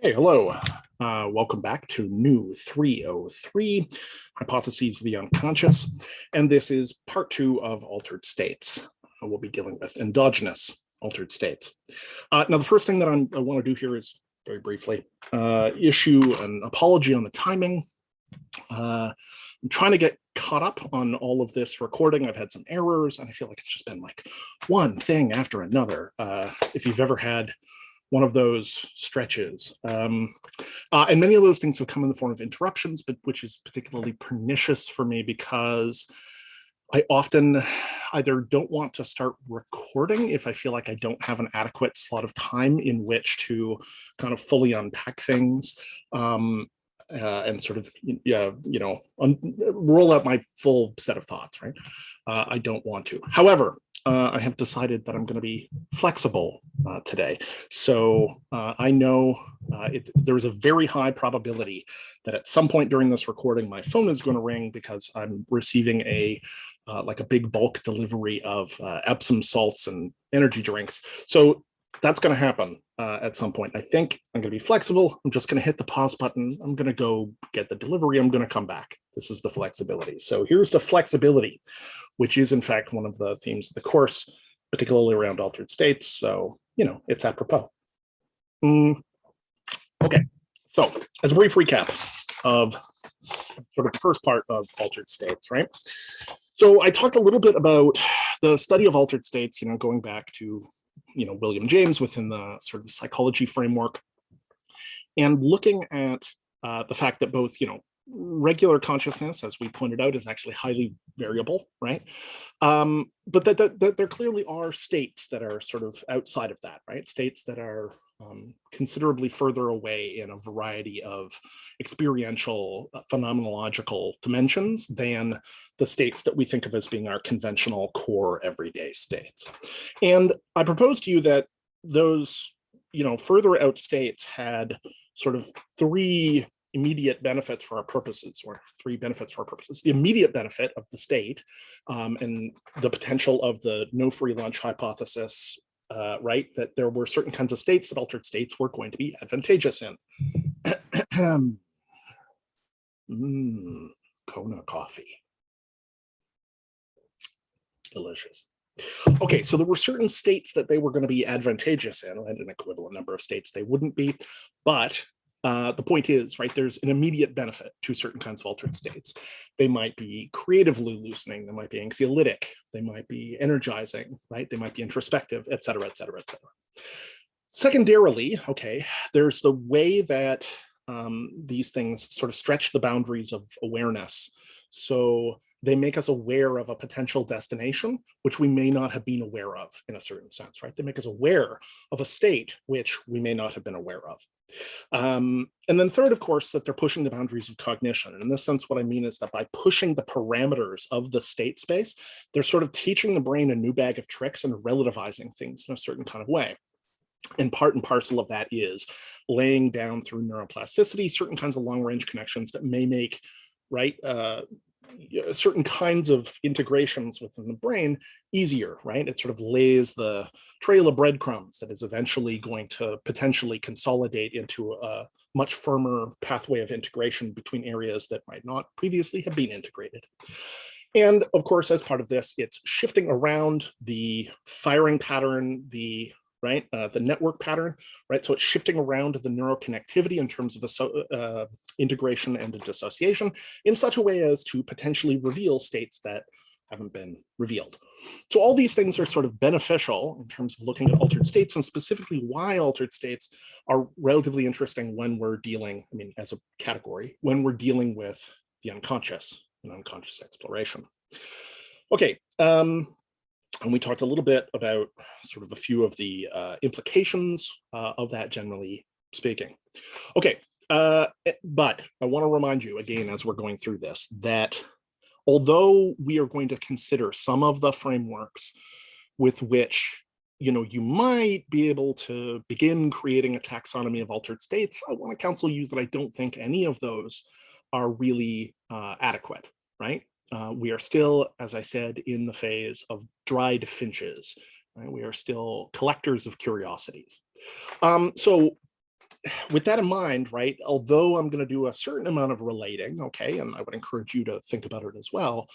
Hey, hello. Welcome back to New 303, Hypotheses of the Unconscious. And this is part 2 of altered states. We'll be dealing with endogenous altered states. Now, the first thing that I want to do here is, very briefly, issue an apology on the timing. I'm trying to get caught up on all of this recording. I've had some errors, and I feel like it's just been like one thing after another. If you've ever had one of those stretches. And many of those things have come in the form of interruptions, but which is particularly pernicious for me because I often either don't want to start recording if I feel like I don't have an adequate slot of time in which to kind of fully unpack things and sort of, roll out my full set of thoughts, right? I don't want to. However, I have decided that I'm going to be flexible today. So I know there's a very high probability that at some point during this recording, my phone is going to ring because I'm receiving a big bulk delivery of Epsom salts and energy drinks. So that's going to happen at some point. I think I'm going to be flexible. I'm just going to hit the pause button. I'm going to go get the delivery. I'm going to come back. This is the flexibility. So here's the flexibility, which is in fact one of the themes of the course, particularly around altered states. So, it's apropos. Okay, so as a brief recap of sort of the first part of altered states, right? So I talked a little bit about the study of altered states, going back to, William James within the sort of psychology framework, and looking at the fact that both, regular consciousness, as we pointed out, is actually highly variable, right? But that there clearly are states that are sort of outside of that, right? States that are considerably further away in a variety of experiential, phenomenological dimensions than the states that we think of as being our conventional core everyday states. And I propose to you that those, further out states had sort of three immediate benefits for our purposes, or three benefits for our purposes. The immediate benefit of the state and the potential of the no free lunch hypothesis, right? That there were certain kinds of states that altered states were going to be advantageous in. Kona coffee. Delicious. Okay, so there were certain states that they were going to be advantageous in, and an equivalent number of states they wouldn't be, but the point is, right, there's an immediate benefit to certain kinds of altered states. They might be creatively loosening, they might be anxiolytic, they might be energizing, right? They might be introspective, et cetera, et cetera, et cetera. Secondarily, okay, there's the way that these things sort of stretch the boundaries of awareness. So they make us aware of a potential destination, which we may not have been aware of in a certain sense, right? They make us aware of a state which we may not have been aware of. And then third, of course, that they're pushing the boundaries of cognition. And in this sense, what I mean is that by pushing the parameters of the state space, they're sort of teaching the brain a new bag of tricks and relativizing things in a certain kind of way. And part and parcel of that is laying down through neuroplasticity certain kinds of long-range connections that may make, right, certain kinds of integrations within the brain easier, right? It sort of lays the trail of breadcrumbs that is eventually going to potentially consolidate into a much firmer pathway of integration between areas that might not previously have been integrated. And of course, as part of this, it's shifting around the firing pattern, the network pattern, right? So it's shifting around the neuroconnectivity in terms of integration and dissociation in such a way as to potentially reveal states that haven't been revealed. So all these things are sort of beneficial in terms of looking at altered states, and specifically why altered states are relatively interesting when we're dealing, as a category, when we're dealing with the unconscious and unconscious exploration. Okay. And we talked a little bit about sort of a few of the implications of that, generally speaking. Okay, but I want to remind you again, as we're going through this, that although we are going to consider some of the frameworks with which, you might be able to begin creating a taxonomy of altered states, I want to counsel you that I don't think any of those are really adequate, right? We are still, as I said, in the phase of dried finches. Right? We are still collectors of curiosities. So with that in mind, right, although I'm going to do a certain amount of relating, okay, and I would encourage you to think about it as well,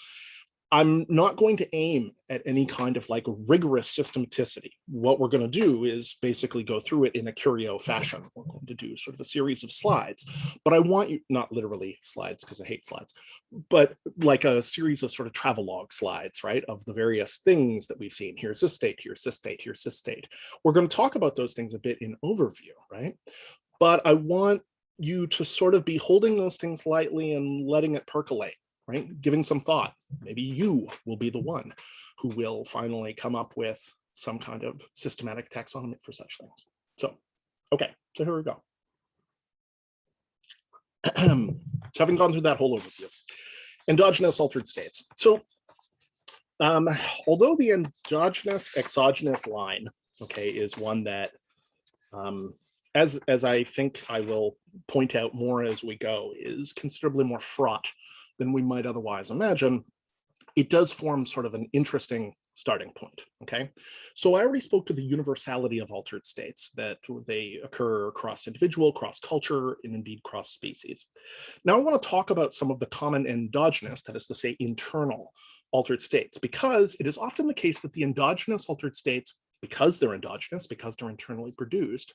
I'm not going to aim at any kind of like rigorous systematicity. What we're going to do is basically go through it in a curio fashion. We're going to do sort of a series of slides, but I want you, not literally slides because I hate slides, but like a series of sort of travelogue slides, right, of the various things that we've seen. Here's this state, here's this state, here's this state. We're going to talk about those things a bit in overview, right? But I want you to sort of be holding those things lightly and letting it percolate, right? Giving some thought. Maybe you will be the one who will finally come up with some kind of systematic taxonomy for such things. So, okay, so here we go. So having gone through that whole overview, endogenous altered states. So although the endogenous exogenous line, okay, is one that as I think I will point out more as we go, is considerably more fraught than we might otherwise imagine, it does form sort of an interesting starting point, okay? So I already spoke to the universality of altered states, that they occur across individual, cross culture, and indeed cross species. Now I want to talk about some of the common endogenous, that is to say internal, altered states, because it is often the case that the endogenous altered states, because they're endogenous, because they're internally produced,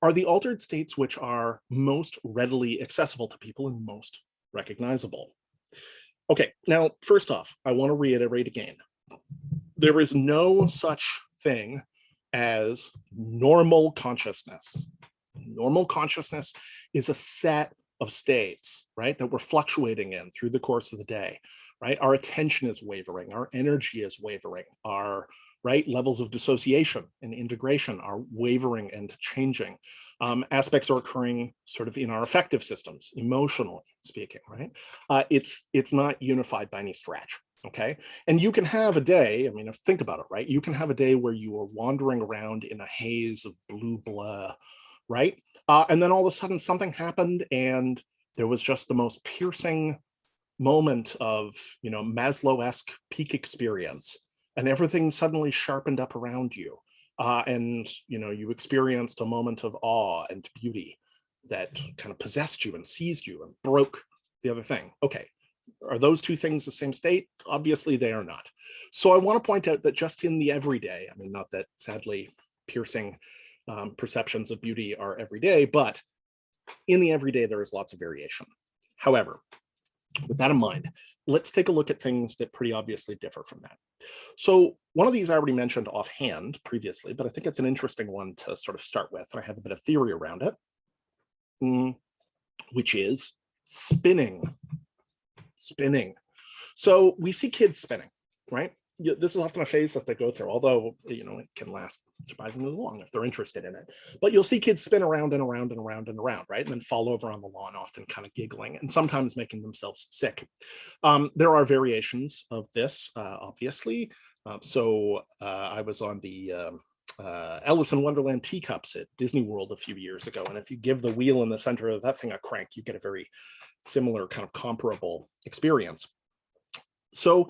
are the altered states which are most readily accessible to people and most recognizable. Okay, now, first off, I want to reiterate again, there is no such thing as normal consciousness. Normal consciousness is a set of states, right, that we're fluctuating in through the course of the day, right? Our attention is wavering, our energy is wavering, our levels of dissociation and integration are wavering and changing. Aspects are occurring sort of in our affective systems, emotionally speaking, right? It's not unified by any stretch, okay? And you can have a day, I mean, think about it, right? You can have a day where you are wandering around in a haze of blue blah, right? And then all of a sudden something happened and there was just the most piercing moment of, Maslow-esque peak experience, and everything suddenly sharpened up around you. And, you experienced a moment of awe and beauty that kind of possessed you and seized you and broke the other thing. Okay, are those two things the same state? Obviously they are not. So I want to point out that just in the everyday, I mean, not that sadly piercing perceptions of beauty are everyday, but in the everyday there is lots of variation. However, with that in mind, let's take a look at things that pretty obviously differ from that. So one of these I already mentioned offhand previously, but I think it's an interesting one to sort of start with. And I have a bit of theory around it, which is spinning. Spinning. So we see kids spinning, right? This is often a phase that they go through, although, it can last surprisingly long if they're interested in it. But you'll see kids spin around and around and around and around, right? And then fall over on the lawn, often kind of giggling and sometimes making themselves sick. There are variations of this, obviously. I was on the Alice in Wonderland teacups at Disney World a few years ago. And if you give the wheel in the center of that thing a crank, you get a very similar kind of comparable experience. So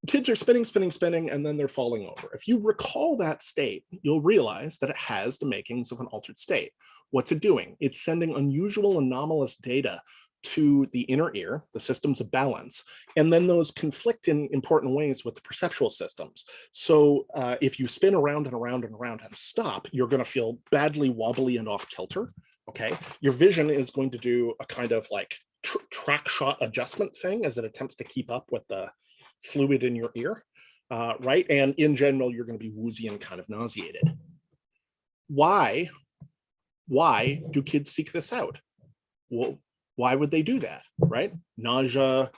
kids are spinning, spinning, spinning, and then they're falling over. If you recall that state, you'll realize that it has the makings of an altered state. What's it doing? It's sending unusual, anomalous data to the inner ear, the systems of balance, and then those conflict in important ways with the perceptual systems. So if you spin around and around and around and stop, you're going to feel badly wobbly and off kilter, okay? Your vision is going to do a kind of like track shot adjustment thing as it attempts to keep up with the fluid in your ear, right? And in general, you're going to be woozy and kind of nauseated. Why do kids seek this out? Well, why would they do that, right? Nausea,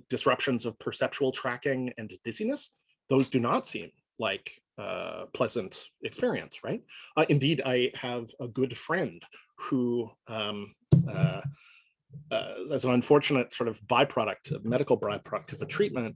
disruptions of perceptual tracking and dizziness, those do not seem like pleasant experience, right? Indeed, I have a good friend who as an unfortunate sort of byproduct, a medical byproduct of a treatment,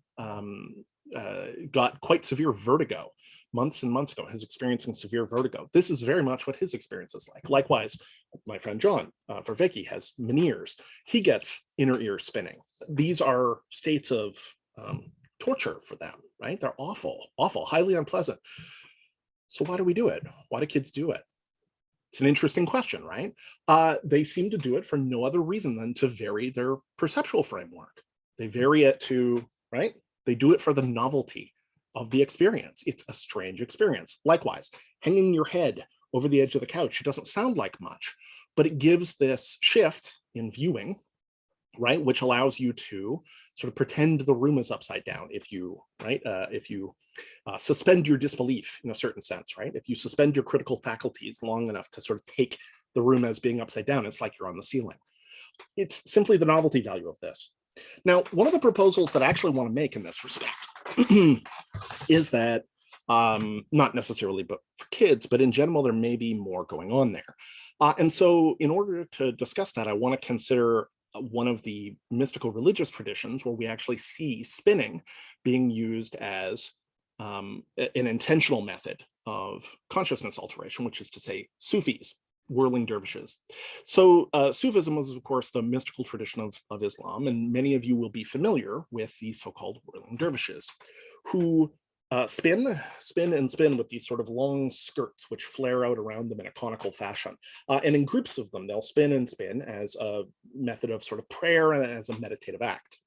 got quite severe vertigo months and months ago, is experiencing severe vertigo. This is very much what his experience is like. Likewise, my friend John, for Vicky, has Meniere's. He gets inner ear spinning. These are states of torture for them, right? They're awful, awful, highly unpleasant. So why do we do it? Why do kids do it? It's an interesting question, right? They seem to do it for no other reason than to vary their perceptual framework. They vary it to, right? They do it for the novelty of the experience. It's a strange experience. Likewise, hanging your head over the edge of the couch, it doesn't sound like much, but it gives this shift in viewing, right, which allows you to sort of pretend the room is upside down if you, right, if you suspend your disbelief in a certain sense, right? If you suspend your critical faculties long enough to sort of take the room as being upside down, it's like you're on the ceiling. It's simply the novelty value of this. Now, one of the proposals that I actually want to make in this respect is that, not necessarily but for kids, but in general, there may be more going on there. And so in order to discuss that, I want to consider one of the mystical religious traditions where we actually see spinning being used as an intentional method of consciousness alteration, which is to say Sufis, whirling dervishes. So Sufism was, of course, the mystical tradition of Islam, and many of you will be familiar with the so-called whirling dervishes, who spin with these sort of long skirts which flare out around them in a conical fashion. And in groups of them, they'll spin and spin as a method of sort of prayer and as a meditative act.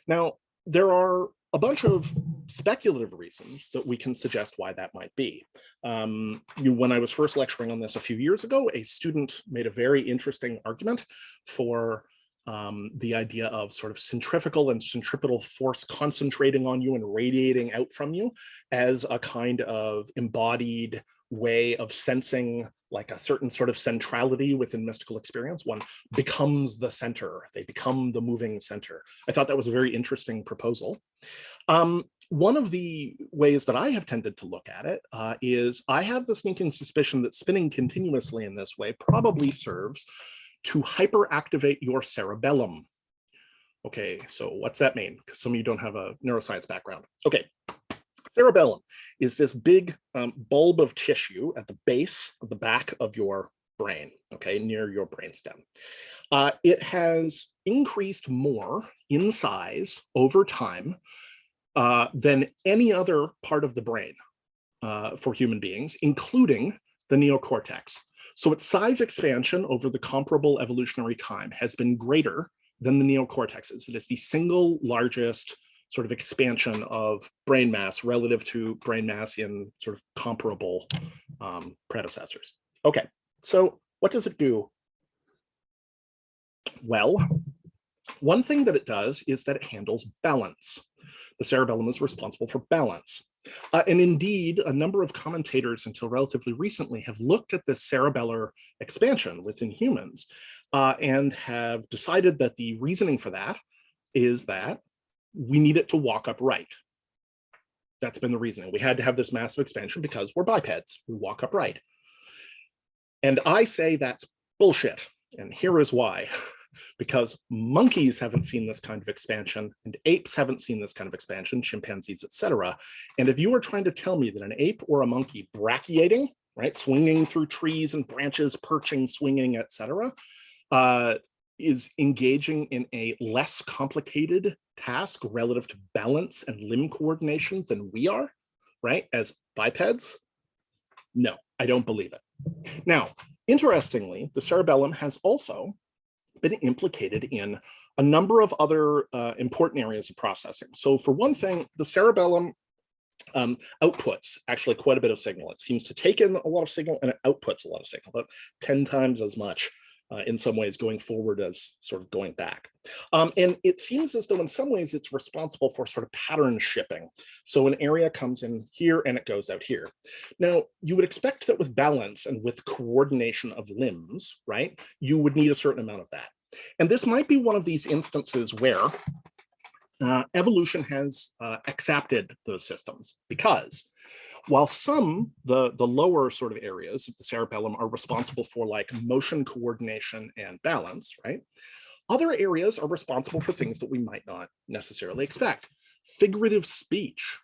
Now, there are a bunch of speculative reasons that we can suggest why that might be. When I was first lecturing on this a few years ago, a student made a very interesting argument for the idea of sort of centrifugal and centripetal force concentrating on you and radiating out from you as a kind of embodied way of sensing like a certain sort of centrality within mystical experience. One becomes the center, they become the moving center. I thought that was a very interesting proposal. One of the ways that I have tended to look at it is I have the sneaking suspicion that spinning continuously in this way probably serves to hyperactivate your cerebellum. Okay, so what's that mean? Because some of you don't have a neuroscience background. Okay, cerebellum is this big bulb of tissue at the base of the back of your brain, okay, near your brainstem. It has increased more in size over time than any other part of the brain for human beings, including the neocortex. So its size expansion over the comparable evolutionary time has been greater than the neocortex's. It is the single largest sort of expansion of brain mass relative to brain mass in sort of comparable predecessors. Okay, so what does it do? Well, one thing that it does is that it handles balance. The cerebellum is responsible for balance. And indeed, a number of commentators until relatively recently have looked at this cerebellar expansion within humans and have decided that the reasoning for that is that we need it to walk upright. That's been the reasoning. We had to have this massive expansion because we're bipeds. We walk upright. And I say that's bullshit. And here is why. Because monkeys haven't seen this kind of expansion and apes haven't seen this kind of expansion, chimpanzees, etc. And if you are trying to tell me that an ape or a monkey brachiating, right, swinging through trees and branches, perching, swinging, etc., is engaging in a less complicated task relative to balance and limb coordination than we are, right, as bipeds, no, I don't believe it. Now, interestingly, the cerebellum has also been implicated in a number of other important areas of processing. So for one thing, the cerebellum outputs actually quite a bit of signal. It seems to take in a lot of signal and it outputs a lot of signal, about 10 times as much in some ways going forward as sort of going back. And it seems as though in some ways it's responsible for sort of pattern shipping. So an area comes in here and it goes out here. Now, you would expect that with balance and with coordination of limbs, right, you would need a certain amount of that. And this might be one of these instances where evolution has accepted those systems, because while some, the lower sort of areas of the cerebellum are responsible for like motion coordination and balance, right? Other areas are responsible for things that we might not necessarily expect. Figurative speech.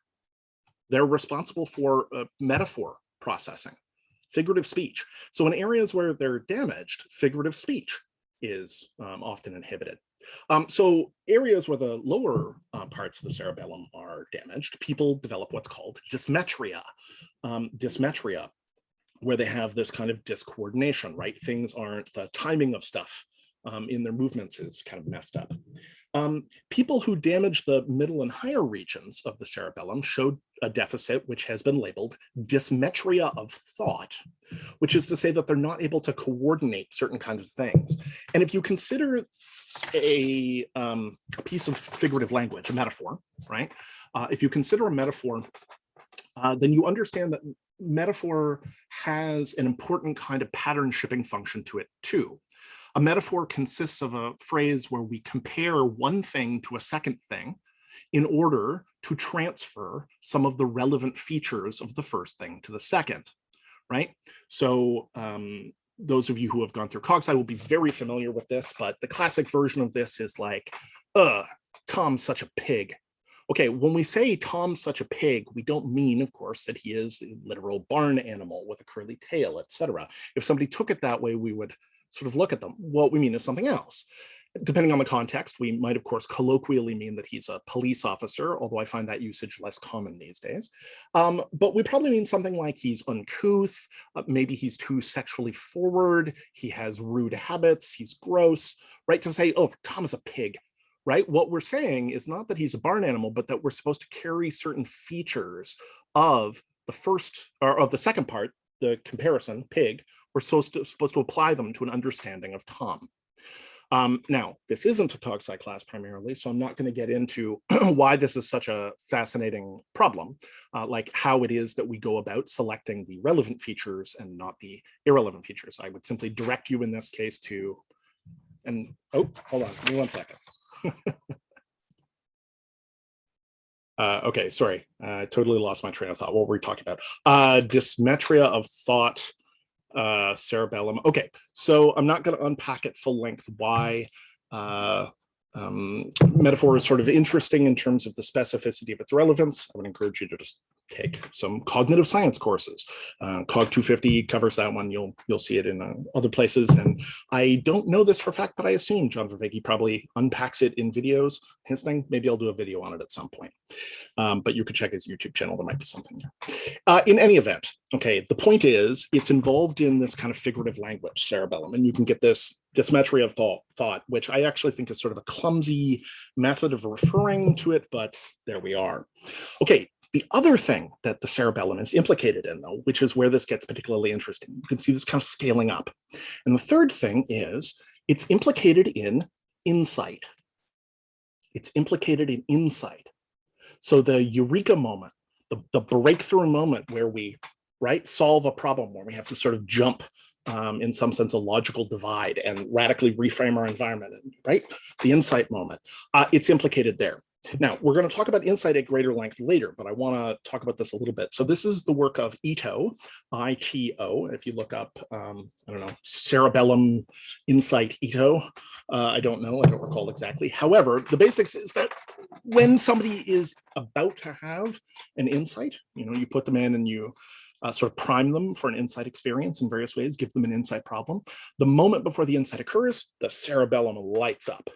They're responsible for metaphor processing, figurative speech. So in areas where they're damaged, figurative speech is often inhibited. So areas where the lower parts of the cerebellum are damaged, people develop what's called dysmetria. Dysmetria where they have this kind of discoordination, right? Things aren't, the timing of stuff in their movements is kind of messed up. People who damage the middle and higher regions of the cerebellum showed a deficit which has been labeled dysmetria of thought, which is to say that they're not able to coordinate certain kinds of things. And if you consider a piece of figurative language, a metaphor, right? If you consider a metaphor, then you understand that metaphor has an important kind of pattern shipping function to it too. A metaphor consists of a phrase where we compare one thing to a second thing in order to transfer some of the relevant features of the first thing to the second, right? So those of you who have gone through CogSci will be very familiar with this, but the classic version of this is like, Tom's such a pig. Okay, when we say Tom's such a pig, we don't mean, of course, that he is a literal barn animal with a curly tail, etc. If somebody took it that way, we would sort of look at them. What we mean is something else. Depending on the context, we might, of course, colloquially mean that he's a police officer, although I find that usage less common these days. But we probably mean something like he's uncouth, maybe he's too sexually forward, he has rude habits, he's gross, right? To say, oh, Tom is a pig, right? What we're saying is not that he's a barn animal, but that we're supposed to carry certain features of the first, or of the second part, the comparison, pig, we're supposed to apply them to an understanding of Tom. Now, this isn't a CogSci class primarily, so I'm not going to get into why this is such a fascinating problem, like how it is that we go about selecting the relevant features and not the irrelevant features. I would simply direct you in this case to, and oh, hold on, give me 1 second. Okay, sorry, I totally lost my train of thought. What were we talking about? Dysmetria of thought, cerebellum. Okay, so I'm not going to unpack it full length why metaphor is sort of interesting in terms of the specificity of its relevance. I would encourage you to just take some cognitive science courses. Cog 250 covers that one. You'll see it in other places. And I don't know this for a fact, but I assume John Vervaeke probably unpacks it in videos. His thing, maybe I'll do a video on it at some point. But you could check his YouTube channel. There might be something there. In any event, okay, the point is it's involved in this kind of figurative language, cerebellum, and you can get this dysmetria of thought, which I actually think is sort of a clumsy method of referring to it, but there we are. Okay, the other thing that the cerebellum is implicated in, though, which is where this gets particularly interesting, you can see this kind of scaling up. And the third thing is it's implicated in insight. It's implicated in insight. So the eureka moment, the breakthrough moment where we, right, solve a problem, where we have to sort of jump in some sense a logical divide and radically reframe our environment, right? The insight moment, it's implicated there. Now, we're going to talk about insight at greater length later, but I want to talk about this a little bit. So this is the work of Ito, I-T-O. If you look up, I don't know, cerebellum insight Ito, I don't know, I don't recall exactly. However, the basics is that when somebody is about to have an insight, you know, you put them in and you sort of prime them for an insight experience in various ways, give them an insight problem. The moment before the insight occurs, the cerebellum lights up.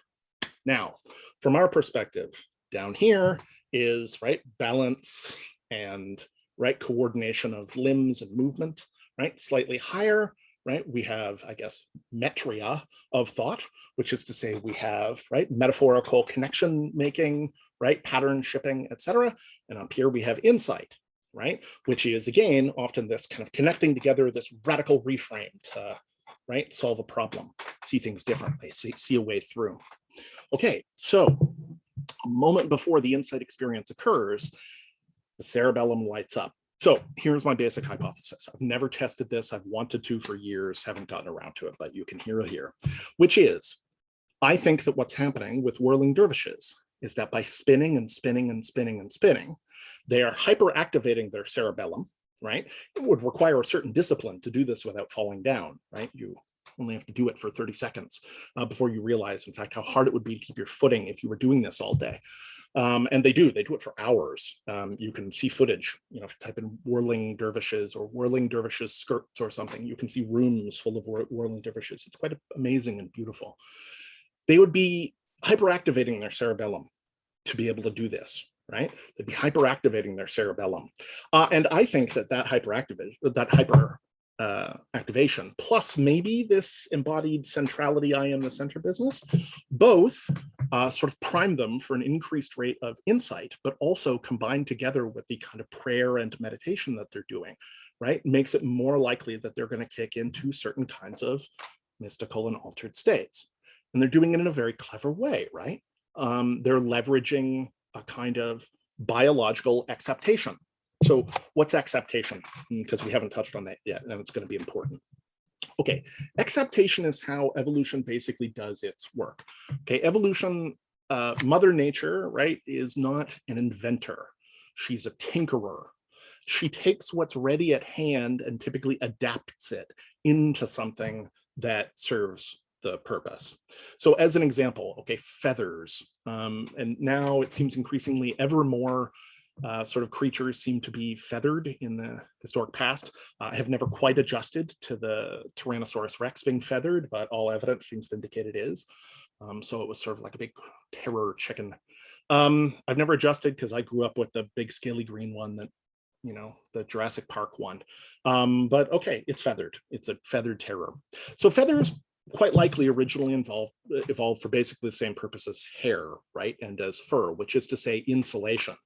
Now, from our perspective, down here is, right, balance and, right, coordination of limbs and movement, right? Slightly higher, right, we have, I guess, metria of thought, which is to say we have, right, metaphorical connection making, right, pattern shipping, etc. And up here we have insight, right, which is, again, often this kind of connecting together, this radical reframe to, right, solve a problem, see things differently, see a way through. Okay, so a moment before the insight experience occurs, the cerebellum lights up. So here's my basic hypothesis. I've never tested this. I've wanted to for years, haven't gotten around to it, but you can hear it here, which is, I think that what's happening with whirling dervishes is that by spinning and spinning and spinning and spinning, they are hyperactivating their cerebellum, right? It would require a certain discipline to do this without falling down, right? You only have to do it for 30 seconds before you realize, in fact, how hard it would be to keep your footing if you were doing this all day. And they do it for hours. You can see footage, you know, if you type in whirling dervishes or whirling dervishes skirts or something, you can see rooms full of whirling dervishes. It's quite amazing and beautiful. They would be hyperactivating their cerebellum to be able to do this, right? They'd be hyperactivating their cerebellum. And I think that hyper activation, plus maybe this embodied centrality, I am the center business, both sort of prime them for an increased rate of insight, but also combined together with the kind of prayer and meditation that they're doing, right? Makes it more likely that they're going to kick into certain kinds of mystical and altered states. And they're doing it in a very clever way, right? They're leveraging a kind of biological acceptation. So what's acceptation? Because we haven't touched on that yet, and it's going to be important. Okay, acceptation is how evolution basically does its work. Okay, evolution, Mother Nature, right, is not an inventor. She's a tinkerer. She takes what's ready at hand and typically adapts it into something that serves the purpose. So as an example, okay, feathers. And now it seems increasingly ever more sort of creatures seem to be feathered in the historic past. I have never quite adjusted to the Tyrannosaurus Rex being feathered, but all evidence seems to indicate it is. So it was sort of like a big terror chicken. I've never adjusted because I grew up with the big scaly green one that, you know, the Jurassic Park one. But okay, it's feathered. It's a feathered terror. So feathers quite likely originally evolved for basically the same purpose as hair, right? And as fur, which is to say insulation.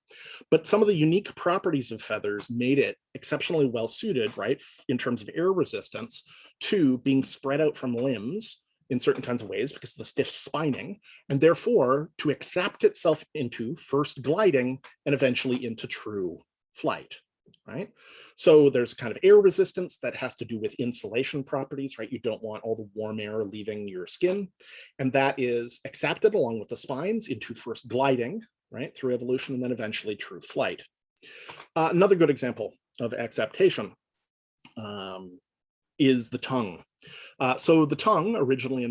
But some of the unique properties of feathers made it exceptionally well suited, right? In terms of air resistance to being spread out from limbs in certain kinds of ways because of the stiff spining, and therefore to accept itself into first gliding and eventually into true flight. Right? So there's kind of air resistance that has to do with insulation properties, right? You don't want all the warm air leaving your skin. And that is accepted along with the spines into first gliding, right? Through evolution and then eventually true flight. Another good example of acceptation is the tongue. So the tongue originally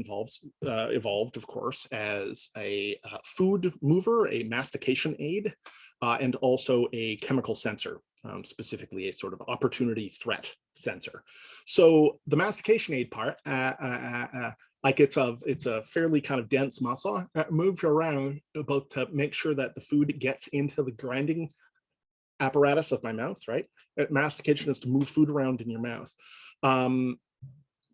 evolved, of course, as a food mover, a mastication aid, and also a chemical sensor. Specifically a sort of opportunity threat sensor. So the mastication aid part, like it's a fairly kind of dense muscle that moves around both to make sure that the food gets into the grinding apparatus of my mouth, right? Mastication is to move food around in your mouth,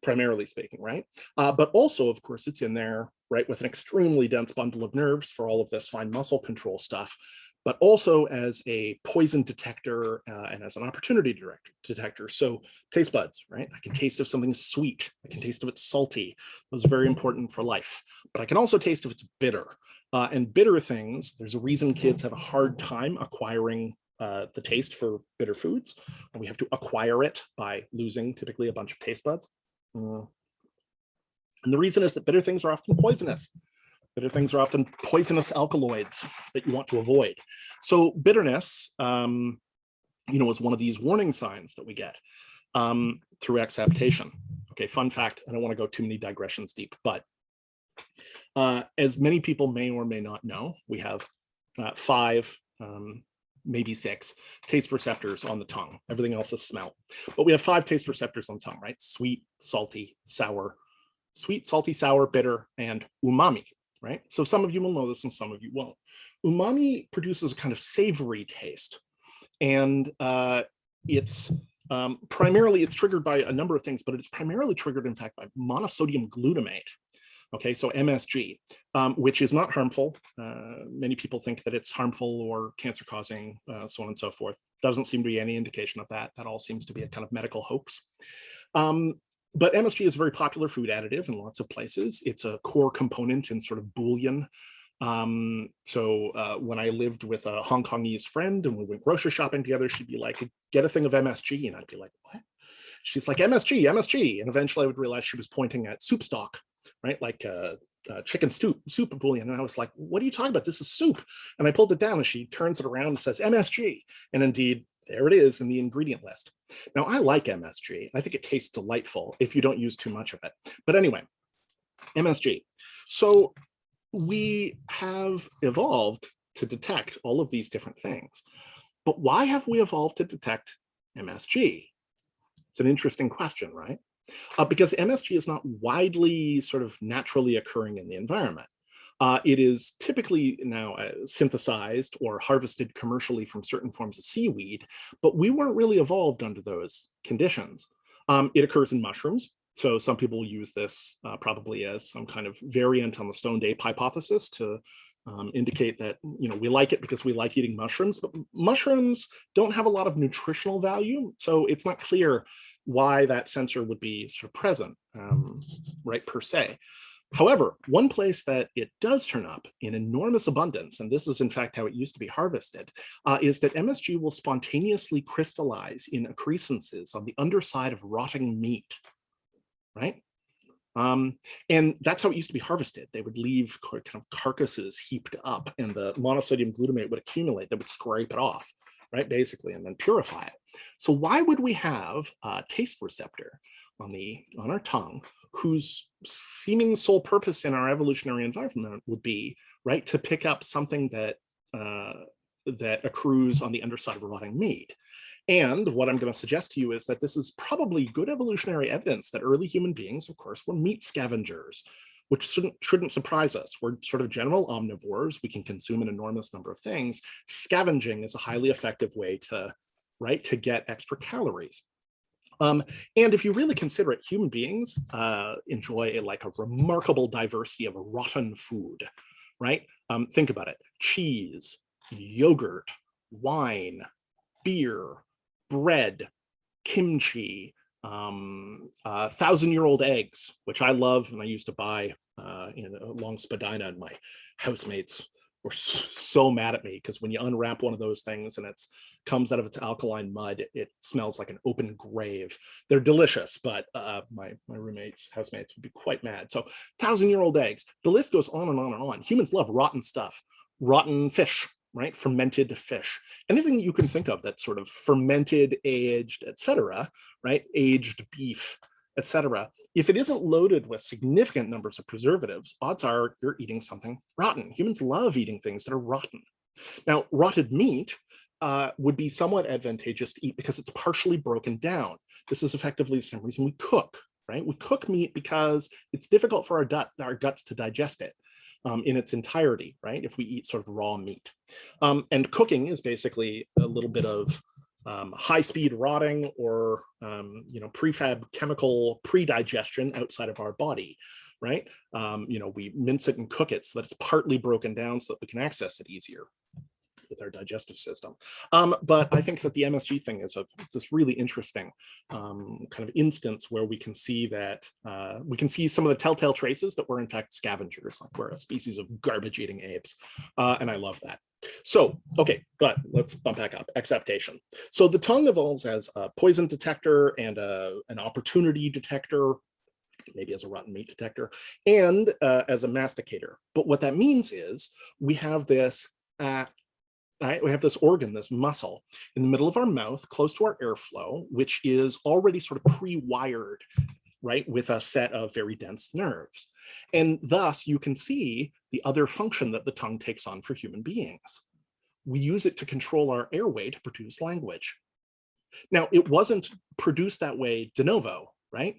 primarily speaking, right? But also, of course, it's in there, right, with an extremely dense bundle of nerves for all of this fine muscle control stuff, but also as a poison detector and as an opportunity detector. So taste buds, right? I can taste if something's sweet. I can taste if it's salty. Those are very important for life. But I can also taste if it's bitter. And bitter things, there's a reason kids have a hard time acquiring the taste for bitter foods. And we have to acquire it by losing typically a bunch of taste buds. And the reason is that bitter things are often poisonous. Bitter things are often poisonous alkaloids that you want to avoid. So bitterness, is one of these warning signs that we get through acceptation. Okay, fun fact, I don't want to go too many digressions deep, but as many people may or may not know, we have 5, maybe 6 taste receptors on the tongue. Everything else is smell. But we have 5 taste receptors on the tongue, right? Sweet, salty, sour, bitter, and umami. Right? So some of you will know this and some of you won't. Umami produces a kind of savory taste. And it's triggered by a number of things, but it's primarily triggered, in fact, by monosodium glutamate. Okay, so MSG, which is not harmful. Many people think that it's harmful or cancer causing, so on and so forth. Doesn't seem to be any indication of that. That all seems to be a kind of medical hoax. But MSG is a very popular food additive in lots of places. It's a core component in sort of bouillon. So when I lived with a Hong Kongese friend and we went grocery shopping together, she'd be like, get a thing of MSG. And I'd be like, what? She's like, MSG. And eventually I would realize she was pointing at soup stock, right? Like chicken soup bouillon. And I was like, what are you talking about? This is soup. And I pulled it down and she turns it around and says MSG. And indeed, there it is in the ingredient list. Now, I like MSG. I think it tastes delightful if you don't use too much of it. But anyway, MSG. So we have evolved to detect all of these different things. But why have we evolved to detect MSG? It's an interesting question, right? Because MSG is not widely sort of naturally occurring in the environment. It is typically now synthesized or harvested commercially from certain forms of seaweed, but we weren't really evolved under those conditions. It occurs in mushrooms. So some people use this probably as some kind of variant on the stoned ape hypothesis to indicate that, you know, we like it because we like eating mushrooms, but mushrooms don't have a lot of nutritional value. So it's not clear why that sensor would be sort of present, right, per se. However, one place that it does turn up in enormous abundance, and this is in fact how it used to be harvested, is that MSG will spontaneously crystallize in accrescences on the underside of rotting meat, right? And that's how it used to be harvested. They would leave kind of carcasses heaped up, and the monosodium glutamate would accumulate. They would scrape it off, right, basically, and then purify it. So why would we have a taste receptor on our tongue whose seeming sole purpose in our evolutionary environment would be, right, to pick up something that that accrues on the underside of rotting meat? And what I'm going to suggest to you is that this is probably good evolutionary evidence that early human beings, of course, were meat scavengers, which shouldn't surprise us. We're sort of general omnivores. We can consume an enormous number of things. Scavenging is a highly effective way to, right, to get extra calories. And if you really consider it, human beings enjoy like a remarkable diversity of rotten food, right? Think about it: cheese, yogurt, wine, beer, bread, kimchi, 1,000-year-old eggs, which I love and I used to buy along Spadina, and my housemates were so mad at me because when you unwrap one of those things and it comes out of its alkaline mud, it smells like an open grave. They're delicious, but my housemates would be quite mad. So 1,000-year-old eggs, the list goes on and on and on. Humans love rotten stuff, rotten fish, right? Fermented fish, anything you can think of that's sort of fermented, aged, etc., right? Aged beef, etc. If it isn't loaded with significant numbers of preservatives, odds are you're eating something rotten. Humans love eating things that are rotten. Now, rotted meat would be somewhat advantageous to eat because it's partially broken down. This is effectively the same reason we cook, right? We cook meat because it's difficult for our guts to digest it in its entirety, right? If we eat sort of raw meat. And cooking is basically a little bit of high-speed rotting or prefab chemical pre-digestion outside of our body, right? We mince it and cook it so that it's partly broken down so that we can access it easier with our digestive system. But I think that the MSG thing is this really interesting kind of instance where we can see that we can see some of the telltale traces that we're in fact scavengers, like we're a species of garbage-eating apes, and I love that. So, okay, but let's bump back up. Acceptation. So the tongue evolves as a poison detector and an opportunity detector, maybe as a rotten meat detector, and as a masticator. But what that means is we have this right? We have this organ, this muscle in the middle of our mouth, close to our airflow, which is already sort of pre-wired, right, with a set of very dense nerves. And thus you can see the other function that the tongue takes on for human beings. We use it to control our airway to produce language. Now, it wasn't produced that way de novo, right?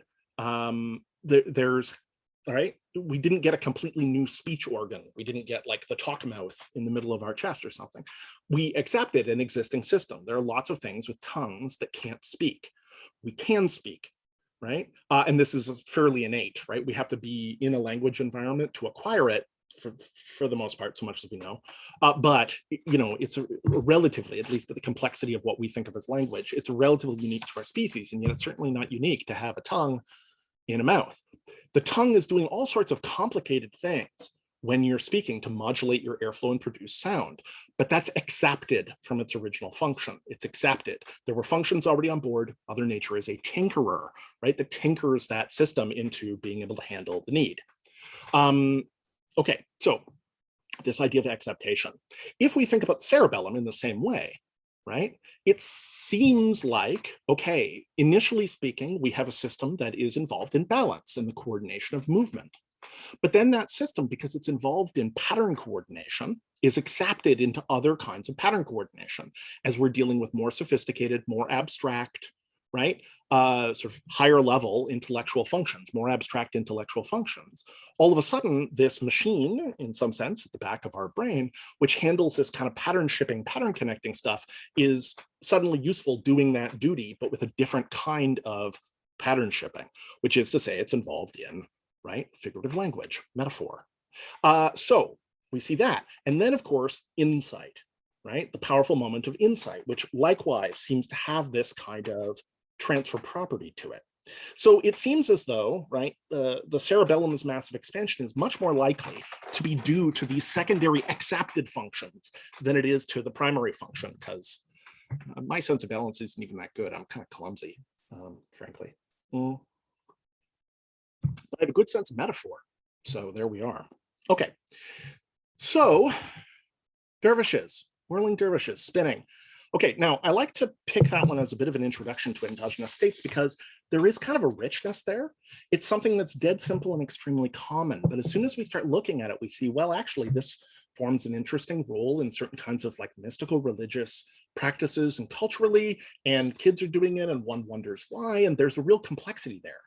All right, we didn't get a completely new speech organ. We didn't get like the talk mouth in the middle of our chest or something. We accepted an existing system. There are lots of things with tongues that can't speak. We can speak, right? And this is fairly innate, right? We have to be in a language environment to acquire it for the most part, so much as we know. But, it's a relatively, at least the complexity of what we think of as language, it's relatively unique to our species, and yet it's certainly not unique to have a tongue in a mouth. The tongue is doing all sorts of complicated things when you're speaking to modulate your airflow and produce sound, but that's accepted from its original function. It's accepted. There were functions already on board. Mother Nature is a tinkerer, right? That tinkers that system into being able to handle the need. Okay, so this idea of acceptation. If we think about the cerebellum in the same way, right? It seems like, okay, initially speaking, we have a system that is involved in balance and the coordination of movement. But then that system, because it's involved in pattern coordination, is accepted into other kinds of pattern coordination as we're dealing with more sophisticated, more abstract, right? Sort of higher level intellectual functions, more abstract intellectual functions. All of a sudden, this machine, in some sense, at the back of our brain, which handles this kind of pattern shipping, pattern connecting stuff, is suddenly useful doing that duty, but with a different kind of pattern shipping, which is to say it's involved in, right, figurative language, metaphor. So we see that. And then, of course, insight, right? The powerful moment of insight, which likewise seems to have this kind of transfer property to it. So it seems as though, right, the cerebellum's massive expansion is much more likely to be due to these secondary accepted functions than it is to the primary function, because my sense of balance isn't even that good. I'm kind of clumsy, frankly. But I have a good sense of metaphor. So there we are. Okay. So dervishes, whirling dervishes, spinning. Okay, now I like to pick that one as a bit of an introduction to endogenous states because there is kind of a richness there. It's something that's dead simple and extremely common. But as soon as we start looking at it, we see, well, actually, this forms an interesting role in certain kinds of like mystical religious practices and culturally, and kids are doing it and one wonders why, and there's a real complexity there.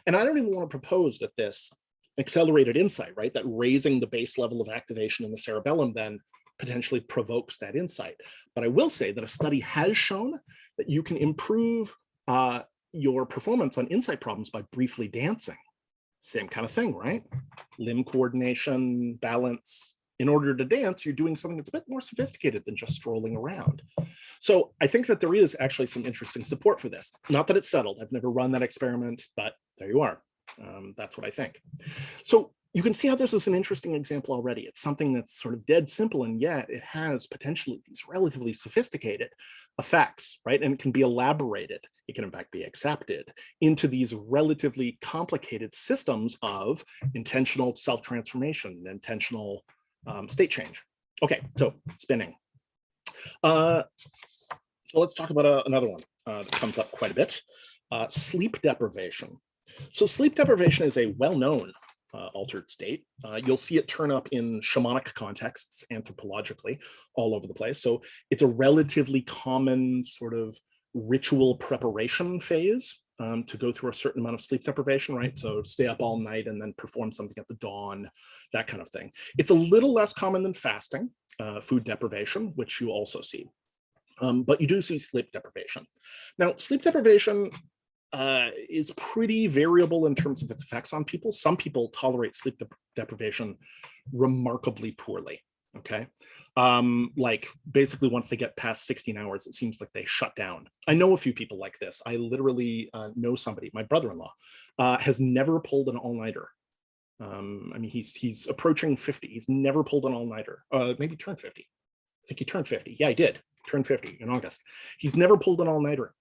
And I don't even want to propose that this accelerated insight, right, that raising the base level of activation in the cerebellum then potentially provokes that insight. But I will say that a study has shown that you can improve your performance on insight problems by briefly dancing. Same kind of thing, right? Limb coordination, balance. In order to dance, you're doing something that's a bit more sophisticated than just strolling around. So I think that there is actually some interesting support for this. Not that it's settled. I've never run that experiment, but there you are. That's what I think. So you can see how this is an interesting example already. It's something that's sort of dead simple, and yet it has potentially these relatively sophisticated effects, right? And it can be elaborated. It can in fact be accepted into these relatively complicated systems of intentional self-transformation, intentional state change. Okay, so spinning. So let's talk about another one that comes up quite a bit, sleep deprivation. So sleep deprivation is a well-known altered state. You'll see it turn up in shamanic contexts, anthropologically, all over the place. So it's a relatively common sort of ritual preparation phase to go through a certain amount of sleep deprivation, right? So stay up all night and then perform something at the dawn, that kind of thing. It's a little less common than fasting, food deprivation, which you also see. But you do see sleep deprivation. Now, sleep deprivation is pretty variable in terms of its effects on people. Some people tolerate sleep deprivation remarkably poorly, okay? Like basically once they get past 16 hours, it seems like they shut down. I know a few people like this. I literally know somebody, my brother-in-law, has never pulled an all-nighter. I mean, he's approaching 50. He's never pulled an all-nighter. Maybe turned 50. I think he turned 50. Yeah, he did. Turned 50 in August. He's never pulled an all-nighter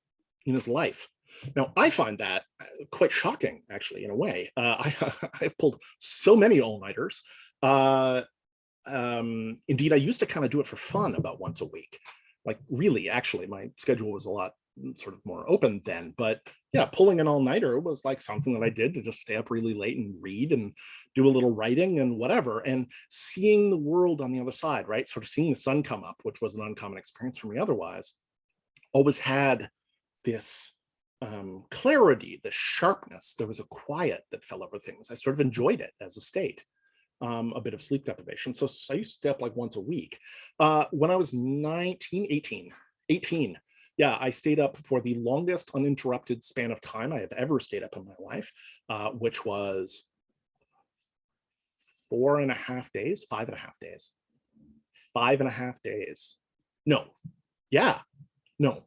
in his life. Now, I find that quite shocking, actually, in a way. I've pulled so many all-nighters. Indeed, I used to kind of do it for fun about once a week. Like, really, actually, my schedule was a lot sort of more open then. But yeah, pulling an all-nighter was like something that I did to just stay up really late and read and do a little writing and whatever. And seeing the world on the other side, right? Sort of seeing the sun come up, which was an uncommon experience for me otherwise, always had this clarity, the sharpness. There was a quiet that fell over things. I sort of enjoyed it as a state, a bit of sleep deprivation. So I used to stay up like once a week. When I was 18, yeah, I stayed up for the longest uninterrupted span of time I have ever stayed up in my life, which was 4.5 days, 5.5 days, 5.5 days. No, yeah, no,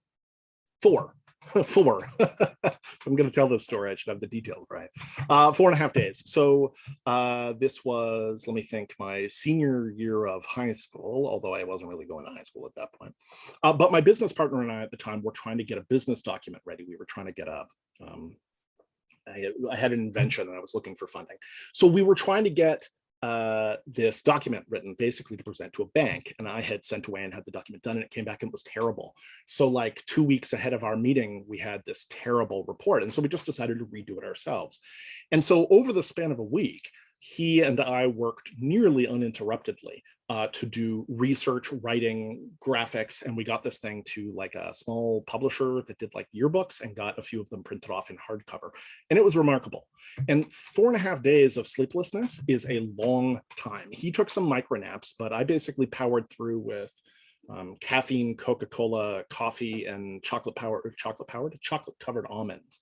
4. 4. I'm going to tell this story. I should have the details right. 4.5 days. So this was, let me think, my senior year of high school, although I wasn't really going to high school at that point. But my business partner and I at the time were trying to get a business document ready. We were trying to get I had an invention and I was looking for funding. So we were trying to get this document written basically to present to a bank, and I had sent away and had the document done, and it came back and it was terrible. So like 2 weeks ahead of our meeting, we had this terrible report, and so we just decided to redo it ourselves. And so over the span of a week, he and I worked nearly uninterruptedly to do research, writing, graphics, and we got this thing to like a small publisher that did like yearbooks and got a few of them printed off in hardcover. And it was remarkable. And 4.5 days of sleeplessness is a long time. He took some micro naps, but I basically powered through with caffeine, Coca-Cola, coffee, and chocolate-covered almonds.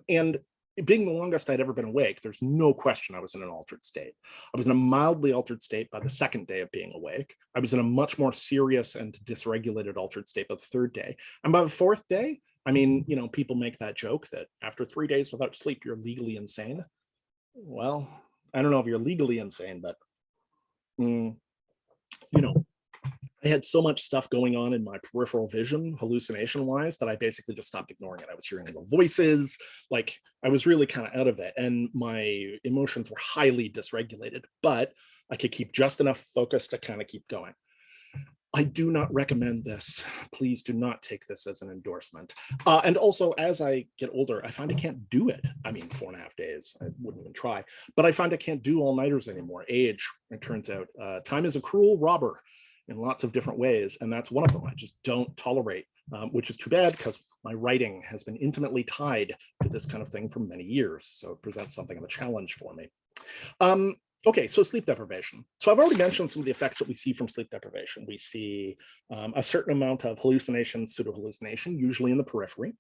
And being the longest I'd ever been awake, there's no question I was in an altered state. I was in a mildly altered state by the second day of being awake. I was in a much more serious and dysregulated altered state by the third day. And by the fourth day, I mean, you know, people make that joke that after 3 days without sleep, you're legally insane. Well, I don't know if you're legally insane, but, you know, I had so much stuff going on in my peripheral vision, hallucination wise, that I basically just stopped ignoring it. I was hearing little voices, like I was really kind of out of it. And my emotions were highly dysregulated, but I could keep just enough focus to kind of keep going. I do not recommend this. Please do not take this as an endorsement. And also, as I get older, I find I can't do it. I mean, 4.5 days, I wouldn't even try. But I find I can't do all-nighters anymore. Age, it turns out. Time is a cruel robber in lots of different ways, and that's one of them. I just don't tolerate, which is too bad because my writing has been intimately tied to this kind of thing for many years. So it presents something of a challenge for me. Okay, so sleep deprivation. So I've already mentioned some of the effects that we see from sleep deprivation. We see a certain amount of hallucination, pseudo-hallucination, usually in the periphery.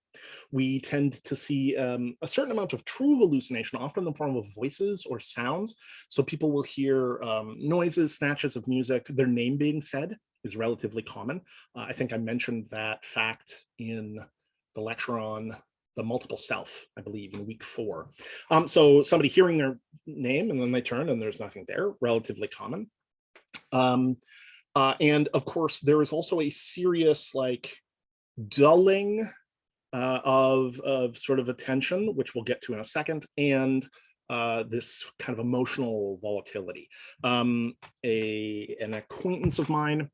We tend to see a certain amount of true hallucination, often in the form of voices or sounds. So people will hear noises, snatches of music, their name being said is relatively common. I think I mentioned that fact in the lecture on the multiple self, I believe, in week 4. So somebody hearing their name and then they turn and there's nothing there, relatively common. And of course, there is also a serious like dulling of sort of attention, which we'll get to in a second, and this kind of emotional volatility. An acquaintance of mine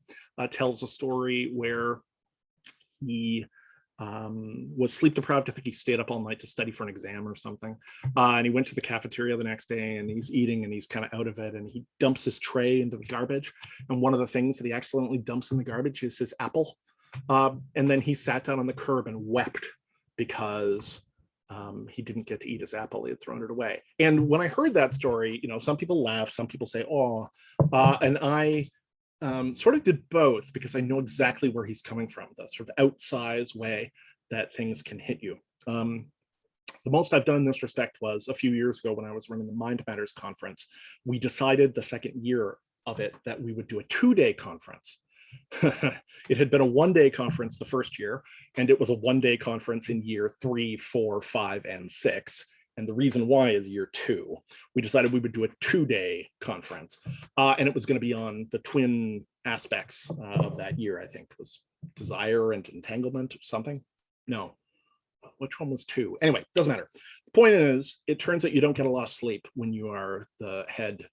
tells a story where he was sleep deprived. I think he stayed up all night to study for an exam or something. And he went to the cafeteria the next day and he's eating and he's kind of out of it. And he dumps his tray into the garbage. And one of the things that he accidentally dumps in the garbage is his apple. And then he sat down on the curb and wept because he didn't get to eat his apple. He had thrown it away. And when I heard that story, you know, some people laugh, some people say, oh, and I sort of did both because I know exactly where he's coming from, the sort of outsized way that things can hit you. The most I've done in this respect was a few years ago when I was running the Mind Matters conference. We decided the second year of it that we would do a 2-day conference. It had been a 1-day conference the first year, and it was a 1-day conference in year 3, 4, 5, and 6. And the reason why is year 2. We decided we would do a 2-day conference. And it was going to be on the twin aspects of that year, I think. It was desire and entanglement or something. No, which one was 2? Anyway, doesn't matter. The point is, it turns out you don't get a lot of sleep when you are the head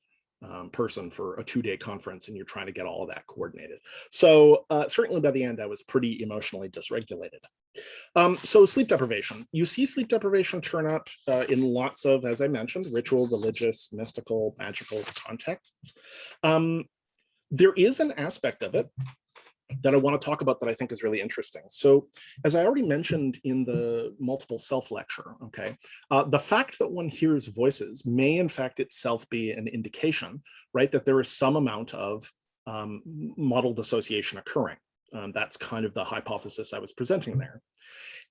person for a 2-day conference and you're trying to get all of that coordinated. So certainly by the end, I was pretty emotionally dysregulated. So sleep deprivation. You see sleep deprivation turn up in lots of, as I mentioned, ritual, religious, mystical, magical contexts. There is an aspect of it that I want to talk about that I think is really interesting. So as I already mentioned in the multiple self lecture, okay, the fact that one hears voices may in fact itself be an indication, right, that there is some amount of model dissociation occurring. That's kind of the hypothesis I was presenting there.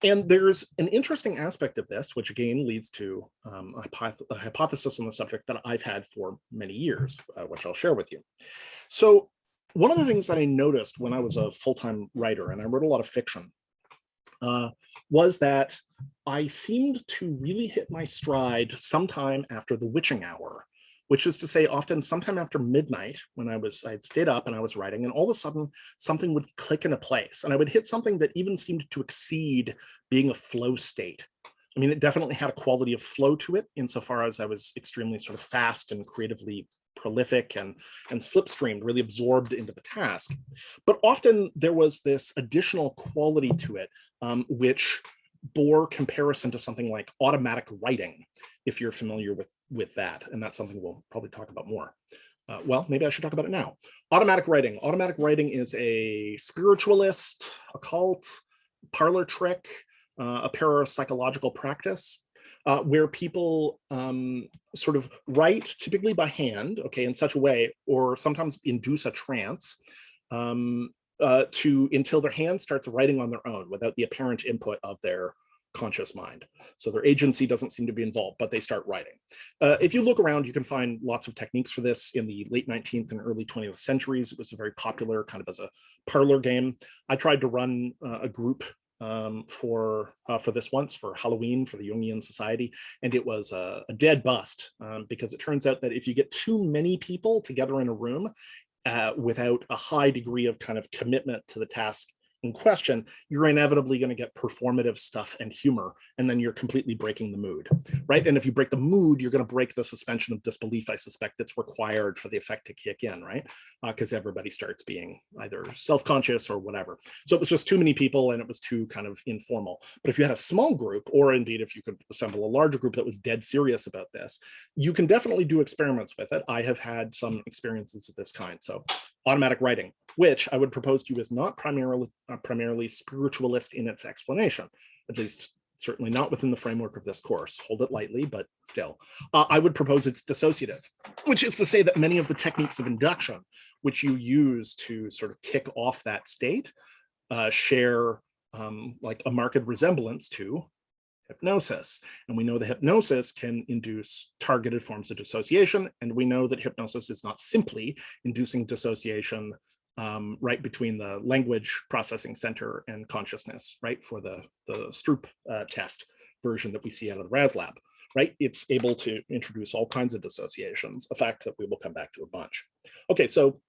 And there's an interesting aspect of this, which again leads to a hypothesis on the subject that I've had for many years, which I'll share with you. So one of the things that I noticed when I was a full-time writer, and I wrote a lot of fiction, was that I seemed to really hit my stride sometime after the witching hour, which is to say often sometime after midnight when I'd stayed up and I was writing, and all of a sudden something would click into place and I would hit something that even seemed to exceed being a flow state. I mean, it definitely had a quality of flow to it insofar as I was extremely sort of fast and creatively prolific and slipstreamed, really absorbed into the task. But often there was this additional quality to it, which bore comparison to something like automatic writing, if you're familiar with that. And that's something we'll probably talk about more. Well, maybe I should talk about it now. Automatic writing. Automatic writing is a spiritualist, occult, parlor trick, a parapsychological practice where people sort of write, typically by hand, okay, in such a way, or sometimes induce a trance until their hand starts writing on their own without the apparent input of their conscious mind. So their agency doesn't seem to be involved, but they start writing. If you look around, you can find lots of techniques for this in the late 19th and early 20th centuries. It was a very popular kind of as a parlor game. I tried to run a group for this once for Halloween for the Jungian Society, and it was a dead bust because it turns out that if you get too many people together in a room without a high degree of kind of commitment to the task in question, you're inevitably going to get performative stuff and humor, and then you're completely breaking the mood, right? And if you break the mood, you're going to break the suspension of disbelief, I suspect, that's required for the effect to kick in, right? Because everybody starts being either self-conscious or whatever. So it was just too many people, and it was too kind of informal. But if you had a small group, or indeed if you could assemble a larger group that was dead serious about this, you can definitely do experiments with it. I have had some experiences of this kind. So automatic writing, which I would propose to you is not primarily spiritualist in its explanation, at least certainly not within the framework of this course. Hold it lightly, but still. I would propose it's dissociative, which is to say that many of the techniques of induction, which you use to sort of kick off that state, share like a marked resemblance to hypnosis. And we know that hypnosis can induce targeted forms of dissociation. And we know that hypnosis is not simply inducing dissociation right between the language processing center and consciousness, right? For the Stroop test version that we see out of the RAS lab, right? It's able to introduce all kinds of dissociations, a fact that we will come back to a bunch. Okay, so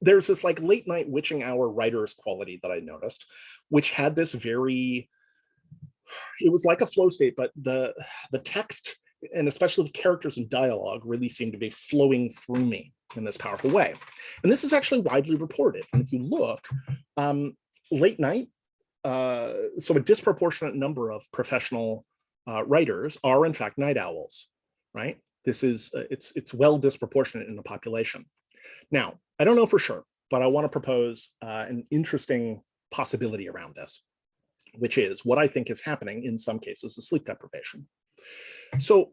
there's this like late night witching hour writer's quality that I noticed, which had this very, it was like a flow state, but the text and especially the characters and dialogue really seemed to be flowing through me in this powerful way. And this is actually widely reported. And if you look, late night, so a disproportionate number of professional writers are in fact night owls, right? This is, it's well disproportionate in the population. Now, I don't know for sure, but I want to propose an interesting possibility around this, which is what I think is happening in some cases of sleep deprivation. So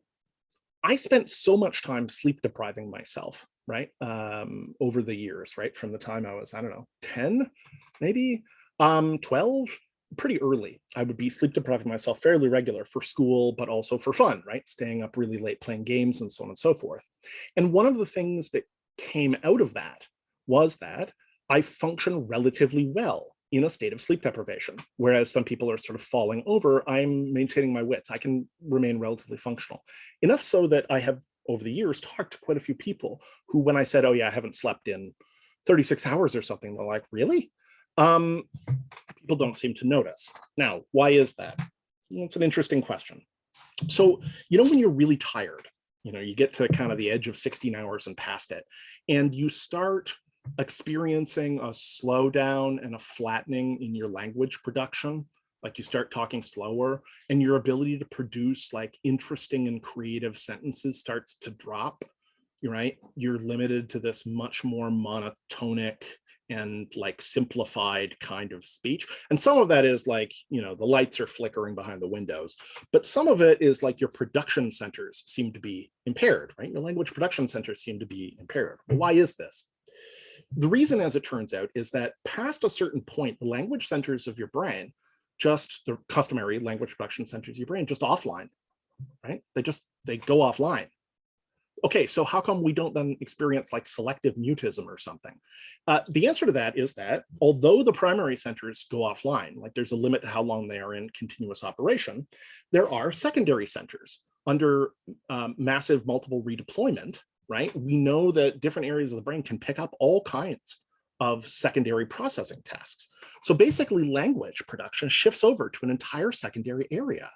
I spent so much time sleep depriving myself, right? Over the years, right? From the time I was, I don't know, 10, maybe 12, pretty early. I would be sleep depriving myself fairly regular for school, but also for fun, right? Staying up really late playing games and so on and so forth. And one of the things that came out of that was that I function relatively well in a state of sleep deprivation, whereas some people are sort of falling over. I'm maintaining my wits. I can remain relatively functional. Enough so that I have, over the years, talked to quite a few people who, when I said, oh yeah, I haven't slept in 36 hours or something, they're like, really? People don't seem to notice. Now, why is that? It's an interesting question. So, you know, when you're really tired, you know, you get to kind of the edge of 16 hours and past it, and you start experiencing a slowdown and a flattening in your language production, like you start talking slower and your ability to produce like interesting and creative sentences starts to drop, right? You're limited to this much more monotonic and like simplified kind of speech. And some of that is like, you know, the lights are flickering behind the windows, but some of it is like your production centers seem to be impaired, right? Your language production centers seem to be impaired. Well, why is this? The reason, as it turns out, is that past a certain point, the language centers of your brain, just the customary language production centers of your brain, just offline, right? They go offline. Okay, so how come we don't then experience like selective mutism or something? The answer to that is that although the primary centers go offline, like there's a limit to how long they are in continuous operation, there are secondary centers under massive multiple redeployment, right? We know that different areas of the brain can pick up all kinds of secondary processing tasks. So basically language production shifts over to an entire secondary area.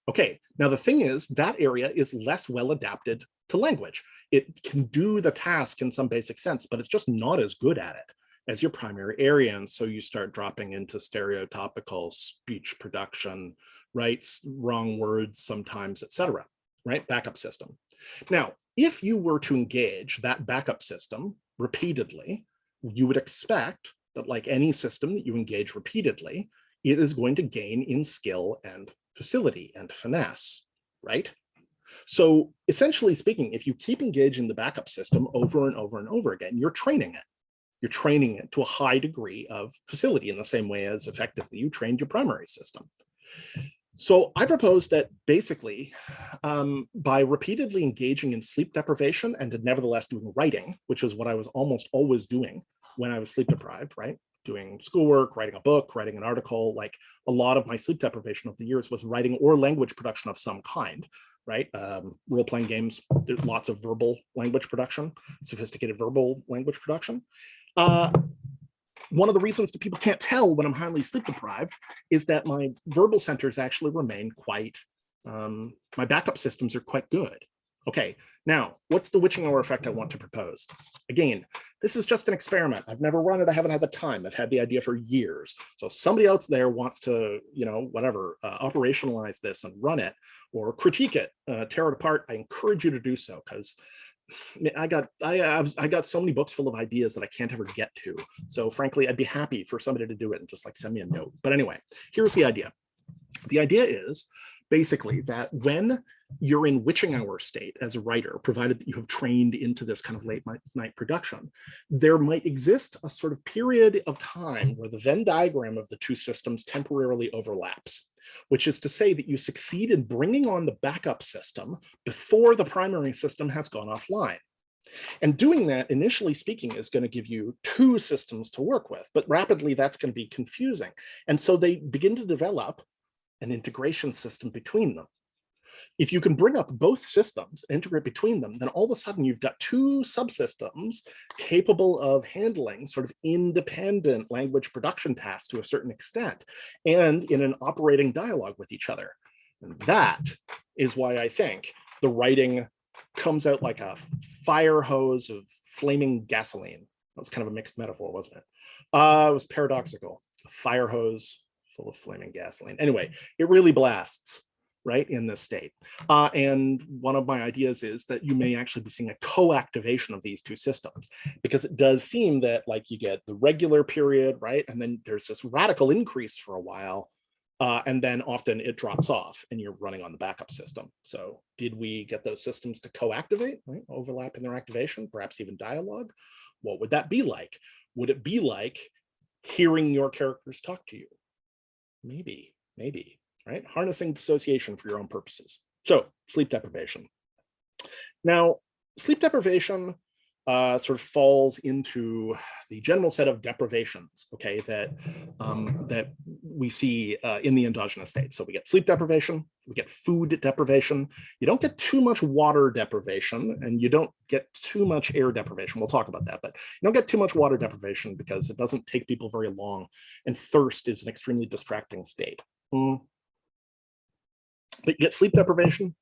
Okay, now the thing is that area is less well adapted to language. It can do the task in some basic sense, but it's just not as good at it as your primary area. And so you start dropping into stereotypical speech production, right? Wrong words sometimes, etc. Right? Backup system. Now, if you were to engage that backup system repeatedly, you would expect that like any system that you engage repeatedly, it is going to gain in skill and facility and finesse, right? So essentially speaking, if you keep engaging the backup system over and over and over again, you're training it. You're training it to a high degree of facility in the same way as effectively you trained your primary system. So I propose that basically, by repeatedly engaging in sleep deprivation and nevertheless doing writing, which is what I was almost always doing when I was sleep deprived, right? Doing schoolwork, writing a book, writing an article, like a lot of my sleep deprivation of the years was writing or language production of some kind, right? Role-playing games, there's lots of verbal language production, sophisticated verbal language production. One of the reasons that people can't tell when I'm highly sleep deprived is that my verbal centers actually remain quite, my backup systems are quite good. Okay, now, what's the witching hour effect I want to propose? Again, this is just an experiment. I've never run it. I haven't had the time. I've had the idea for years. So if somebody else there wants to, whatever, operationalize this and run it or critique it, tear it apart, I encourage you to do so, because I got so many books full of ideas that I can't ever get to. So frankly, I'd be happy for somebody to do it and just like send me a note. But anyway, here's the idea. The idea is basically that when you're in witching hour state as a writer, provided that you have trained into this kind of late night production, there might exist a sort of period of time where the Venn diagram of the two systems temporarily overlaps, which is to say that you succeed in bringing on the backup system before the primary system has gone offline. And doing that, initially speaking, is going to give you two systems to work with, but rapidly that's going to be confusing. And so they begin to develop an integration system between them. If you can bring up both systems, integrate between them, then all of a sudden you've got two subsystems capable of handling sort of independent language production tasks to a certain extent, and in an operating dialogue with each other. And that is why I think the writing comes out like a fire hose of flaming gasoline. That was kind of a mixed metaphor, wasn't it? It was paradoxical. A fire hose full of flaming gasoline. Anyway, it really blasts, right, in this state. And one of my ideas is that you may actually be seeing a co-activation of these two systems, because it does seem that like you get the regular period, right, and then there's this radical increase for a while, and then often it drops off and you're running on the backup system. So did we get those systems to co-activate, right, overlap in their activation, perhaps even dialogue? What would that be like? Would it be like hearing your characters talk to you? Maybe, right? Harnessing dissociation for your own purposes. So sleep deprivation. Now, sleep deprivation sort of falls into the general set of deprivations, okay, that we see in the endogenous state. So we get sleep deprivation, we get food deprivation. You don't get too much water deprivation, and you don't get too much air deprivation. We'll talk about that, but you don't get too much water deprivation because it doesn't take people very long, and thirst is an extremely distracting state. But you get sleep deprivation,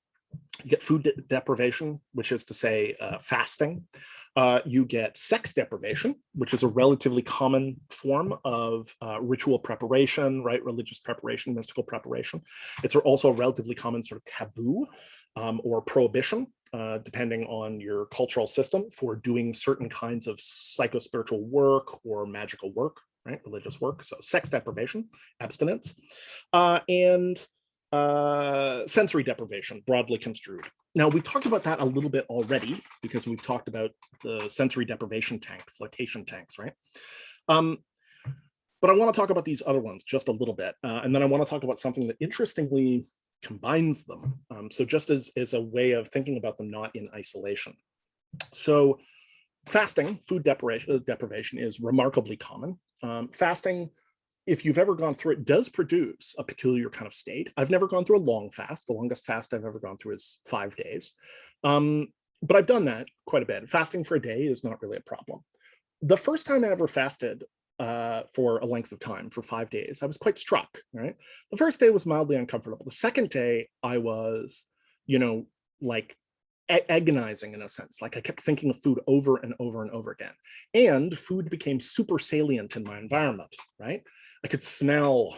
you get food deprivation, which is to say fasting. You get sex deprivation, which is a relatively common form of ritual preparation, right? Religious preparation, mystical preparation. It's also a relatively common sort of taboo or prohibition, depending on your cultural system, for doing certain kinds of psychospiritual work or magical work, right? Religious work. So sex deprivation, abstinence, and sensory deprivation, broadly construed. Now, we've talked about that a little bit already because we've talked about the sensory deprivation tank, flotation tanks, right? But I want to talk about these other ones just a little bit. And then I want to talk about something that interestingly combines them. So just as a way of thinking about them not in isolation. So fasting, food deprivation is remarkably common. Fasting, if you've ever gone through it, does produce a peculiar kind of state. I've never gone through a long fast. The longest fast I've ever gone through is 5 days. But I've done that quite a bit. Fasting for a day is not really a problem. The first time I ever fasted for a length of time, for 5 days, I was quite struck, right? The first day was mildly uncomfortable. The second day, I was, like agonizing in a sense. Like I kept thinking of food over and over and over again. And food became super salient in my environment, right? I could smell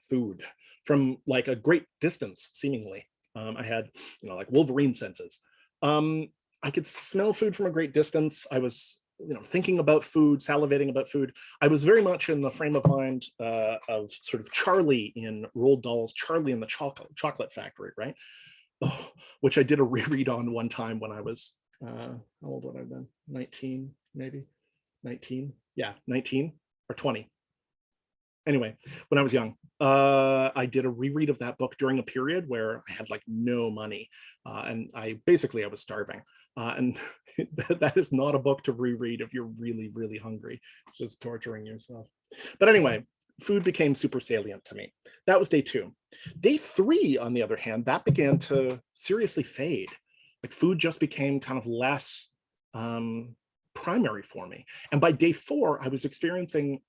food from like a great distance, seemingly. I had, like Wolverine senses. I could smell food from a great distance. I was, thinking about food, salivating about food. I was very much in the frame of mind of sort of Charlie in Roald Dahl's Charlie and the Chocolate Factory, right? Oh, which I did a reread on one time when I was, how old would I have been? 19, maybe? 19? Yeah, 19 or 20. Anyway, when I was young, I did a reread of that book during a period where I had like no money, and I was starving. And that is not a book to reread if you're really, really hungry. It's just torturing yourself. But anyway, food became super salient to me. That was day 2. Day 3, on the other hand, that began to seriously fade. Like food just became kind of less primary for me. And by day 4, I was experiencing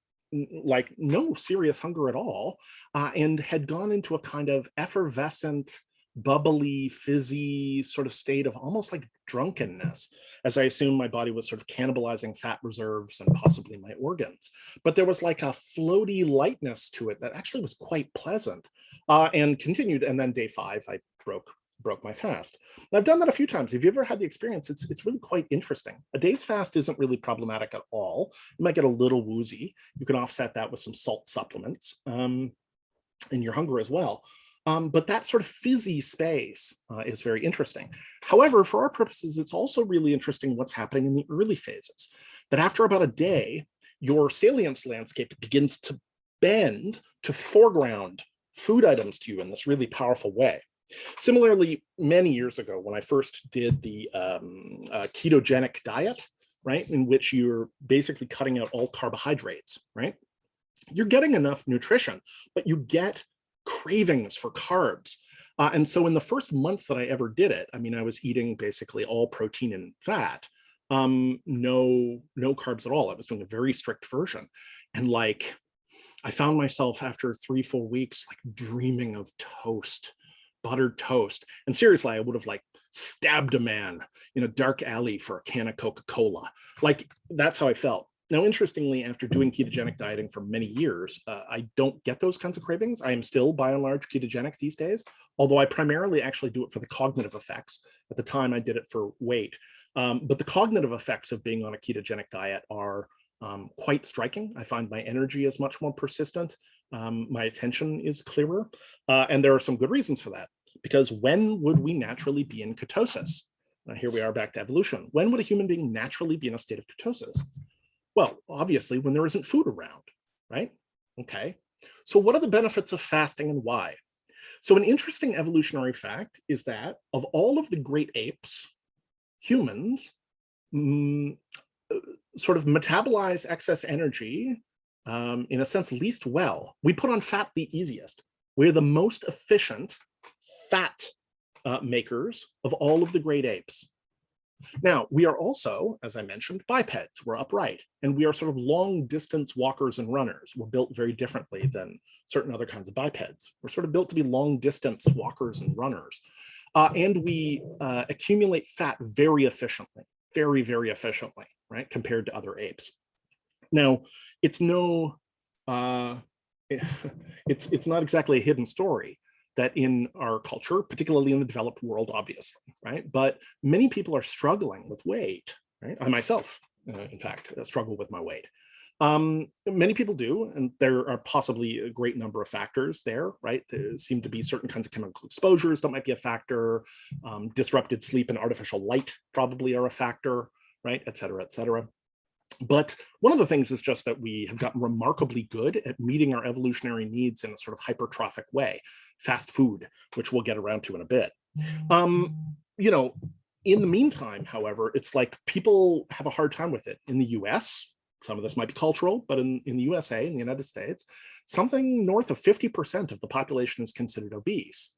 like no serious hunger at all, and had gone into a kind of effervescent, bubbly, fizzy sort of state of almost like drunkenness, as I assumed my body was sort of cannibalizing fat reserves and possibly my organs. But there was like a floaty lightness to it that actually was quite pleasant, and continued. And then day 5, I broke my fast. And I've done that a few times. If you ever had the experience, it's really quite interesting. A day's fast isn't really problematic at all. You might get a little woozy. You can offset that with some salt supplements, and your hunger as well. But that sort of fizzy space is very interesting. However, for our purposes, it's also really interesting what's happening in the early phases. That after about a day, your salience landscape begins to bend to foreground food items to you in this really powerful way. Similarly, many years ago, when I first did the ketogenic diet, right, in which you're basically cutting out all carbohydrates, right, you're getting enough nutrition, but you get cravings for carbs. And so in the first month that I ever did it, I mean, I was eating basically all protein and fat, no carbs at all. I was doing a very strict version. And like, I found myself after 3 full weeks, like dreaming of toast, buttered toast. And seriously, I would have like stabbed a man in a dark alley for a can of Coca-Cola. Like, that's how I felt. Now, interestingly, after doing ketogenic dieting for many years, I don't get those kinds of cravings. I am still, by and large, ketogenic these days, although I primarily actually do it for the cognitive effects. At the time, I did it for weight. But the cognitive effects of being on a ketogenic diet are quite striking. I find my energy is much more persistent. My attention is clearer. And there are some good reasons for that. Because when would we naturally be in ketosis? Here we are back to evolution. When would a human being naturally be in a state of ketosis? Well, obviously, when there isn't food around, right? Okay. So what are the benefits of fasting and why? So an interesting evolutionary fact is that of all of the great apes, humans sort of metabolize excess energy, in a sense, least well. We put on fat the easiest. We're the most efficient fat makers of all of the great apes. Now, we are also, as I mentioned, bipeds. We're upright, and we are sort of long distance walkers and runners. We're built very differently than certain other kinds of bipeds. We're sort of built to be long distance walkers and runners. And we accumulate fat very efficiently, very, very efficiently, right, compared to other apes. Now, it's no, it's not exactly a hidden story that in our culture, particularly in the developed world, obviously, right? But many people are struggling with weight, right? I myself, in fact, struggle with my weight. Many people do, and there are possibly a great number of factors there, right? There seem to be certain kinds of chemical exposures that might be a factor. Disrupted sleep and artificial light probably are a factor, right? Et cetera, et cetera. But one of the things is just that we have gotten remarkably good at meeting our evolutionary needs in a sort of hypertrophic way. Fast food, which we'll get around to in a bit. You know, in the meantime, however, it's like people have a hard time with it. In the US, some of this might be cultural, but in the USA, in the United States, something north of 50% of the population is considered obese.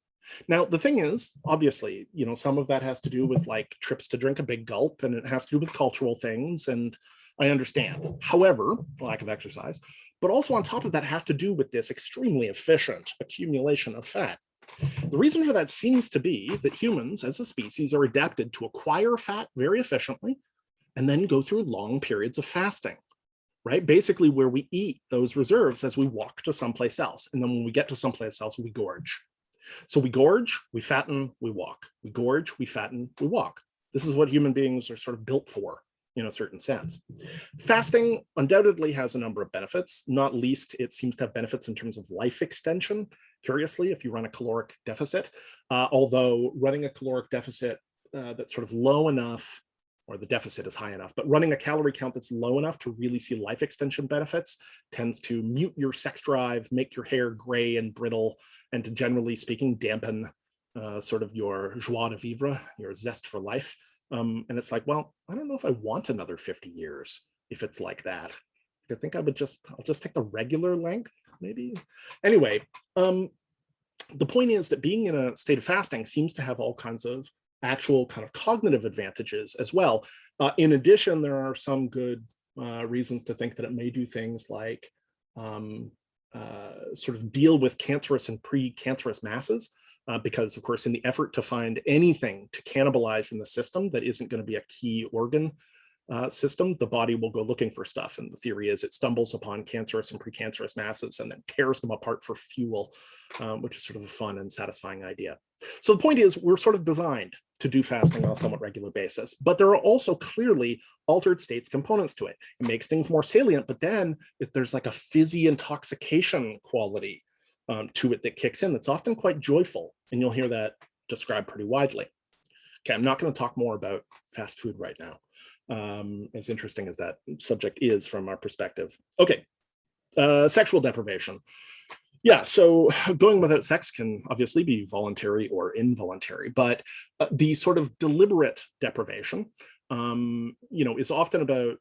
Now, the thing is, obviously, you know, some of that has to do with like trips to drink a big gulp, and it has to do with cultural things, and I understand. However, lack of exercise, but also on top of that has to do with this extremely efficient accumulation of fat. The reason for that seems to be that humans as a species are adapted to acquire fat very efficiently and then go through long periods of fasting, right? Basically where we eat those reserves as we walk to someplace else. And then when we get to someplace else, we gorge. So we gorge, we fatten, we walk. We gorge, we fatten, we walk. This is what human beings are sort of built for in a certain sense. Fasting undoubtedly has a number of benefits, not least it seems to have benefits in terms of life extension, curiously, if you run a caloric deficit, although running a caloric deficit that's sort of low enough or the deficit is high enough, but running a calorie count that's low enough to really see life extension benefits tends to mute your sex drive, make your hair gray and brittle, and to, generally speaking, dampen sort of your joie de vivre, your zest for life. And it's like, well, I don't know if I want another 50 years if it's like that. I think I'll just take the regular length, maybe. Anyway, the point is that being in a state of fasting seems to have all kinds of actual kind of cognitive advantages as well. In addition, there are some good reasons to think that it may do things like sort of deal with cancerous and pre-cancerous masses, because of course, in the effort to find anything to cannibalize in the system that isn't going to be a key organ system, the body will go looking for stuff. And the theory is it stumbles upon cancerous and precancerous masses and then tears them apart for fuel, which is sort of a fun and satisfying idea. So the point is, we're sort of designed to do fasting on a somewhat regular basis, but there are also clearly altered states components to it. It makes things more salient, but then if there's like a fizzy intoxication quality to it that kicks in, that's often quite joyful. And you'll hear that described pretty widely. Okay, I'm not going to talk more about fast food right now, as interesting as that subject is from our perspective. Okay, sexual deprivation. Yeah, so going without sex can obviously be voluntary or involuntary, but the sort of deliberate deprivation, is often about,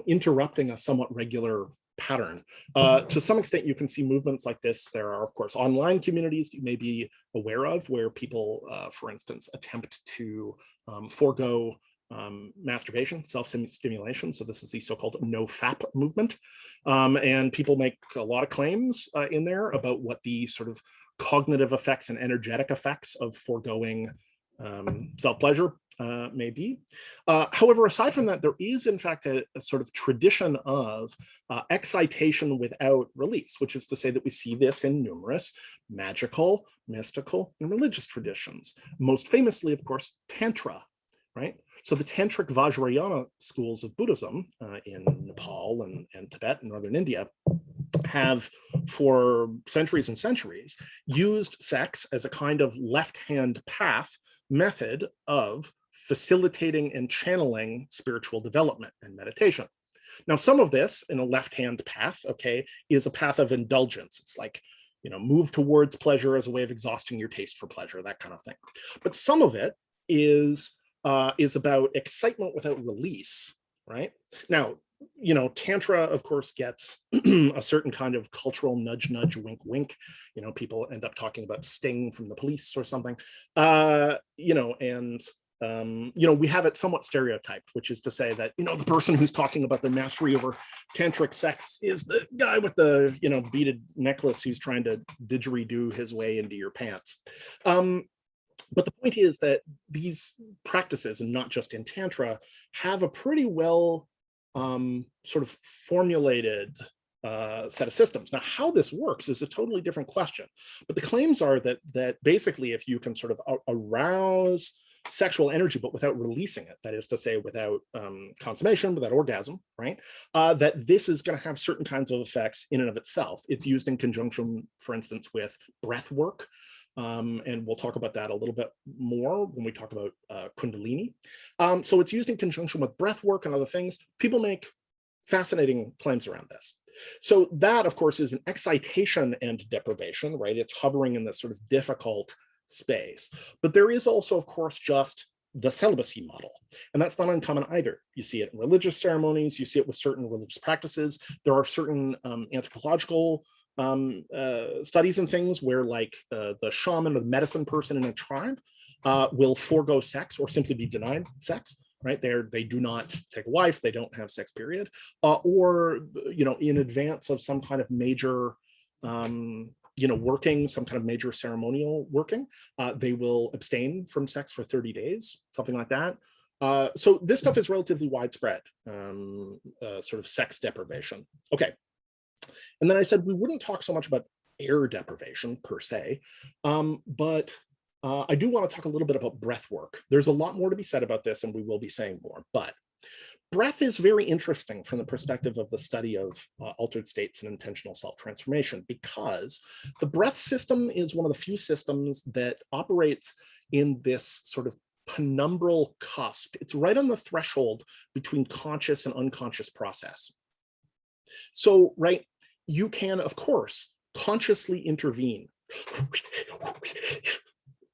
interrupting a somewhat regular pattern. To some extent, you can see movements like this. There are, of course, online communities you may be aware of where people, for instance, attempt to forego masturbation, self-stimulation. So this is the so-called no-fap movement. And people make a lot of claims in there about what the sort of cognitive effects and energetic effects of foregoing self-pleasure may be. However, aside from that, there is in fact a sort of tradition of excitation without release, which is to say that we see this in numerous magical, mystical, and religious traditions. Most famously, of course, Tantra, right? So the Tantric Vajrayana schools of Buddhism in Nepal and Tibet and northern India have, for centuries and centuries, used sex as a kind of left-hand path method of facilitating and channeling spiritual development and meditation. Now, some of this in a left-hand path, okay, is a path of indulgence. It's like, move towards pleasure as a way of exhausting your taste for pleasure, that kind of thing. But some of it is about excitement without release, right? Now, Tantra, of course, gets a certain kind of cultural nudge, nudge, wink, wink. People end up talking about Sting from the Police or something, we have it somewhat stereotyped, which is to say that, the person who's talking about the mastery over tantric sex is the guy with the, beaded necklace who's trying to didgeridoo his way into your pants. But the point is that these practices, and not just in Tantra, have a pretty well sort of formulated set of systems. Now, how this works is a totally different question. But the claims are that basically, if you can sort of arouse sexual energy, but without releasing it, that is to say, without consummation, without orgasm, right? That this is going to have certain kinds of effects in and of itself. It's used in conjunction, for instance, with breath work. And we'll talk about that a little bit more when we talk about Kundalini. So it's used in conjunction with breath work and other things. People make fascinating claims around this. So that, of course, is an excitation and deprivation, right? It's hovering in this sort of difficult space. But there is also, of course, just the celibacy model. And that's not uncommon either. You see it in religious ceremonies. You see it with certain religious practices. There are certain anthropological studies and things where, like, the shaman or the medicine person in a tribe will forego sex or simply be denied sex, right? They do not take a wife, they don't have sex, period. Or, in advance of some kind of major, working, some kind of major ceremonial working, they will abstain from sex for 30 days, something like that. So this stuff is relatively widespread, sort of sex deprivation. Okay. And then I said we wouldn't talk so much about air deprivation per se, but I do want to talk a little bit about breath work. There's a lot more to be said about this, and we will be saying more, but breath is very interesting from the perspective of the study of altered states and intentional self-transformation, because the breath system is one of the few systems that operates in this sort of penumbral cusp. It's right on the threshold between conscious and unconscious process. So, right, you can, of course, consciously intervene.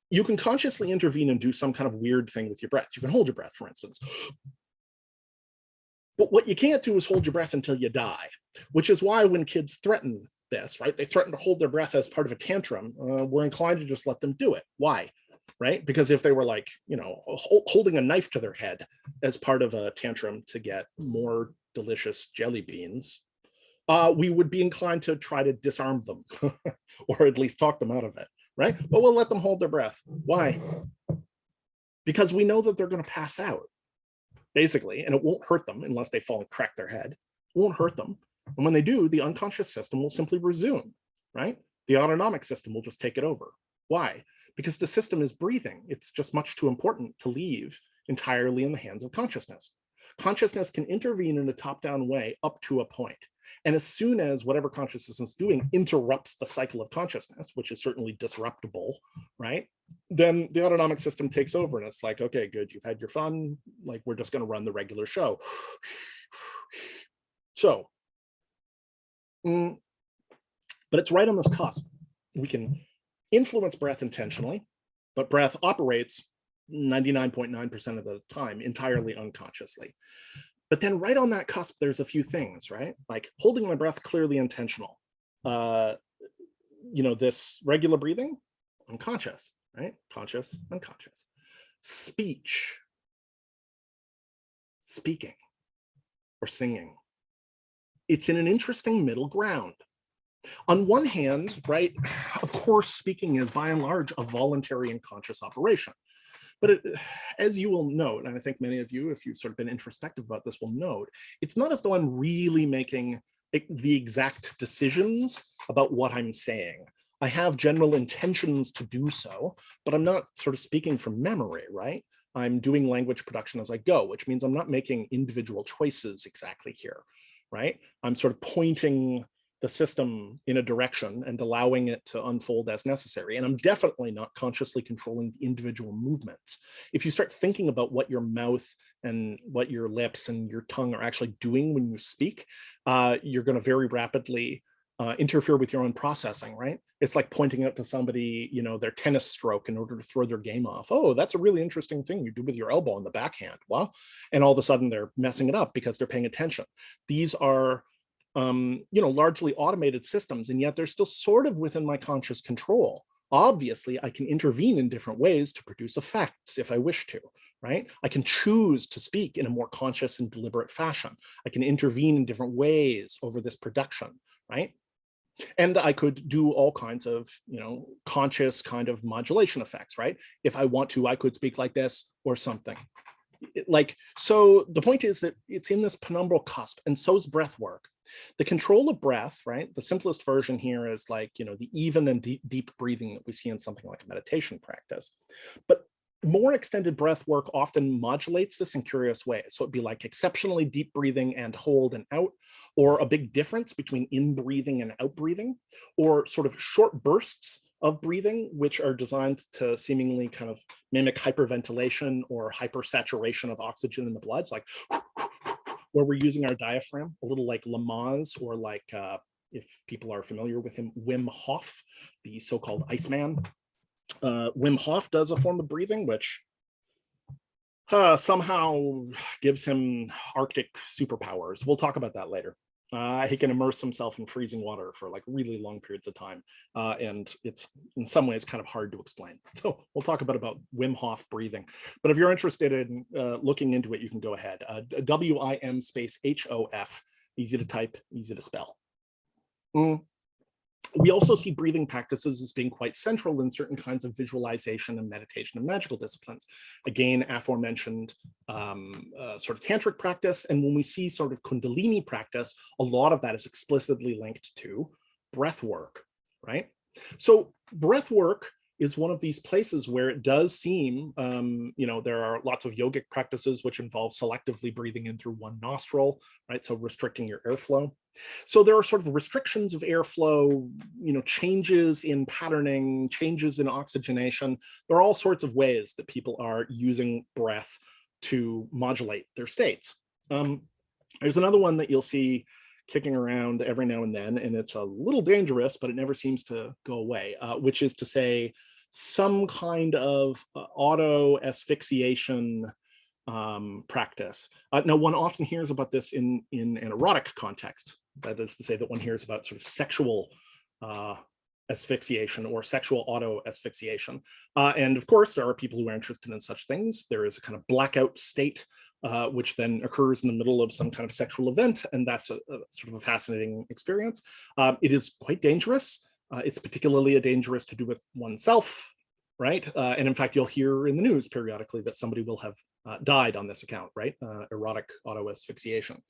You can consciously intervene and do some kind of weird thing with your breath. You can hold your breath, for instance. But what you can't do is hold your breath until you die, which is why when kids threaten this, right, they threaten to hold their breath as part of a tantrum, we're inclined to just let them do it. Why? Right? Because if they were like, you know, holding a knife to their head as part of a tantrum to get more delicious jelly beans, we would be inclined to try to disarm them or at least talk them out of it, right? But we'll let them hold their breath. Why? Because we know that they're going to pass out, basically, and it won't hurt them unless they fall and crack their head. It won't hurt them. And when they do, the unconscious system will simply resume, right? The autonomic system will just take it over. Why? Because the system is breathing. It's just much too important to leave entirely in the hands of consciousness. Consciousness can intervene in a top-down way up to a point. And as soon as whatever consciousness is doing interrupts the cycle of consciousness, which is certainly disruptible, right? Then the autonomic system takes over and it's like, okay, good, you've had your fun. Like, we're just going to run the regular show. So, but it's right on this cusp. We can influence breath intentionally, but breath operates 99.9% of the time entirely unconsciously. But then right on that cusp, there's a few things, right? Like holding my breath, clearly intentional. You know, this regular breathing, unconscious, right? Conscious, unconscious. Speech, speaking or singing. It's in an interesting middle ground. On one hand, right, of course, speaking is by and large a voluntary and conscious operation. But as you will note, and I think many of you, if you've sort of been introspective about this, will note, it's not as though I'm really making the exact decisions about what I'm saying. I have general intentions to do so, but I'm not sort of speaking from memory, right? I'm doing language production as I go, which means I'm not making individual choices exactly here, right? I'm sort of pointing the system in a direction and allowing it to unfold as necessary. And I'm definitely not consciously controlling the individual movements. If you start thinking about what your mouth and what your lips and your tongue are actually doing when you speak, you're going to very rapidly interfere with your own processing, right? It's like pointing out to somebody, you know, their tennis stroke in order to throw their game off. Oh, that's a really interesting thing you do with your elbow on the backhand. Well, and all of a sudden they're messing it up because they're paying attention. These are you know, largely automated systems, and yet they're still sort of within my conscious control. Obviously, I can intervene in different ways to produce effects if I wish to, right? I can choose to speak in a more conscious and deliberate fashion. I can intervene in different ways over this production, right? And I could do all kinds of, you know, conscious kind of modulation effects, right? If I want to, I could speak like this or something. Like, so the point is that it's in this penumbral cusp, and so is breath work. The control of breath, right? The simplest version here is like, you know, the even and deep breathing that we see in something like a meditation practice. But more extended breath work often modulates this in curious ways. So it'd be like exceptionally deep breathing and hold and out, or a big difference between in breathing and out breathing, or sort of short bursts of breathing, which are designed to seemingly kind of mimic hyperventilation or hypersaturation of oxygen in the blood. It's like where we're using our diaphragm, a little like Lamaze, or like if people are familiar with him, Wim Hof, the so-called Iceman. Wim Hof does a form of breathing which somehow gives him Arctic superpowers. We'll talk about that later. He can immerse himself in freezing water for like really long periods of time. And it's in some ways kind of hard to explain. So we'll talk about Wim Hof breathing. But if you're interested in looking into it, you can go ahead. WIM space HOF, easy to type, easy to spell. We also see breathing practices as being quite central in certain kinds of visualization and meditation and magical disciplines. Again, aforementioned sort of tantric practice. And when we see sort of Kundalini practice, a lot of that is explicitly linked to breath work, right? So breath work is one of these places where it does seem, there are lots of yogic practices which involve selectively breathing in through one nostril, right? So restricting your airflow. So there are sort of restrictions of airflow, changes in patterning, changes in oxygenation. There are all sorts of ways that people are using breath to modulate their states. There's another one that you'll see kicking around every now and then, and it's a little dangerous, but it never seems to go away, which is to say some kind of auto asphyxiation practice. Now, one often hears about this in an erotic context. That is to say that one hears about sort of sexual asphyxiation or sexual auto asphyxiation. And of course, there are people who are interested in such things. There is a kind of blackout state which then occurs in the middle of some kind of sexual event, and that's a sort of a fascinating experience. It is quite dangerous. It's particularly dangerous to do with oneself, right? And in fact, you'll hear in the news periodically that somebody will have died on this account, right? Erotic auto asphyxiation.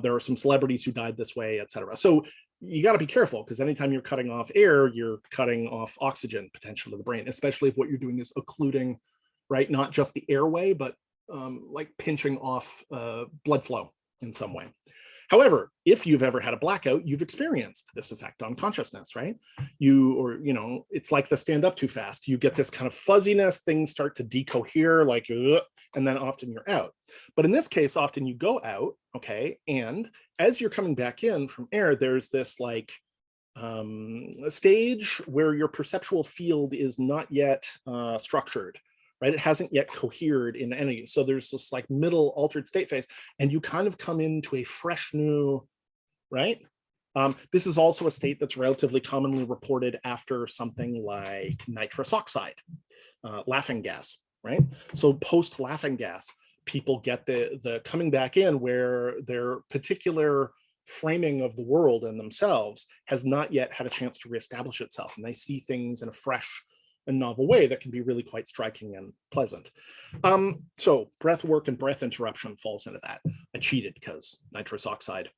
There are some celebrities who died this way, et cetera. So you got to be careful, because anytime you're cutting off air, you're cutting off oxygen potential to the brain, especially if what you're doing is occluding, right? Not just the airway, but like pinching off blood flow in some way. However, if you've ever had a blackout, you've experienced this effect on consciousness, right? It's like the stand up too fast. You get this kind of fuzziness, things start to decohere, like, and then often you're out. But in this case, often you go out, okay? And as you're coming back in from air, there's this like a stage where your perceptual field is not yet structured, right? It hasn't yet cohered in any. So there's this like middle altered state phase, and you kind of come into a fresh new, right? This is also a state that's relatively commonly reported after something like nitrous oxide, laughing gas, right? So post laughing gas, people get the coming back in where their particular framing of the world and themselves has not yet had a chance to reestablish itself, and they see things in a fresh and novel way that can be really quite striking and pleasant. So breath work and breath interruption falls into that. I cheated because nitrous oxide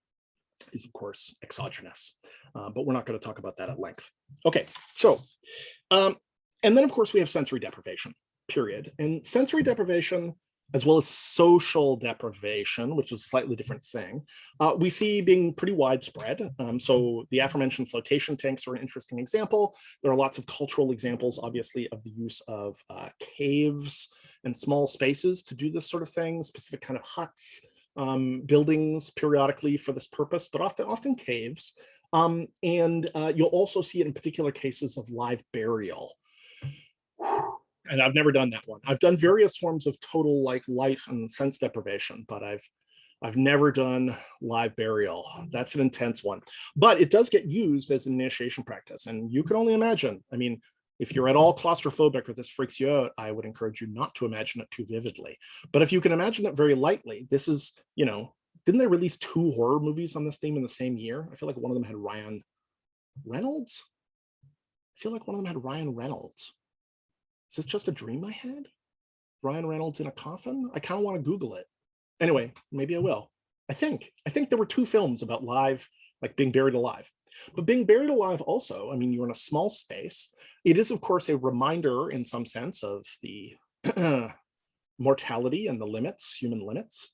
is of course exogenous, but we're not going to talk about that at length. Okay, so, and then of course we have sensory deprivation, period. And sensory deprivation, as well as social deprivation, which is a slightly different thing, we see being pretty widespread. So the aforementioned flotation tanks are an interesting example. There are lots of cultural examples, obviously, of the use of caves and small spaces to do this sort of thing, specific kind of huts, buildings periodically for this purpose, but often caves. And you'll also see it in particular cases of live burial. And I've never done that one. I've done various forms of total like light and sense deprivation, but I've never done live burial. That's an intense one, but it does get used as an initiation practice. And you can only imagine, I mean, if you're at all claustrophobic or this freaks you out, I would encourage you not to imagine it too vividly. But if you can imagine it very lightly, this is, didn't they release 2 horror movies on this theme in the same year? I feel like one of them had Ryan Reynolds. I feel like one of them had Ryan Reynolds. Is this just a dream I had? Ryan Reynolds in a coffin? I kind of want to Google it. Anyway, maybe I will. I think there were 2 films about live, like being buried alive. But being buried alive also, I mean, you're in a small space. It is, of course, a reminder in some sense of the mortality and the limits, human limits.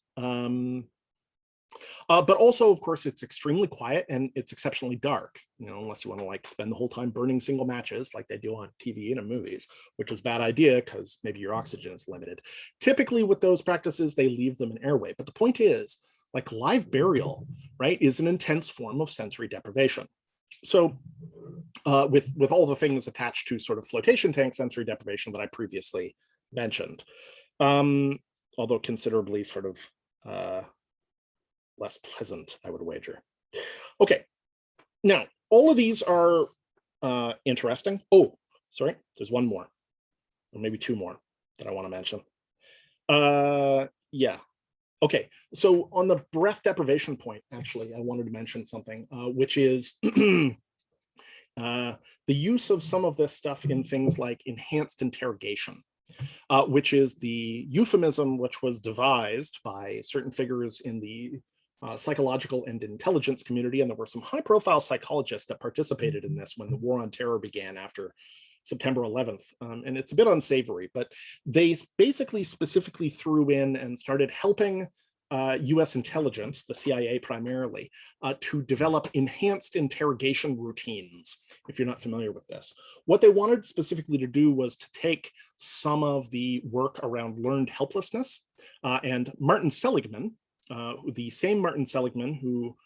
But also, of course, it's extremely quiet and it's exceptionally dark, unless you want to like spend the whole time burning single matches like they do on TV and in movies, which is a bad idea because maybe your oxygen is limited. Typically with those practices, they leave them in airway. But the point is, like live burial, right, is an intense form of sensory deprivation. So with all the things attached to sort of flotation tank sensory deprivation that I previously mentioned, although considerably sort of less pleasant, I would wager. Okay, now all of these are interesting. Oh, sorry, there's one more, or maybe 2 more that I want to mention. Yeah. Okay, so on the breath deprivation point, actually, I wanted to mention something, which is the use of some of this stuff in things like enhanced interrogation, which is the euphemism which was devised by certain figures in the psychological and intelligence community. And there were some high-profile psychologists that participated in this when the war on terror began after September 11th. And it's a bit unsavory, but they basically specifically threw in and started helping US intelligence, the CIA primarily, to develop enhanced interrogation routines, if you're not familiar with this. What they wanted specifically to do was to take some of the work around learned helplessness, and Martin Seligman, the same Martin Seligman who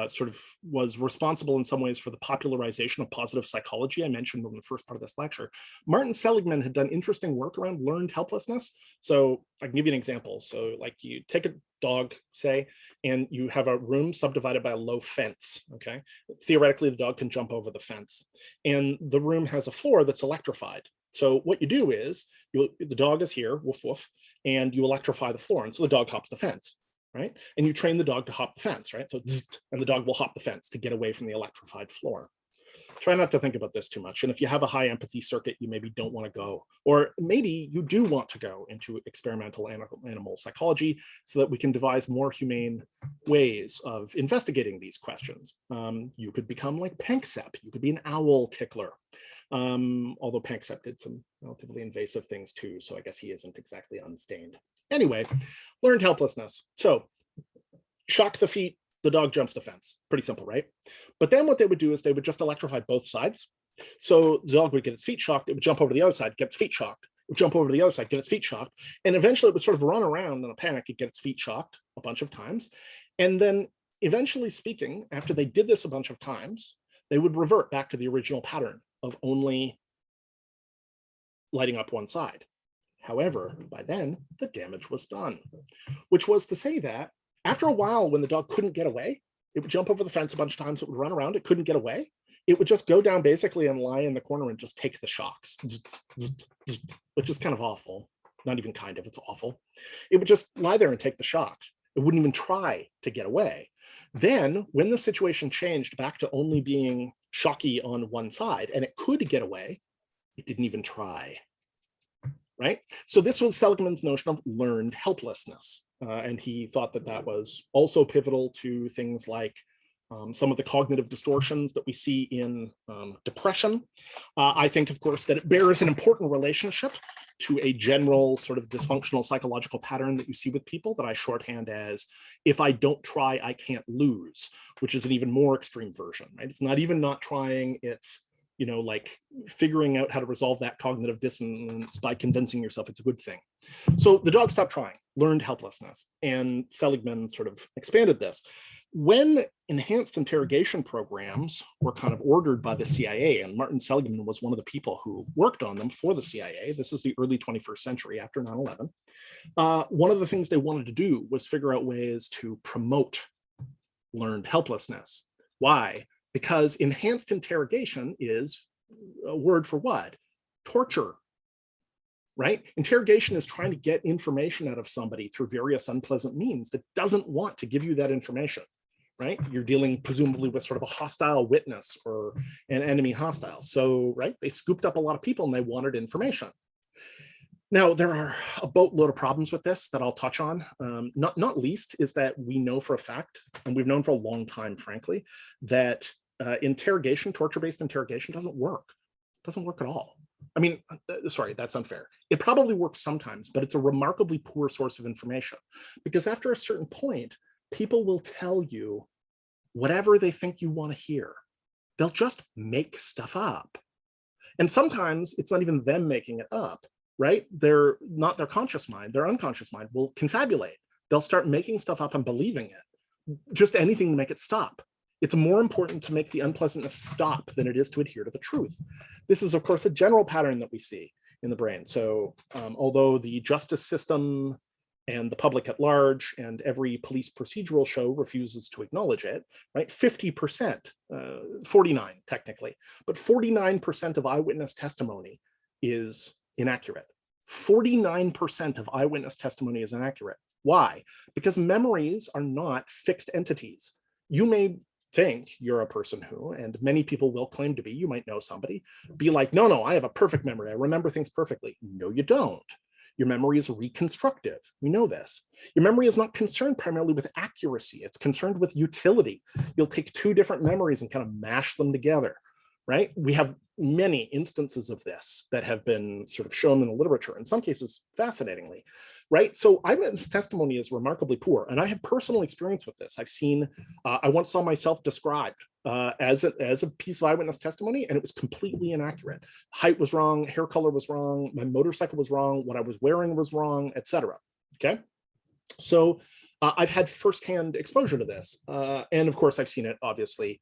sort of was responsible in some ways for the popularization of positive psychology I mentioned in the first part of this lecture. Martin Seligman had done interesting work around learned helplessness. So I can give you an example. So like you take a dog, say, and you have a room subdivided by a low fence, okay? Theoretically, the dog can jump over the fence. And the room has a floor that's electrified. So what you do is, the dog is here, woof, woof, and you electrify the floor. And so the dog hops the fence. Right? And you train the dog to hop the fence, right? So, and the dog will hop the fence to get away from the electrified floor. Try not to think about this too much. And if you have a high empathy circuit, you maybe don't want to go, or maybe you do want to go into experimental animal psychology so that we can devise more humane ways of investigating these questions. You could become like Panksepp. You could be an owl tickler. Although Panksepp did some relatively invasive things too, so I guess he isn't exactly unstained. Anyway, learned helplessness. So shock the feet, the dog jumps the fence. Pretty simple, right? But then what they would do is they would just electrify both sides. So the dog would get its feet shocked, it would jump over to the other side, get its feet shocked, it would jump over to the other side, get its feet shocked, and eventually it would sort of run around in a panic and get its feet shocked a bunch of times. And then eventually speaking, after they did this a bunch of times, they would revert back to the original pattern of only lighting up one side. However, by then, the damage was done, which was to say that after a while, when the dog couldn't get away, it would jump over the fence a bunch of times, it would run around, it couldn't get away. It would just go down basically and lie in the corner and just take the shocks, which is kind of awful. Not even kind of, it's awful. It would just lie there and take the shocks. It wouldn't even try to get away. Then when the situation changed back to only being shocky on one side and it could get away, it didn't even try. Right? So this was Seligman's notion of learned helplessness. And he thought that that was also pivotal to things like some of the cognitive distortions that we see in depression. I think, of course, that it bears an important relationship to a general sort of dysfunctional psychological pattern that you see with people that I shorthand as, if I don't try, I can't lose, which is an even more extreme version, right? It's not even not trying, it's, you know, like figuring out how to resolve that cognitive dissonance by convincing yourself it's a good thing. So the dog stopped trying, learned helplessness, and Seligman sort of expanded this. When enhanced interrogation programs were kind of ordered by the CIA, and Martin Seligman was one of the people who worked on them for the CIA, this is the early 21st century after 9/11, one of the things they wanted to do was figure out ways to promote learned helplessness. Why? Because enhanced interrogation is a word for what? Torture, right? Interrogation is trying to get information out of somebody through various unpleasant means that doesn't want to give you that information, right? You're dealing presumably with sort of a hostile witness or an enemy hostile. So, right, they scooped up a lot of people and they wanted information. Now, there are a boatload of problems with this that I'll touch on. Not least is that we know for a fact, and we've known for a long time, frankly, that interrogation, torture-based interrogation doesn't work. It doesn't work at all. I mean, sorry, that's unfair. It probably works sometimes, but it's a remarkably poor source of information because after a certain point, people will tell you whatever they think you want to hear. They'll just make stuff up. And sometimes it's not even them making it up, right? They're not their conscious mind, their unconscious mind will confabulate. They'll start making stuff up and believing it, just anything to make it stop. It's more important to make the unpleasantness stop than it is to adhere to the truth. This is, of course, a general pattern that we see in the brain. So although the justice system and the public at large and every police procedural show refuses to acknowledge it, right? 50%, 49 technically, but 49% of eyewitness testimony is inaccurate. 49% of eyewitness testimony is inaccurate. Why? Because memories are not fixed entities. You may think you're a person who, and many people will claim to be, you might know somebody, be like, no, I have a perfect memory. I remember things perfectly. No, you don't. Your memory is reconstructive. We know this. Your memory is not concerned primarily with accuracy. It's concerned with utility. You'll take two different memories and kind of mash them together, right? We have many instances of this that have been sort of shown in the literature, in some cases fascinatingly, right? So eyewitness testimony is remarkably poor, and I have personal experience with this. I've seen, I once saw myself described as a piece of eyewitness testimony, and it was completely inaccurate. Height was wrong, hair color was wrong, my motorcycle was wrong, what I was wearing was wrong, etc. Okay, so I've had firsthand exposure to this, and of course I've seen it obviously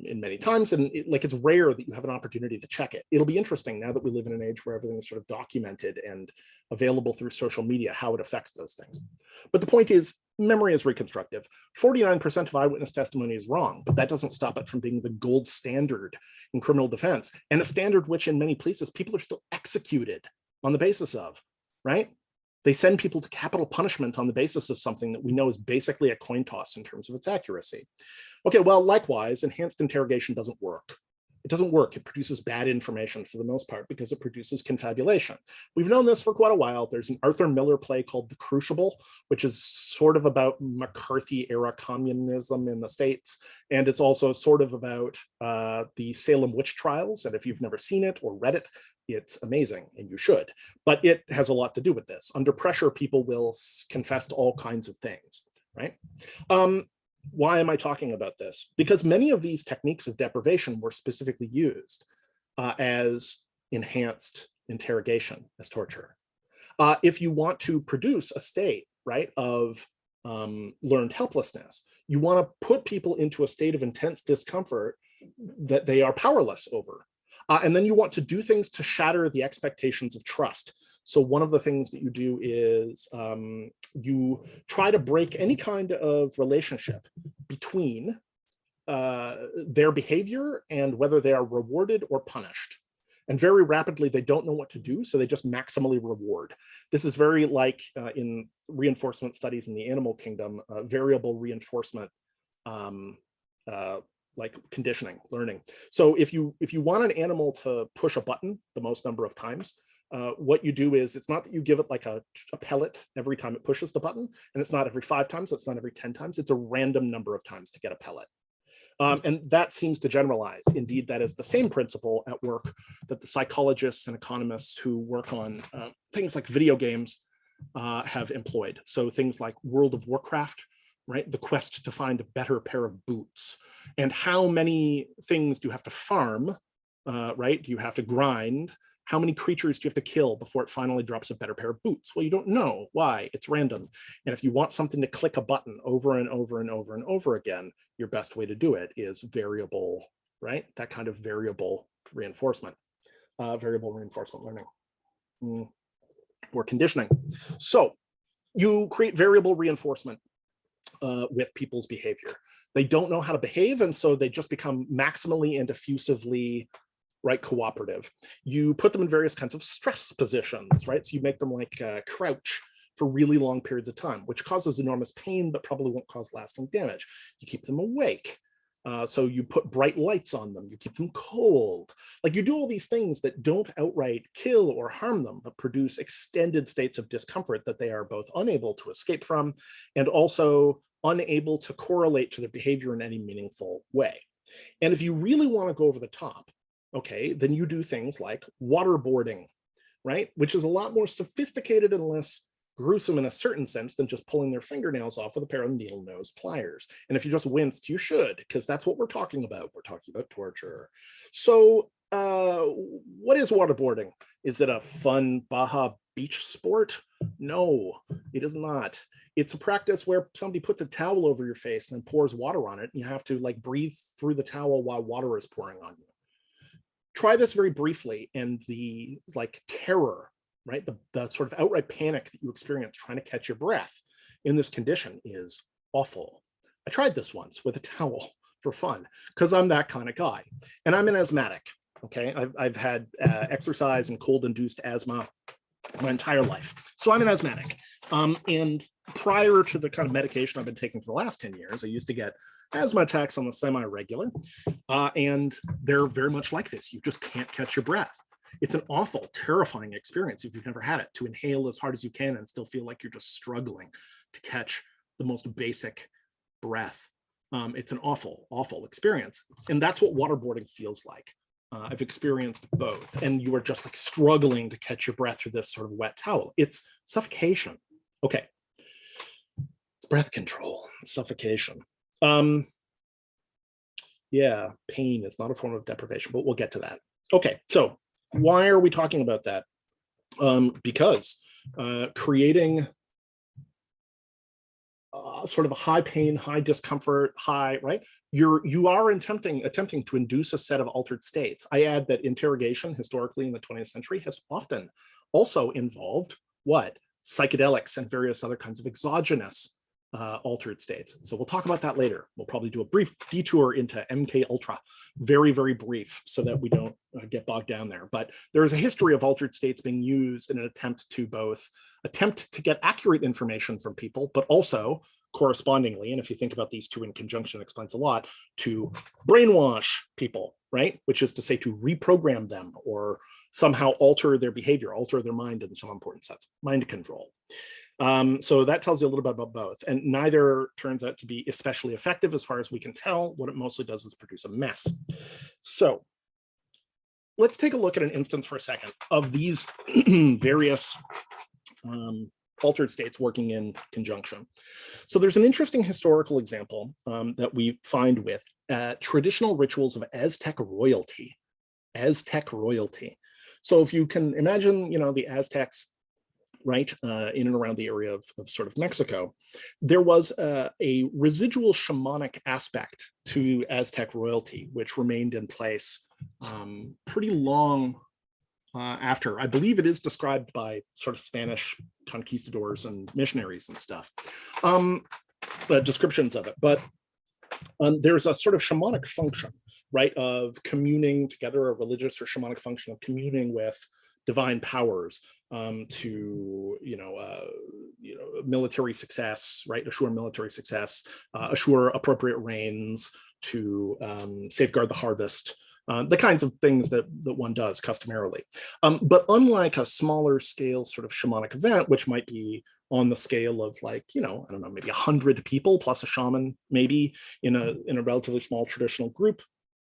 in many times, and it's rare that you have an opportunity to check it. It'll be interesting now that we live in an age where everything is sort of documented and available through social media, how it affects those things. But the point is, memory is reconstructive. 49% of eyewitness testimony is wrong, but that doesn't stop it from being the gold standard in criminal defense, and a standard which in many places people are still executed on the basis of, right? They send people to capital punishment on the basis of something that we know is basically a coin toss in terms of its accuracy. Okay, well, likewise, enhanced interrogation doesn't work. It doesn't work. It produces bad information for the most part because it produces confabulation. We've known this for quite a while. There's an Arthur Miller play called The Crucible, which is sort of about McCarthy-era communism in the States. And it's also sort of about the Salem witch trials. And if you've never seen it or read it, it's amazing, and you should. But it has a lot to do with this. Under pressure, people will confess to all kinds of things, right? Why am I talking about this? Because many of these techniques of deprivation were specifically used as enhanced interrogation, as torture. If you want to produce a state, right, of learned helplessness, you want to put people into a state of intense discomfort that they are powerless over. And then you want to do things to shatter the expectations of trust. So one of the things that you do is you try to break any kind of relationship between their behavior and whether they are rewarded or punished. And very rapidly, they don't know what to do, so they just maximally reward. This is very like in reinforcement studies in the animal kingdom, variable reinforcement, like conditioning, learning. So if you want an animal to push a button the most number of times, what you do is, it's not that you give it like a pellet every time it pushes the button, and it's not every 5 times, it's not every 10 times, it's a random number of times to get a pellet. And that seems to generalize. Indeed, that is the same principle at work that the psychologists and economists who work on things like video games have employed. So things like World of Warcraft, right? The quest to find a better pair of boots. And how many things do you have to farm, right? Do you have to grind? How many creatures do you have to kill before it finally drops a better pair of boots? Well, you don't know why. It's random. And if you want something to click a button over and over and over and over again, your best way to do it is variable, right? That kind of variable reinforcement learning, or conditioning. So you create variable reinforcement with people's behavior. They don't know how to behave, and so they just become maximally and effusively, right, cooperative. You put them in various kinds of stress positions, right? So you make them like crouch for really long periods of time, which causes enormous pain, but probably won't cause lasting damage. You keep them awake. So you put bright lights on them, you keep them cold. Like, you do all these things that don't outright kill or harm them, but produce extended states of discomfort that they are both unable to escape from and also unable to correlate to their behavior in any meaningful way. And if you really want to go over the top, okay, then you do things like waterboarding, right? Which is a lot more sophisticated and less gruesome in a certain sense than just pulling their fingernails off with a pair of needle nose pliers. And if you just winced, you should, because that's what we're talking about. We're talking about torture. So what is waterboarding? Is it a fun Baja beach sport? No, it is not. It's a practice where somebody puts a towel over your face and then pours water on it, and you have to like breathe through the towel while water is pouring on you. Try this very briefly, and the like terror, right? The sort of outright panic that you experience trying to catch your breath in this condition is awful. I tried this once with a towel for fun because I'm that kind of guy, and I'm an asthmatic. Okay, I've had exercise and cold-induced asthma my entire life, so I'm an asthmatic. And prior to the kind of medication I've been taking for the last 10 years, I used to get asthma attacks on the semi-regular, and they're very much like this. You just can't catch your breath. It's an awful, terrifying experience if you've never had it, to inhale as hard as you can and still feel like you're just struggling to catch the most basic breath. It's an awful, awful experience. And that's what waterboarding feels like. I've experienced both, and you are just like struggling to catch your breath through this sort of wet towel. It's suffocation. Okay. It's breath control, suffocation. Yeah, pain is not a form of deprivation, but we'll get to that. Okay, so why are we talking about that? Because creating sort of a high pain, high discomfort, right? You are attempting to induce a set of altered states. I add that interrogation historically in the 20th century has often also involved what? Psychedelics and various other kinds of exogenous altered states. So we'll talk about that later. We'll probably do a brief detour into MK Ultra, very, very brief, so that we don't get bogged down there. But there is a history of altered states being used in an attempt to get accurate information from people, but also correspondingly, and if you think about these two in conjunction, it explains a lot, to brainwash people, right? Which is to say to reprogram them or somehow alter their behavior, alter their mind in some important sense, mind control. So that tells you a little bit about both, and neither turns out to be especially effective as far as we can tell. What it mostly does is produce a mess. So let's take a look at an instance for a second of these various altered states working in conjunction. So there's an interesting historical example that we find with traditional rituals of Aztec royalty. Aztec royalty. So if you can imagine, the Aztecs, right, in and around the area of sort of Mexico, there was a residual shamanic aspect to Aztec royalty, which remained in place pretty long after. I believe it is described by sort of Spanish conquistadors and missionaries and stuff, descriptions of it. But there's a sort of shamanic function, right, of communing together, a religious or shamanic function of communing with divine powers to military success, right? Assure military success, assure appropriate rains, to safeguard the harvest, the kinds of things that one does customarily. But unlike a smaller scale sort of shamanic event, which might be on the scale of like, I don't know, maybe 100 people plus a shaman, maybe in a relatively small traditional group,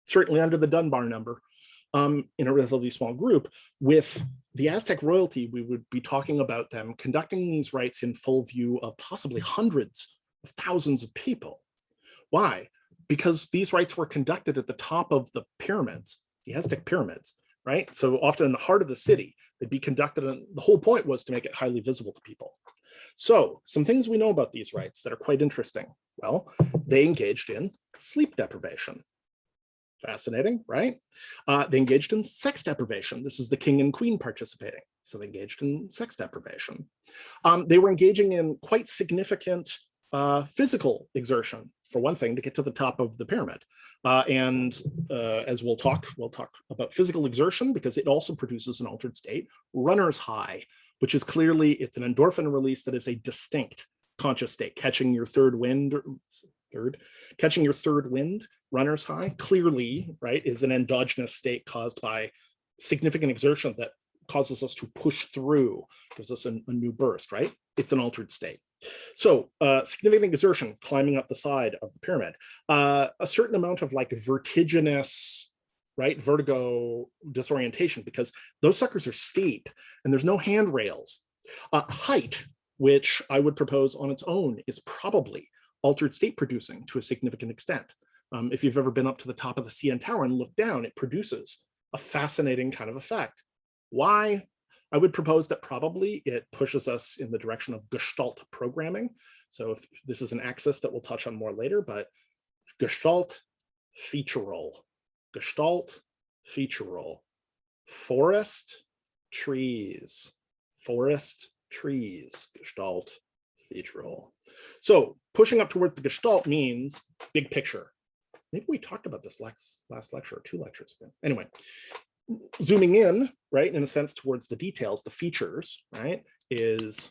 certainly under the Dunbar number, in a relatively small group. With the Aztec royalty, we would be talking about them conducting these rites in full view of possibly hundreds of thousands of people. Why? Because these rites were conducted at the top of the pyramids, the Aztec pyramids, right? So often in the heart of the city, they'd be conducted, and the whole point was to make it highly visible to people. So some things we know about these rites that are quite interesting. Well, they engaged in sleep deprivation. Fascinating, right? They engaged in sex deprivation. This is the king and queen participating. So they engaged in sex deprivation. They were engaging in quite significant physical exertion, for one thing, to get to the top of the pyramid. As we'll talk about physical exertion because it also produces an altered state, runner's high, which is clearly, it's an endorphin release that is a distinct conscious state, catching your third wind, runner's high, clearly, right, is an endogenous state caused by significant exertion that causes us to push through, gives us a new burst, right? It's an altered state. So significant exertion climbing up the side of the pyramid, a certain amount of like vertiginous, right, vertigo, disorientation, because those suckers are steep and there's no handrails. Height, which I would propose on its own is probably altered state producing to a significant extent. If you've ever been up to the top of the CN Tower and looked down, it produces a fascinating kind of effect. Why? I would propose that probably it pushes us in the direction of Gestalt programming. So if this is an axis that we'll touch on more later, but Gestalt, featural, Gestalt, featural, forest, trees, Gestalt, featural. So pushing up towards the Gestalt means big picture. Maybe we talked about this last lecture or 2 lectures ago. Anyway, zooming in, right, in a sense towards the details, the features, right, is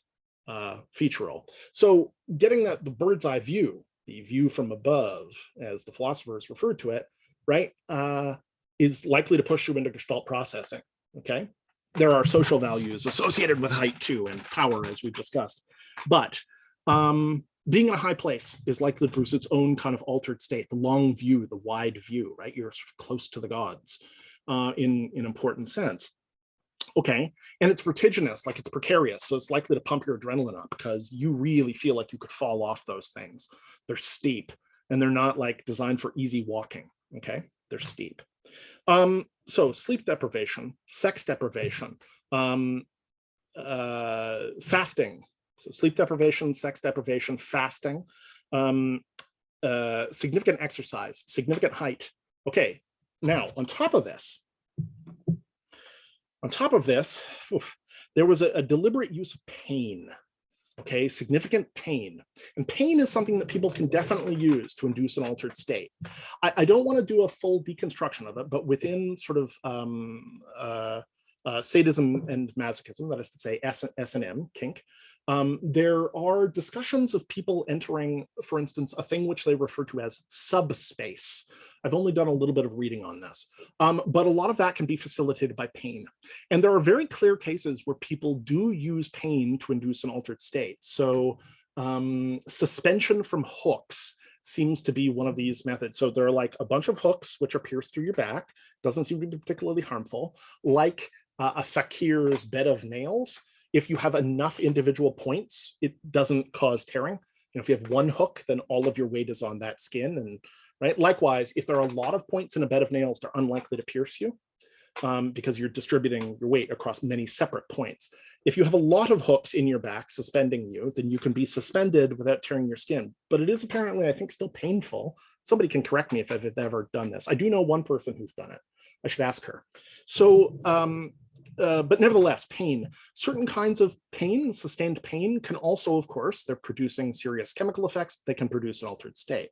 featural. So getting the bird's eye view, the view from above, as the philosophers referred to it, right, is likely to push you into Gestalt processing, okay? There are social values associated with height too, and power, as we've discussed. But being in a high place is likely to produce its own kind of altered state, the long view, the wide view, right? You're sort of close to the gods in an important sense. Okay, and it's vertiginous, like it's precarious, so it's likely to pump your adrenaline up because you really feel like you could fall off those things. They're steep, and they're not like designed for easy walking, okay? They're steep. So sleep deprivation, sex deprivation, fasting. So sleep deprivation, sex deprivation, fasting, significant exercise, significant height. Okay, now on top of this, there was a deliberate use of pain. Okay, significant pain. And pain is something that people can definitely use to induce an altered state. I don't want to do a full deconstruction of it, but within sort of sadism and masochism, that is to say S&M, kink, there are discussions of people entering, for instance, a thing which they refer to as subspace. I've only done a little bit of reading on this, but a lot of that can be facilitated by pain. And there are very clear cases where people do use pain to induce an altered state. So suspension from hooks seems to be one of these methods. So there are like a bunch of hooks which are pierced through your back, doesn't seem to be particularly harmful, like a fakir's bed of nails. If you have enough individual points, it doesn't cause tearing. You know, if you have one hook, then all of your weight is on that skin. And right, likewise, if there are a lot of points in a bed of nails, they're unlikely to pierce you because you're distributing your weight across many separate points. If you have a lot of hooks in your back suspending you, then you can be suspended without tearing your skin. But it is apparently, I think, still painful. Somebody can correct me if I've ever done this. I do know one person who's done it. I should ask her. So, but nevertheless, pain, certain kinds of pain, sustained pain can also, of course, they're producing serious chemical effects. They can produce an altered state.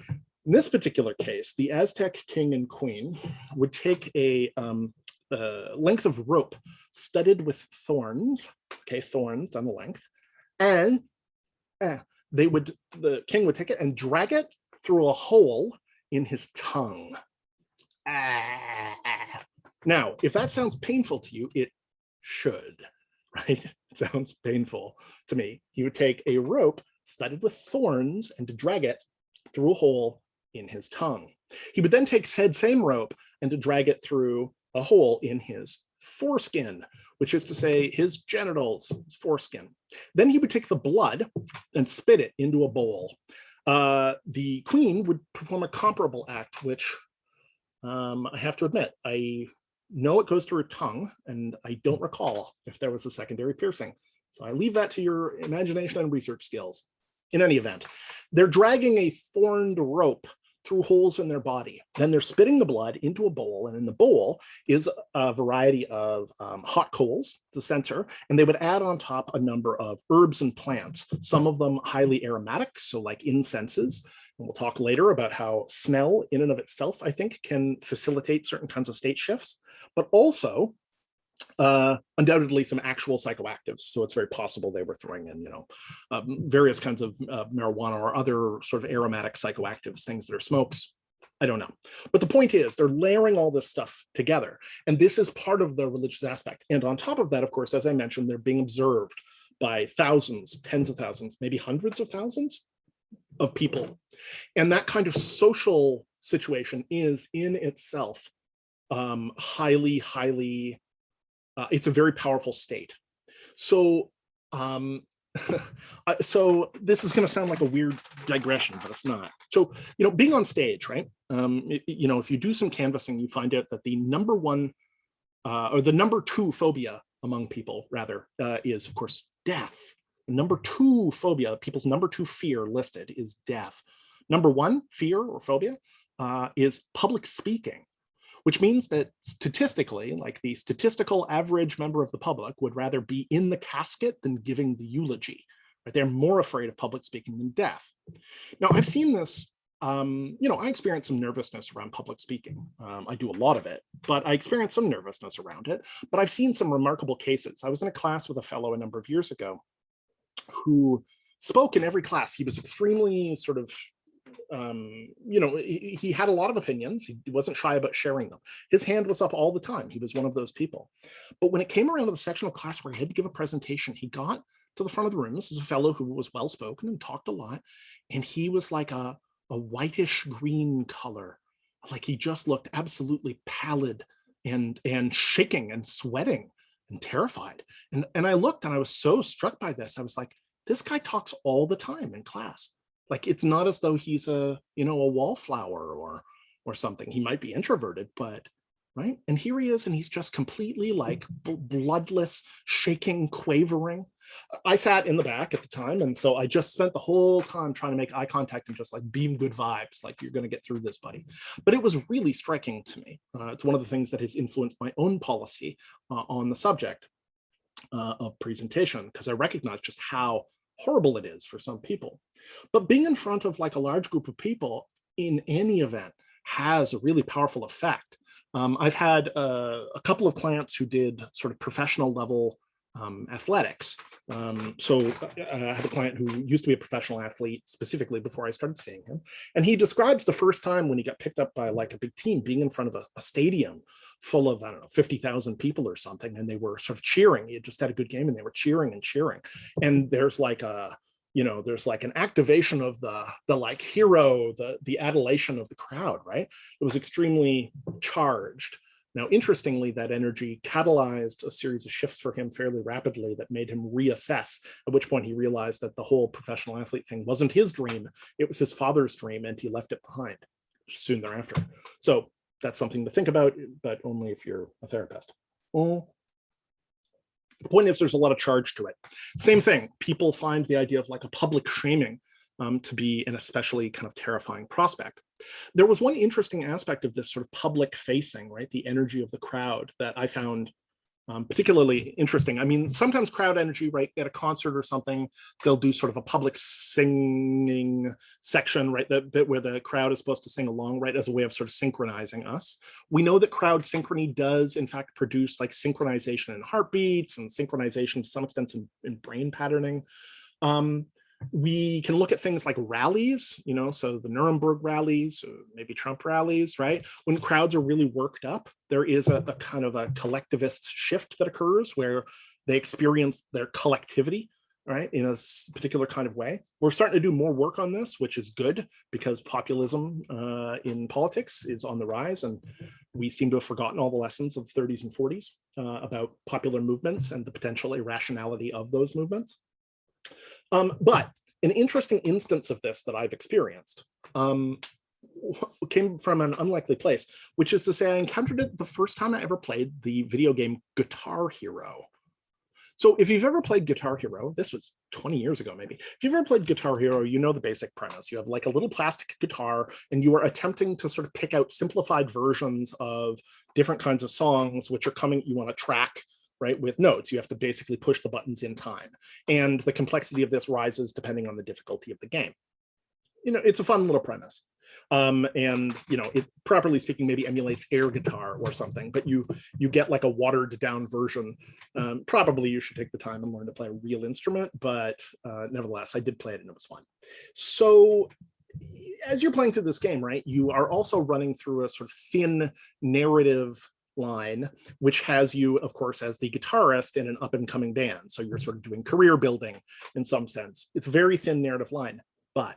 In this particular case, the Aztec king and queen would take a length of rope studded with thorns, okay, thorns down the length, and the king would take it and drag it through a hole in his tongue. Now, if that sounds painful to you, it should, right? It sounds painful to me. He would take a rope studded with thorns and to drag it through a hole in his tongue. He would then take said same rope and to drag it through a hole in his foreskin, which is to say his genitals, his foreskin. Then he would take the blood and spit it into a bowl. The queen would perform a comparable act, which I have to admit, I know it goes through her tongue, and I don't recall if there was a secondary piercing. So I leave that to your imagination and research skills. In any event, they're dragging a thorned rope through holes in their body. Then they're spitting the blood into a bowl, and in the bowl is a variety of hot coals, the censer, and they would add on top a number of herbs and plants, some of them highly aromatic, so like incenses. And we'll talk later about how smell in and of itself, I think, can facilitate certain kinds of state shifts, but also undoubtedly some actual psychoactives. So it's very possible they were throwing in, various kinds of marijuana or other sort of aromatic psychoactives, things that are smokes. I don't know. But the point is, they're layering all this stuff together. And this is part of the religious aspect. And on top of that, of course, as I mentioned, they're being observed by thousands, tens of thousands, maybe hundreds of thousands of people. And that kind of social situation is in itself highly, it's a very powerful state. So, so this is going to sound like a weird digression, but it's not. So, being on stage, right? If you do some canvassing, you find out that the number one or the number two phobia among people, rather, is of course death. The number two phobia, people's number two fear listed is death. Number one fear or phobia is public speaking, which means that statistically, like the statistical average member of the public would rather be in the casket than giving the eulogy. Right? They're more afraid of public speaking than death. Now, I've seen this, I experience some nervousness around public speaking. I do a lot of it, but I experience some nervousness around it. But I've seen some remarkable cases. I was in a class with a fellow a number of years ago who spoke in every class. He was extremely sort of he had a lot of opinions. He wasn't shy about sharing them. His hand was up all the time. He was one of those people. But when it came around to the sectional class where he had to give a presentation, he got to the front of the room. This is a fellow who was well-spoken and talked a lot. And he was like a whitish green color. Like he just looked absolutely pallid and shaking and sweating and terrified. And I looked and I was so struck by this. I was like, this guy talks all the time in class. Like, it's not as though he's a wallflower or something. He might be introverted, but right. And here he is, and he's just completely like bloodless, shaking, quavering. I sat in the back at the time, and so I just spent the whole time trying to make eye contact and just like beam good vibes, like, you're going to get through this, buddy. But it was really striking to me. It's one of the things that has influenced my own policy on the subject of presentation, because I recognize just how horrible it is for some people. But being in front of like a large group of people in any event has a really powerful effect. I've had a couple of clients who did sort of professional level athletics. So I have a client who used to be a professional athlete specifically before I started seeing him. And he describes the first time when he got picked up by like a big team being in front of a stadium full of, I don't know, 50,000 people or something. And they were sort of cheering. He had just had a good game and they were cheering and cheering. And there's like there's like an activation of the like hero, the adulation of the crowd, right? It was extremely charged. Now, interestingly, that energy catalyzed a series of shifts for him fairly rapidly that made him reassess, at which point he realized that the whole professional athlete thing wasn't his dream, it was his father's dream, and he left it behind soon thereafter. So that's something to think about, but only if you're a therapist. The point is, there's a lot of charge to it. Same thing, people find the idea of like a public shaming to be an especially kind of terrifying prospect. There was one interesting aspect of this sort of public facing, right? The energy of the crowd that I found particularly interesting. I mean, sometimes crowd energy, right, at a concert or something, they'll do sort of a public singing section, right, that bit where the crowd is supposed to sing along, right, as a way of sort of synchronizing us. We know that crowd synchrony does, in fact, produce like synchronization in heartbeats and synchronization to some extent in brain patterning. We can look at things like rallies, so the Nuremberg rallies, maybe Trump rallies, right? When crowds are really worked up, there is a kind of a collectivist shift that occurs where they experience their collectivity, right, in a particular kind of way. We're starting to do more work on this, which is good, because populism in politics is on the rise, and we seem to have forgotten all the lessons of the 30s and 40s about popular movements and the potential irrationality of those movements. But an interesting instance of this that I've experienced came from an unlikely place, which is to say I encountered it the first time I ever played the video game Guitar Hero. So if you've ever played Guitar Hero, this was 20 years ago maybe, if you've ever played Guitar Hero, you know the basic premise. You have like a little plastic guitar and you are attempting to sort of pick out simplified versions of different kinds of songs which are coming, you want to track, right, with notes. You have to basically push the buttons in time. And the complexity of this rises depending on the difficulty of the game. It's a fun little premise. And, it, properly speaking, maybe emulates air guitar or something, but you get like a watered down version. Probably you should take the time and learn to play a real instrument, but nevertheless, I did play it and it was fun. So as you're playing through this game, right, you are also running through a sort of thin narrative line, which has you, of course, as the guitarist in an up-and-coming band. So you're sort of doing career building in some sense. It's a very thin narrative line, but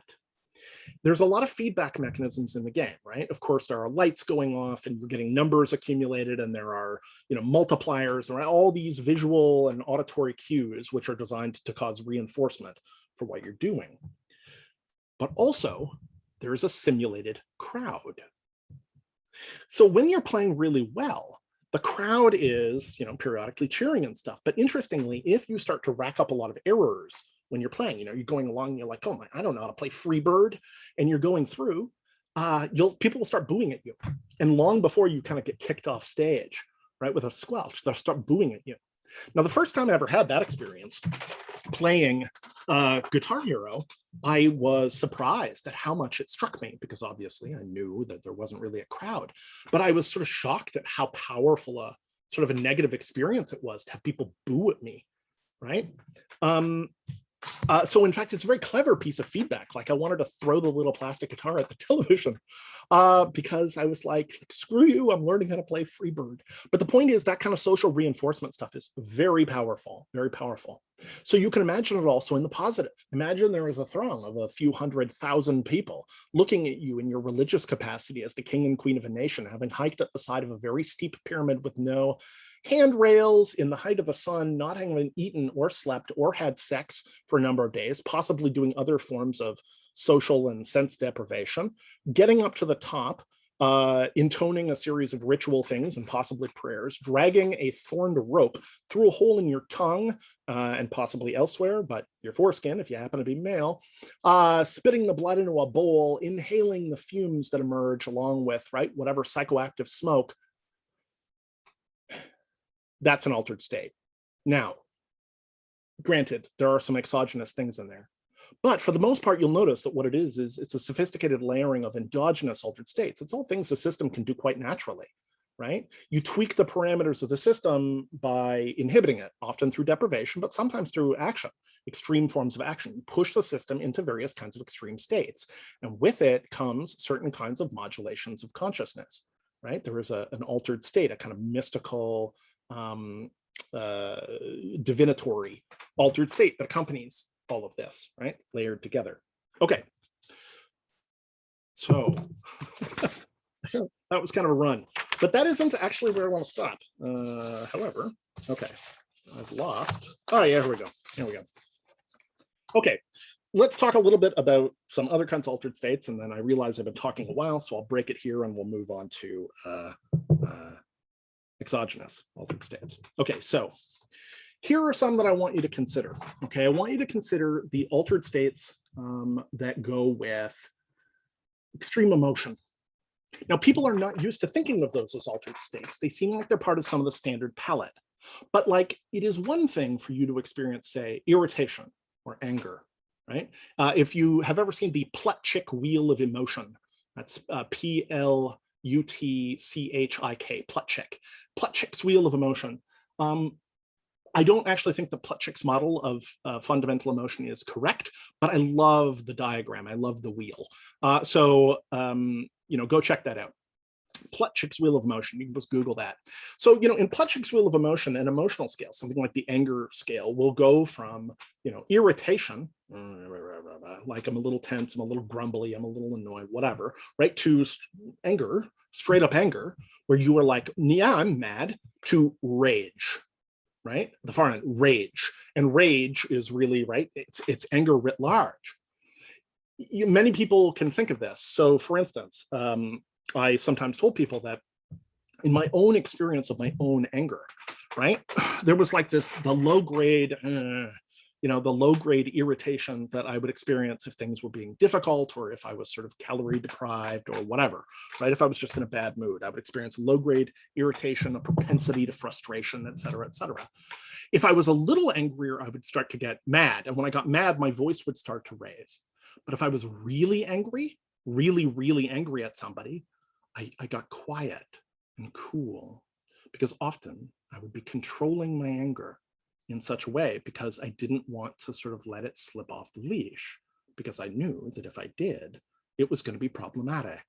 there's a lot of feedback mechanisms in the game, right? Of course, there are lights going off and you're getting numbers accumulated, and there are, multipliers, and all these visual and auditory cues, which are designed to cause reinforcement for what you're doing. But also, there is a simulated crowd. So when you're playing really well, the crowd is, periodically cheering and stuff. But interestingly, if you start to rack up a lot of errors when you're playing, you're going along and you're like, oh my, I don't know how to play Freebird, and you're going through, people will start booing at you. And long before you kind of get kicked off stage, right, with a squelch, they'll start booing at you. Now, the first time I ever had that experience playing Guitar Hero, I was surprised at how much it struck me, because obviously I knew that there wasn't really a crowd, but I was sort of shocked at how powerful a sort of a negative experience it was to have people boo at me, right? So in fact, it's a very clever piece of feedback. Like I wanted to throw the little plastic guitar at the television because I was like, screw you, I'm learning how to play Freebird. But the point is that kind of social reinforcement stuff is very powerful, very powerful. So you can imagine it also in the positive. Imagine there is a throng of a few 100,000 people looking at you in your religious capacity as the king and queen of a nation, having hiked up the side of a very steep pyramid with no handrails in the height of the sun, not having eaten or slept or had sex for a number of days, possibly doing other forms of social and sense deprivation, getting up to the top, intoning a series of ritual things and possibly prayers, dragging a thorned rope through a hole in your tongue and possibly elsewhere, but your foreskin if you happen to be male, spitting the blood into a bowl, inhaling the fumes that emerge along with, right, whatever psychoactive smoke. That's an altered state. Now, granted, there are some exogenous things in there, but for the most part, you'll notice that what it is it's a sophisticated layering of endogenous altered states. It's all things the system can do quite naturally, right? You tweak the parameters of the system by inhibiting it, often through deprivation, but sometimes through action, extreme forms of action. You push the system into various kinds of extreme states. And with it comes certain kinds of modulations of consciousness, right? There is an altered state, a kind of mystical, divinatory altered state that accompanies all of this, right? Layered together. Okay. So that was kind of a run, but that isn't actually where I want to stop. However, okay, I've lost. Oh yeah, here we go. Here we go. Okay, let's talk a little bit about some other kinds of altered states, and then I realize I've been talking a while, so I'll break it here and we'll move on to exogenous altered states. Okay, so here are some that I want you to consider. Okay, I want you to consider the altered states that go with extreme emotion. Now, people are not used to thinking of those as altered states. They seem like they're part of some of the standard palette. But like, it is one thing for you to experience, say, irritation or anger, right? If you have ever seen the Pletchick wheel of emotion, that's Pletchick, Pletchick, Pletchick's wheel of emotion. I don't actually think the Pletchick's model of fundamental emotion is correct, but I love the diagram. I love the wheel. You know, go check that out. Pletchick's wheel of emotion. You can just Google that. So, you know, in Pletchick's wheel of emotion, an emotional scale, something like the anger scale, will go from, you know, irritation, like I'm a little tense, I'm a little grumbly, I'm a little annoyed, whatever, right, to anger, straight up anger, where you are like, yeah, I'm mad, to rage, right? The far end, rage. And rage is really, right, it's anger writ large. Many people can think of this. So for instance, I sometimes told people that in my own experience of my own anger, right, there was like this, the low grade, you know, the low grade irritation that I would experience if things were being difficult or if I was sort of calorie deprived or whatever, right? If I was just in a bad mood, I would experience low grade irritation, a propensity to frustration, et cetera, et cetera. If I was a little angrier, I would start to get mad. And when I got mad, my voice would start to raise. But if I was really angry, really angry at somebody, I got quiet and cool, because often I would be controlling my anger in such a way because I didn't want to sort of let it slip off the leash, because I knew that if I did, it was going to be problematic.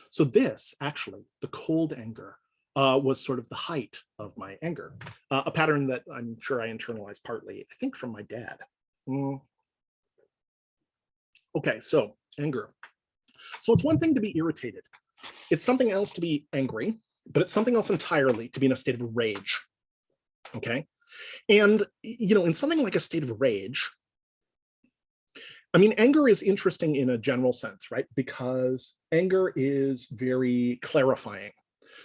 So this actually, the cold anger, was sort of the height of my anger, a pattern that I'm sure I internalized partly, I think, from my dad. Okay, so anger. So it's one thing to be irritated. It's something else to be angry, but it's something else entirely to be in a state of rage, okay? And, you know, in something like a state of rage, I mean, anger is interesting in a general sense, right? Because anger is very clarifying.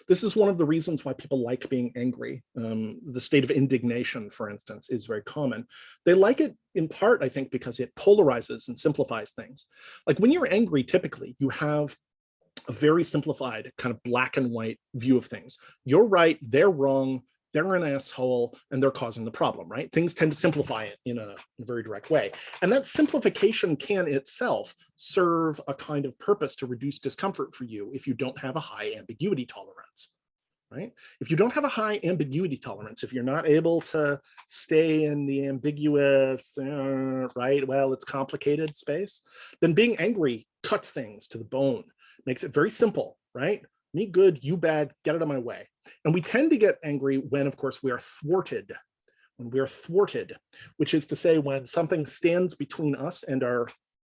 This is one of the reasons why people like being angry. The state of indignation, for instance, is very common. They like it in part, I think, because it polarizes and simplifies things. Like when you're angry, typically, you have a very simplified kind of black and white view of things. You're right, they're wrong, they're an asshole, and they're causing the problem, right? Things tend to simplify it in a very direct way. And that simplification can itself serve a kind of purpose to reduce discomfort for you if you don't have a high ambiguity tolerance, right? If you don't have a high ambiguity tolerance, if you're not able to stay in the ambiguous, right, well, it's complicated space, then being angry cuts things to the bone, makes it very simple, right? Me good, you bad, get out of my way. And we tend to get angry when, of course, we are thwarted. When we are thwarted, which is to say when something stands between us and our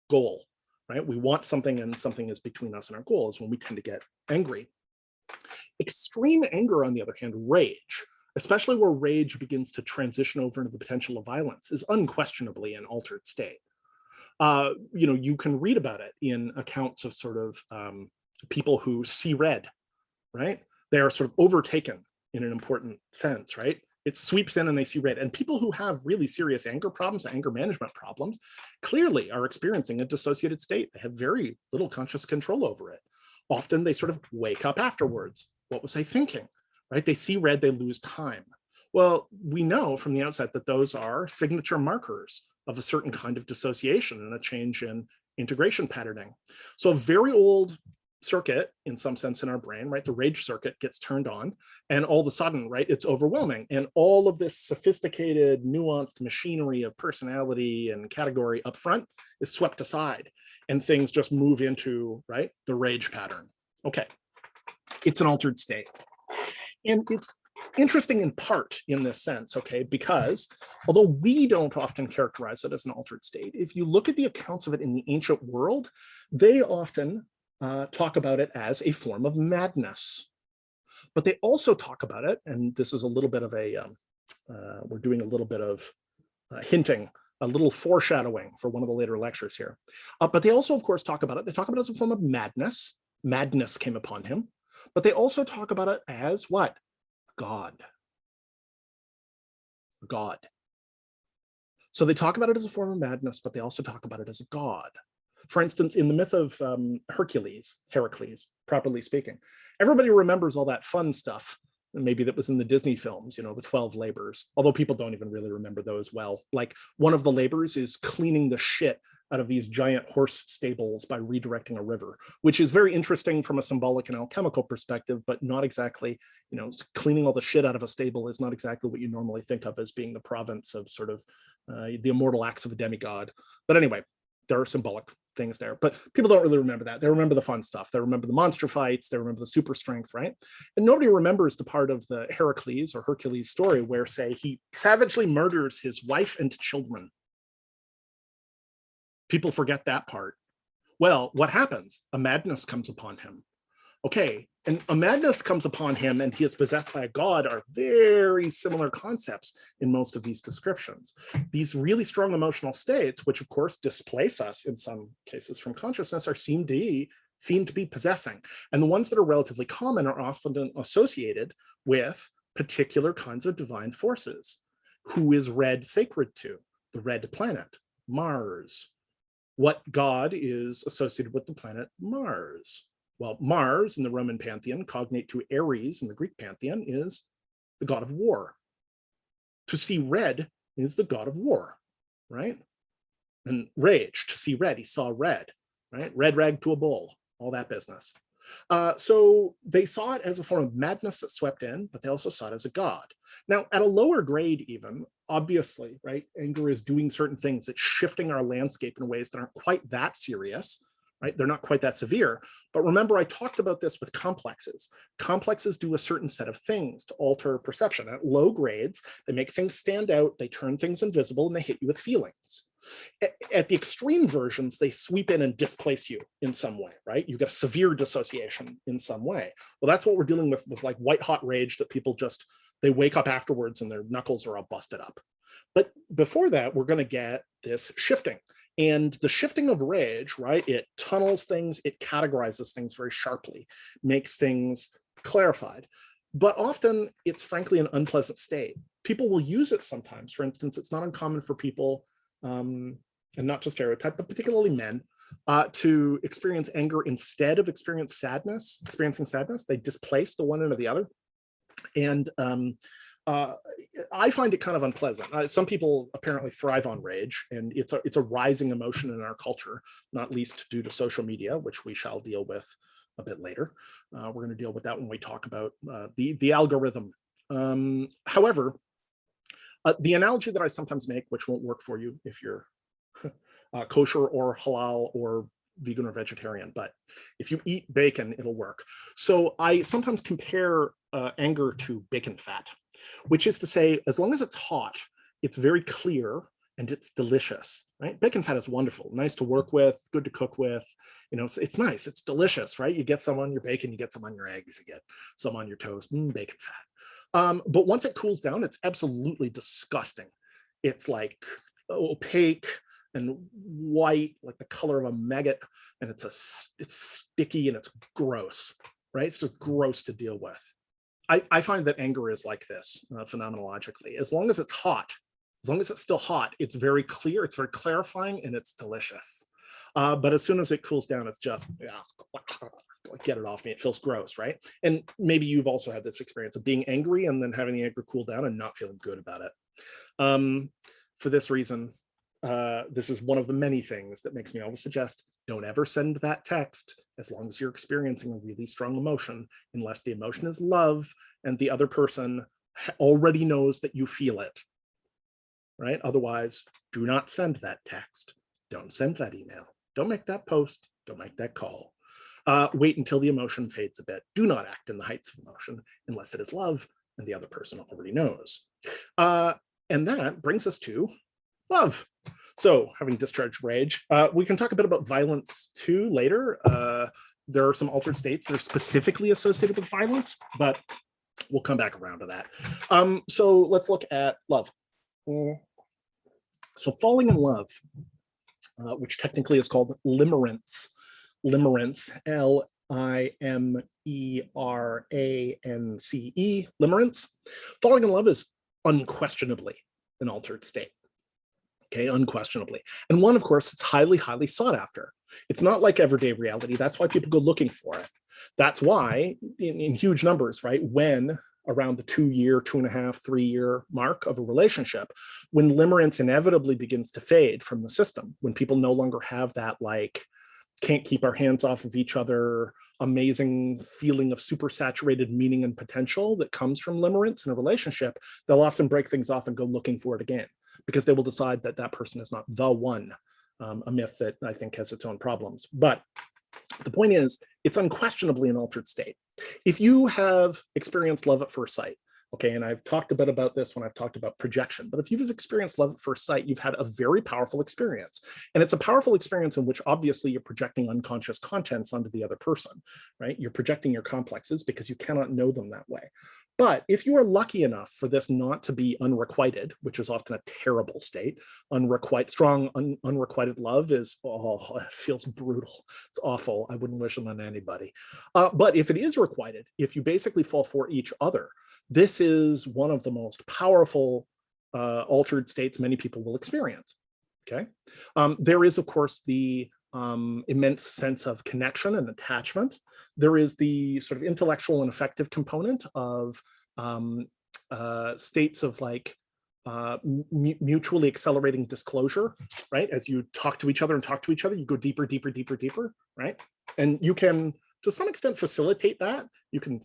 goal, right? We want something and something is between us and our goal is when we tend to get angry. Extreme anger, on the other hand, rage, especially where rage begins to transition over into the potential of violence, is unquestionably an altered state. You can read about it in accounts of sort of people who see red, right? They are sort of overtaken in an important sense, right? It sweeps in and they see red. And people who have really serious anger problems, anger management problems, clearly are experiencing a dissociated state. They have very little conscious control over it. Often they sort of wake up afterwards. What was I thinking, right? They see red, they lose time. Well, we know from the outset that those are signature markers of a certain kind of dissociation and a change in integration patterning. So a very old circuit, in some sense, in our brain, right? The rage circuit gets turned on, and all of a sudden, right, it's overwhelming. And all of this sophisticated, nuanced machinery of personality and category up front is swept aside, and things just move into, right, the rage pattern. Okay, it's an altered state. And it's interesting in part in this sense, okay, because although we don't often characterize it as an altered state, if you look at the accounts of it in the ancient world, they often talk about it as a form of madness. But they also talk about it, and this is a little bit of a, we're doing a little bit of hinting, a little foreshadowing for one of the later lectures here. But they also, of course, talk about it. They talk about it as a form of madness. Madness came upon him. But they also talk about it as what? God. God. So they talk about it as a form of madness, but they also talk about it as a god. For instance, in the myth of Heracles, properly speaking, everybody remembers all that fun stuff, maybe that was in the Disney films, the 12 labors, although people don't even really remember those well. Like one of the labors is cleaning the shit out of these giant horse stables by redirecting a river, which is very interesting from a symbolic and alchemical perspective, but not exactly, cleaning all the shit out of a stable is not exactly what you normally think of as being the province of sort of the immortal acts of a demigod. But anyway, there are symbolic things there, but people don't really remember that. They remember the fun stuff. They remember the monster fights. They remember the super strength, right? And nobody remembers the part of the Heracles or Hercules story where, say, he savagely murders his wife and children. People forget that part. Well, what happens? A madness comes upon him. Okay, and a madness comes upon him and he is possessed by a god are very similar concepts in most of these descriptions. These really strong emotional states, which of course displace us in some cases from consciousness, are seen to be possessing. And the ones that are relatively common are often associated with particular kinds of divine forces. Who is red sacred to? The red planet, Mars. What god is associated with the planet Mars? Well, Mars in the Roman pantheon, cognate to Ares in the Greek pantheon, is the god of war. To see red is the god of war, right? And rage, to see red, he saw red, right? Red rag to a bull, all that business. So they saw it as a form of madness that swept in, but they also saw it as a god. Now, at a lower grade even, obviously, right, anger is doing certain things. It's shifting our landscape in ways that aren't quite that serious, right? They're not quite that severe. But remember, I talked about this with complexes. Complexes do a certain set of things to alter perception. At low grades, they make things stand out, they turn things invisible, and they hit you with feelings. At the extreme versions, they sweep in and displace you in some way, right? You get a severe dissociation in some way. Well, that's what we're dealing with like white hot rage that people just, they wake up afterwards and their knuckles are all busted up. But before that, we're going to get this shifting. And the shifting of rage, right, it tunnels things, it categorizes things very sharply, makes things clarified. But often it's frankly an unpleasant state. People will use it sometimes. For instance, it's not uncommon for people, and not to stereotype, but particularly men, to experience anger instead of experiencing sadness. They displace the one into the other. And I find it kind of unpleasant. Some people apparently thrive on rage, and it's a rising emotion in our culture, not least due to social media, which we shall deal with a bit later. We're going to deal with that when we talk about the algorithm. However, the analogy that I sometimes make, which won't work for you if you're kosher or halal or vegan or vegetarian, but if you eat bacon, it'll work. So I sometimes compare anger to bacon fat, which is to say, as long as it's hot, it's very clear and it's delicious, right? Bacon fat is wonderful, nice to work with, good to cook with. You know, it's nice, it's delicious, right? You get some on your bacon, you get some on your eggs, you get some on your toast, bacon fat. But once it cools down, it's absolutely disgusting. It's like opaque and white, like the color of a maggot, and it's sticky and it's gross, right? It's just gross to deal with. I find that anger is like this phenomenologically. As long as it's hot, as long as it's still hot, it's very clear, it's very clarifying, and it's delicious. But as soon as it cools down, it's just, get it off me. It feels gross, right? And maybe you've also had this experience of being angry and then having the anger cool down and not feeling good about it. For this reason, this is one of the many things that makes me always suggest, don't ever send that text as long as you're experiencing a really strong emotion, unless the emotion is love and the other person already knows that you feel it, right? Otherwise, do not send that text. Don't send that email. Don't make that post. Don't make that call. Wait until the emotion fades a bit. Do not act in the heights of emotion unless it is love and the other person already knows. And that brings us to love. So having discharged rage, we can talk a bit about violence too later. There are some altered states that are specifically associated with violence, but we'll come back around to that. So let's look at love. So falling in love, which technically is called limerence, Limerence, limerence. Falling in love is unquestionably an altered state. Okay, unquestionably. And one, of course, it's highly, highly sought after. It's not like everyday reality. That's why people go looking for it. That's why, in huge numbers, right, when around the 2-year, 2.5, 3-year mark of a relationship, when limerence inevitably begins to fade from the system, when people no longer have that, like, can't keep our hands off of each other, amazing feeling of supersaturated meaning and potential that comes from limerence in a relationship, they'll often break things off and go looking for it again, because they will decide that that person is not the one, a myth that I think has its own problems. But the point is, it's unquestionably an altered state. If you have experienced love at first sight, okay, and I've talked a bit about this when I've talked about projection, but if you've experienced love at first sight, you've had a very powerful experience. And it's a powerful experience in which obviously you're projecting unconscious contents onto the other person, right? You're projecting your complexes because you cannot know them that way. But if you are lucky enough for this not to be unrequited, which is often a terrible state, strong unrequited love is, oh, it feels brutal. It's awful. I wouldn't wish it on anybody. But if it is requited, if you basically fall for each other, this is one of the most powerful altered states many people will experience. Okay. There is, of course, the immense sense of connection and attachment. There is the sort of intellectual and affective component of states of like mutually accelerating disclosure, right? As you talk to each other, you go deeper, deeper, deeper, deeper, right? And you can, to some extent, facilitate that. You can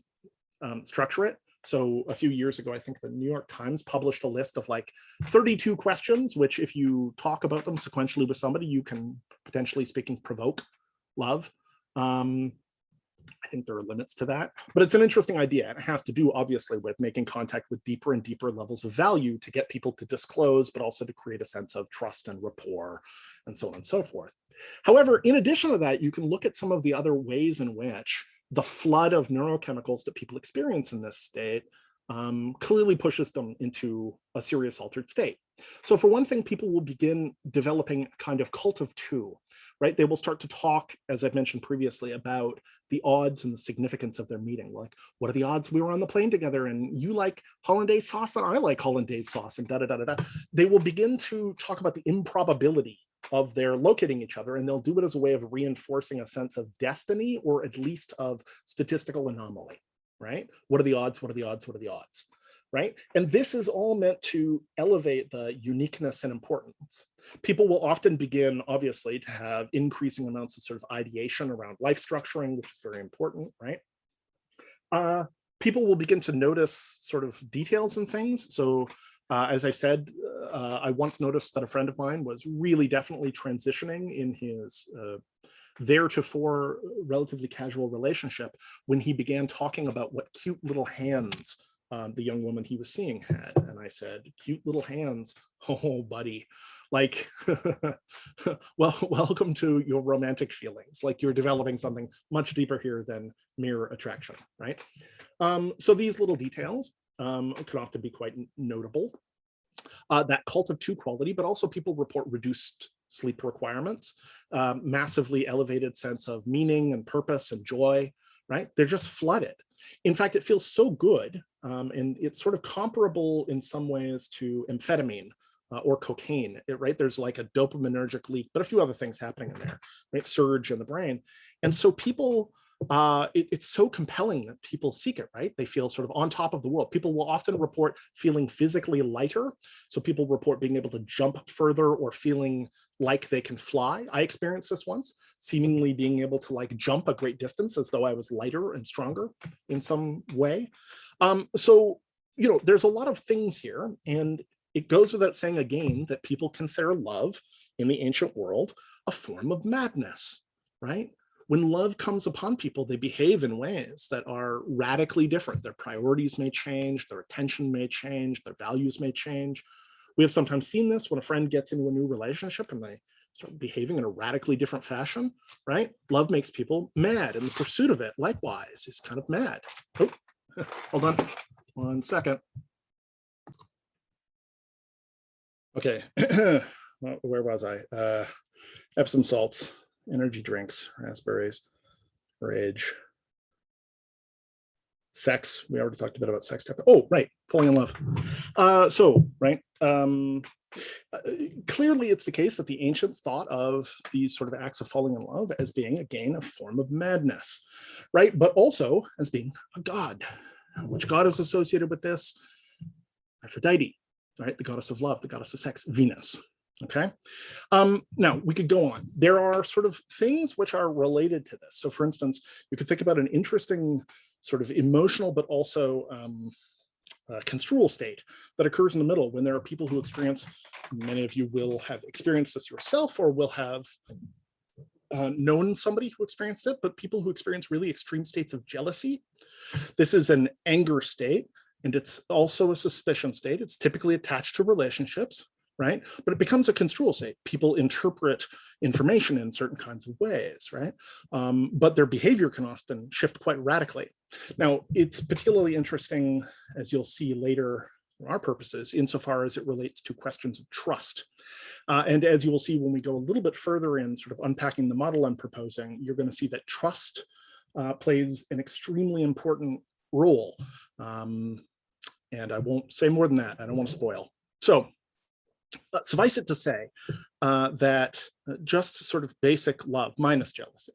structure it. So a few years ago, I think the New York Times published a list of like 32 questions, which if you talk about them sequentially with somebody, you can potentially speaking provoke love. I think there are limits to that, but it's an interesting idea. And it has to do obviously with making contact with deeper and deeper levels of value to get people to disclose, but also to create a sense of trust and rapport and so on and so forth. However, in addition to that, you can look at some of the other ways in which the flood of neurochemicals that people experience in this state clearly pushes them into a serious altered state. So for one thing, people will begin developing a kind of cult of two, right? They will start to talk, as I've mentioned previously, about the odds and the significance of their meeting. Like, what are the odds we were on the plane together and you like hollandaise sauce and I like hollandaise sauce and da-da-da-da-da. They will begin to talk about the improbability of their locating each other, and they'll do it as a way of reinforcing a sense of destiny, or at least of statistical anomaly, right? What are the odds? What are the odds? What are the odds? right? And this is all meant to elevate the uniqueness and importance. People will often begin, obviously, to have increasing amounts of sort of ideation around life structuring, which is very important, right? People will begin to notice sort of details and things. So as I said, I once noticed that a friend of mine was really definitely transitioning in his theretofore relatively casual relationship when he began talking about what cute little hands the young woman he was seeing had. And I said, cute little hands? Oh, buddy. Like, well, welcome to your romantic feelings. Like, you're developing something much deeper here than mere attraction, right? So these little details could often be quite notable. That cult of two quality, but also people report reduced sleep requirements, massively elevated sense of meaning and purpose and joy, right? They're just flooded. In fact, it feels so good, and it's sort of comparable in some ways to amphetamine or cocaine, right? There's like a dopaminergic leak, but a few other things happening in there, right? Surge in the brain. And so people, it's so compelling that people seek it, right? They feel sort of on top of the world. People will often report feeling physically lighter. So people report being able to jump further or feeling like they can fly. I experienced this once, seemingly being able to like jump a great distance as though I was lighter and stronger in some way. So, you know, there's a lot of things here, and it goes without saying again that people consider love in the ancient world a form of madness, right? When love comes upon people, they behave in ways that are radically different. Their priorities may change, their attention may change, their values may change. We have sometimes seen this when a friend gets into a new relationship and they start behaving in a radically different fashion, right? Love makes people mad, and the pursuit of it, likewise, is kind of mad. Oh, hold on 1 second. Okay, where was I? Epsom salts, energy drinks, raspberries, rage, sex. We already talked a bit about sex. Oh, right, falling in love. Clearly it's the case that the ancients thought of these sort of acts of falling in love as being, again, a form of madness, right? But also as being a god. Which god is associated with this? Aphrodite, right? The goddess of love, the goddess of sex, Venus. Okay. Now we could go on. There are sort of things which are related to this. So for instance, you could think about an interesting sort of emotional, but also construal state that occurs in the middle when there are people who experience, many of you will have experienced this yourself or will have known somebody who experienced it, but people who experience really extreme states of jealousy. This is an anger state, and it's also a suspicion state. It's typically attached to relationships, right? But it becomes a construal state. People interpret information in certain kinds of ways, right? But their behavior can often shift quite radically. Now, it's particularly interesting, as you'll see later for our purposes, insofar as it relates to questions of trust. And as you will see when we go a little bit further in sort of unpacking the model I'm proposing, you're going to see that trust plays an extremely important role. And I won't say more than that. I don't want to spoil. So suffice it to say that just sort of basic love minus jealousy.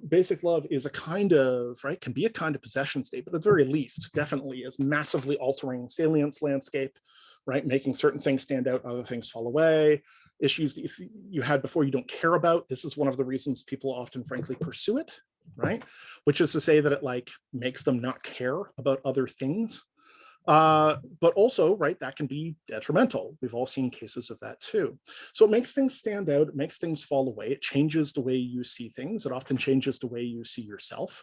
Basic love is a kind of, right, can be a kind of possession state, but at the very least, definitely is massively altering salience landscape, right? Making certain things stand out, other things fall away. Issues that you had before you don't care about. This is one of the reasons people often, frankly, pursue it, right? Which is to say that it like makes them not care about other things. But also, right, that can be detrimental. We've all seen cases of that too. So it makes things stand out, it makes things fall away, it changes the way you see things, it often changes the way you see yourself.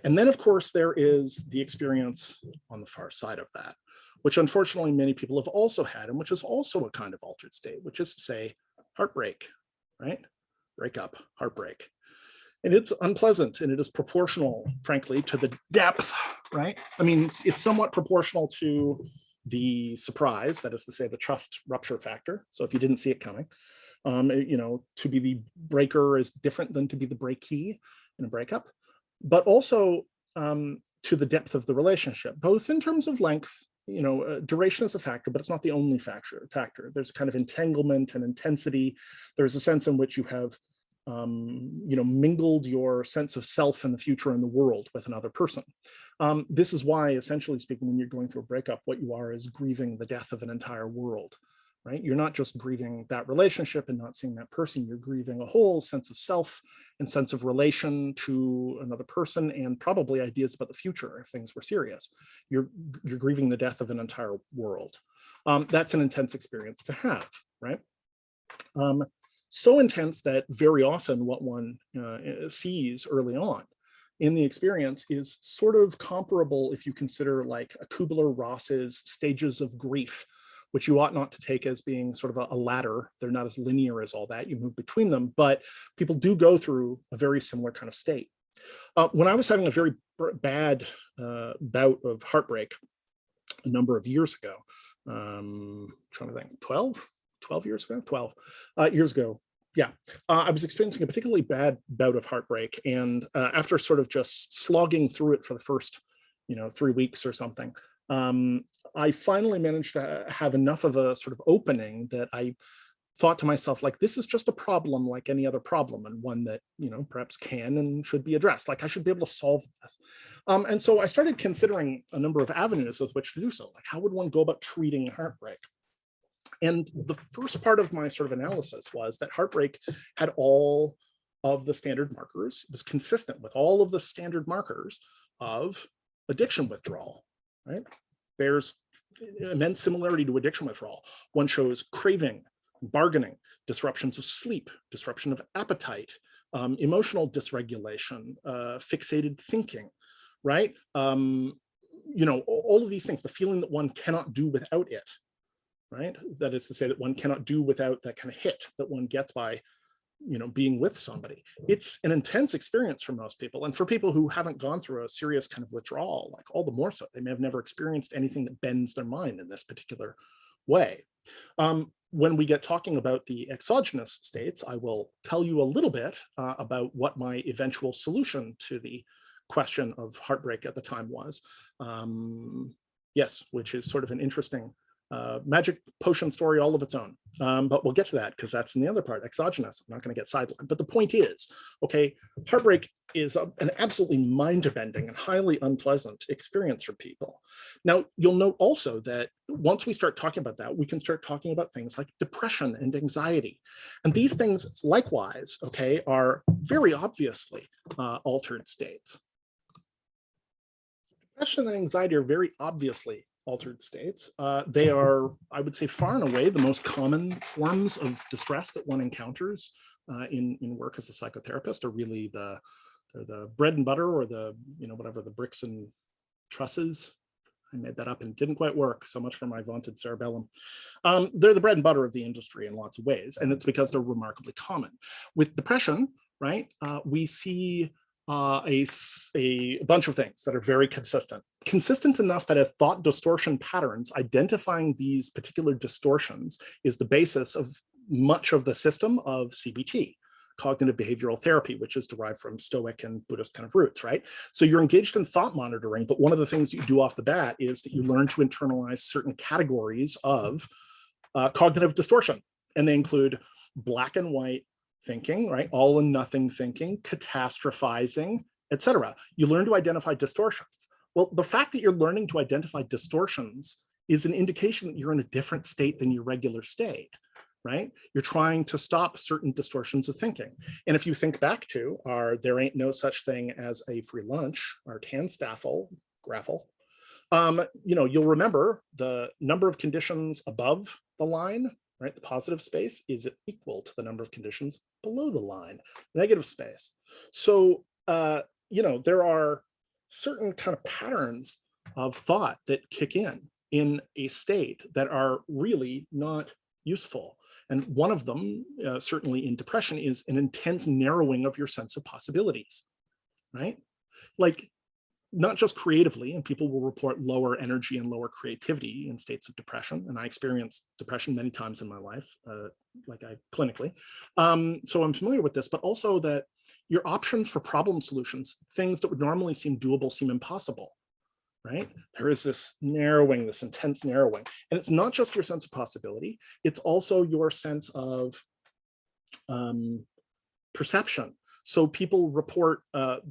And then, of course, there is the experience on the far side of that, which unfortunately many people have also had, and which is also a kind of altered state, which is to say heartbreak, right? Breakup, heartbreak. And it's unpleasant, and it is proportional, frankly, to the depth, right? I mean, it's somewhat proportional to the surprise, that is to say, the trust rupture factor. So if you didn't see it coming, you know, to be the breaker is different than to be the breakee in a breakup, but also to the depth of the relationship, both in terms of length. You know, duration is a factor, but it's not the only factor. There's a kind of entanglement and intensity. There's a sense in which you have mingled your sense of self and the future and the world with another person. This is why, essentially speaking, when you're going through a breakup, what you are is grieving the death of an entire world, right? You're not just grieving that relationship and not seeing that person, you're grieving a whole sense of self and sense of relation to another person, and probably ideas about the future if things were serious. You're grieving the death of an entire world. That's an intense experience to have, right? So intense that very often what one sees early on in the experience is sort of comparable if you consider like a Kubler-Ross's stages of grief, which you ought not to take as being sort of a ladder. They're not as linear as all that. You move between them, but people do go through a very similar kind of state. When I was having a very bad bout of heartbreak a number of years ago, trying to think, 12 years ago, 12 years ago. Yeah, I was experiencing a particularly bad bout of heartbreak. And after sort of just slogging through it for the first, 3 weeks or something, I finally managed to have enough of a sort of opening that I thought to myself, like, this is just a problem like any other problem, and one that, perhaps can and should be addressed. Like, I should be able to solve this. And so I started considering a number of avenues with which to do so. Like, how would one go about treating heartbreak? And the first part of my sort of analysis was that heartbreak had all of the standard markers. It was consistent with all of the standard markers of addiction withdrawal, right? Bears immense similarity to addiction withdrawal. One shows craving, bargaining, disruptions of sleep, disruption of appetite, emotional dysregulation, fixated thinking, right? All of these things, the feeling that one cannot do without it, right? That is to say that one cannot do without that kind of hit that one gets by, being with somebody. It's an intense experience for most people. And for people who haven't gone through a serious kind of withdrawal, like all the more so, they may have never experienced anything that bends their mind in this particular way. When we get talking about the exogenous states, I will tell you a little bit about what my eventual solution to the question of heartbreak at the time was. Yes, which is sort of an interesting magic potion story all of its own. But we'll get to that because that's in the other part, exogenous. I'm not going to get sidelined. But the point is, okay, heartbreak is an absolutely mind-bending and highly unpleasant experience for people. Now, you'll note also that once we start talking about that, we can start talking about things like depression and anxiety. And these things, likewise, okay, are very obviously altered states. Depression and anxiety are very obviously altered states. They are, I would say, far and away the most common forms of distress that one encounters in work as a psychotherapist, are really the bread and butter, or the, whatever, the bricks and trusses. I made that up and it didn't quite work. So much for my vaunted cerebellum. They're the bread and butter of the industry in lots of ways, and it's because they're remarkably common. With depression, right, we see a bunch of things that are very consistent enough that as thought distortion patterns, identifying these particular distortions is the basis of much of the system of CBT, cognitive behavioral therapy, which is derived from Stoic and Buddhist kind of roots, right? So you're engaged in thought monitoring, but one of the things you do off the bat is that you learn to internalize certain categories of cognitive distortion, and they include black and white thinking, right? All and nothing thinking, catastrophizing, etc. You learn to identify distortions. Well, the fact that you're learning to identify distortions is an indication that you're in a different state than your regular state, right? You're trying to stop certain distortions of thinking. And if you think back to our "there ain't no such thing as a free lunch," our Tanstaffel graffle, you'll remember the number of conditions above the line, right? The positive space is equal to the number of conditions below the line, negative space. So, there are certain kind of patterns of thought that kick in a state that are really not useful. And one of them, certainly in depression, is an intense narrowing of your sense of possibilities, right? Like, not just creatively, and people will report lower energy and lower creativity in states of depression. And I experienced depression many times in my life, clinically. So I'm familiar with this, but also that your options for problem solutions, things that would normally seem doable, seem impossible, right? There is this narrowing, this intense narrowing. And it's not just your sense of possibility, it's also your sense of perception. So people report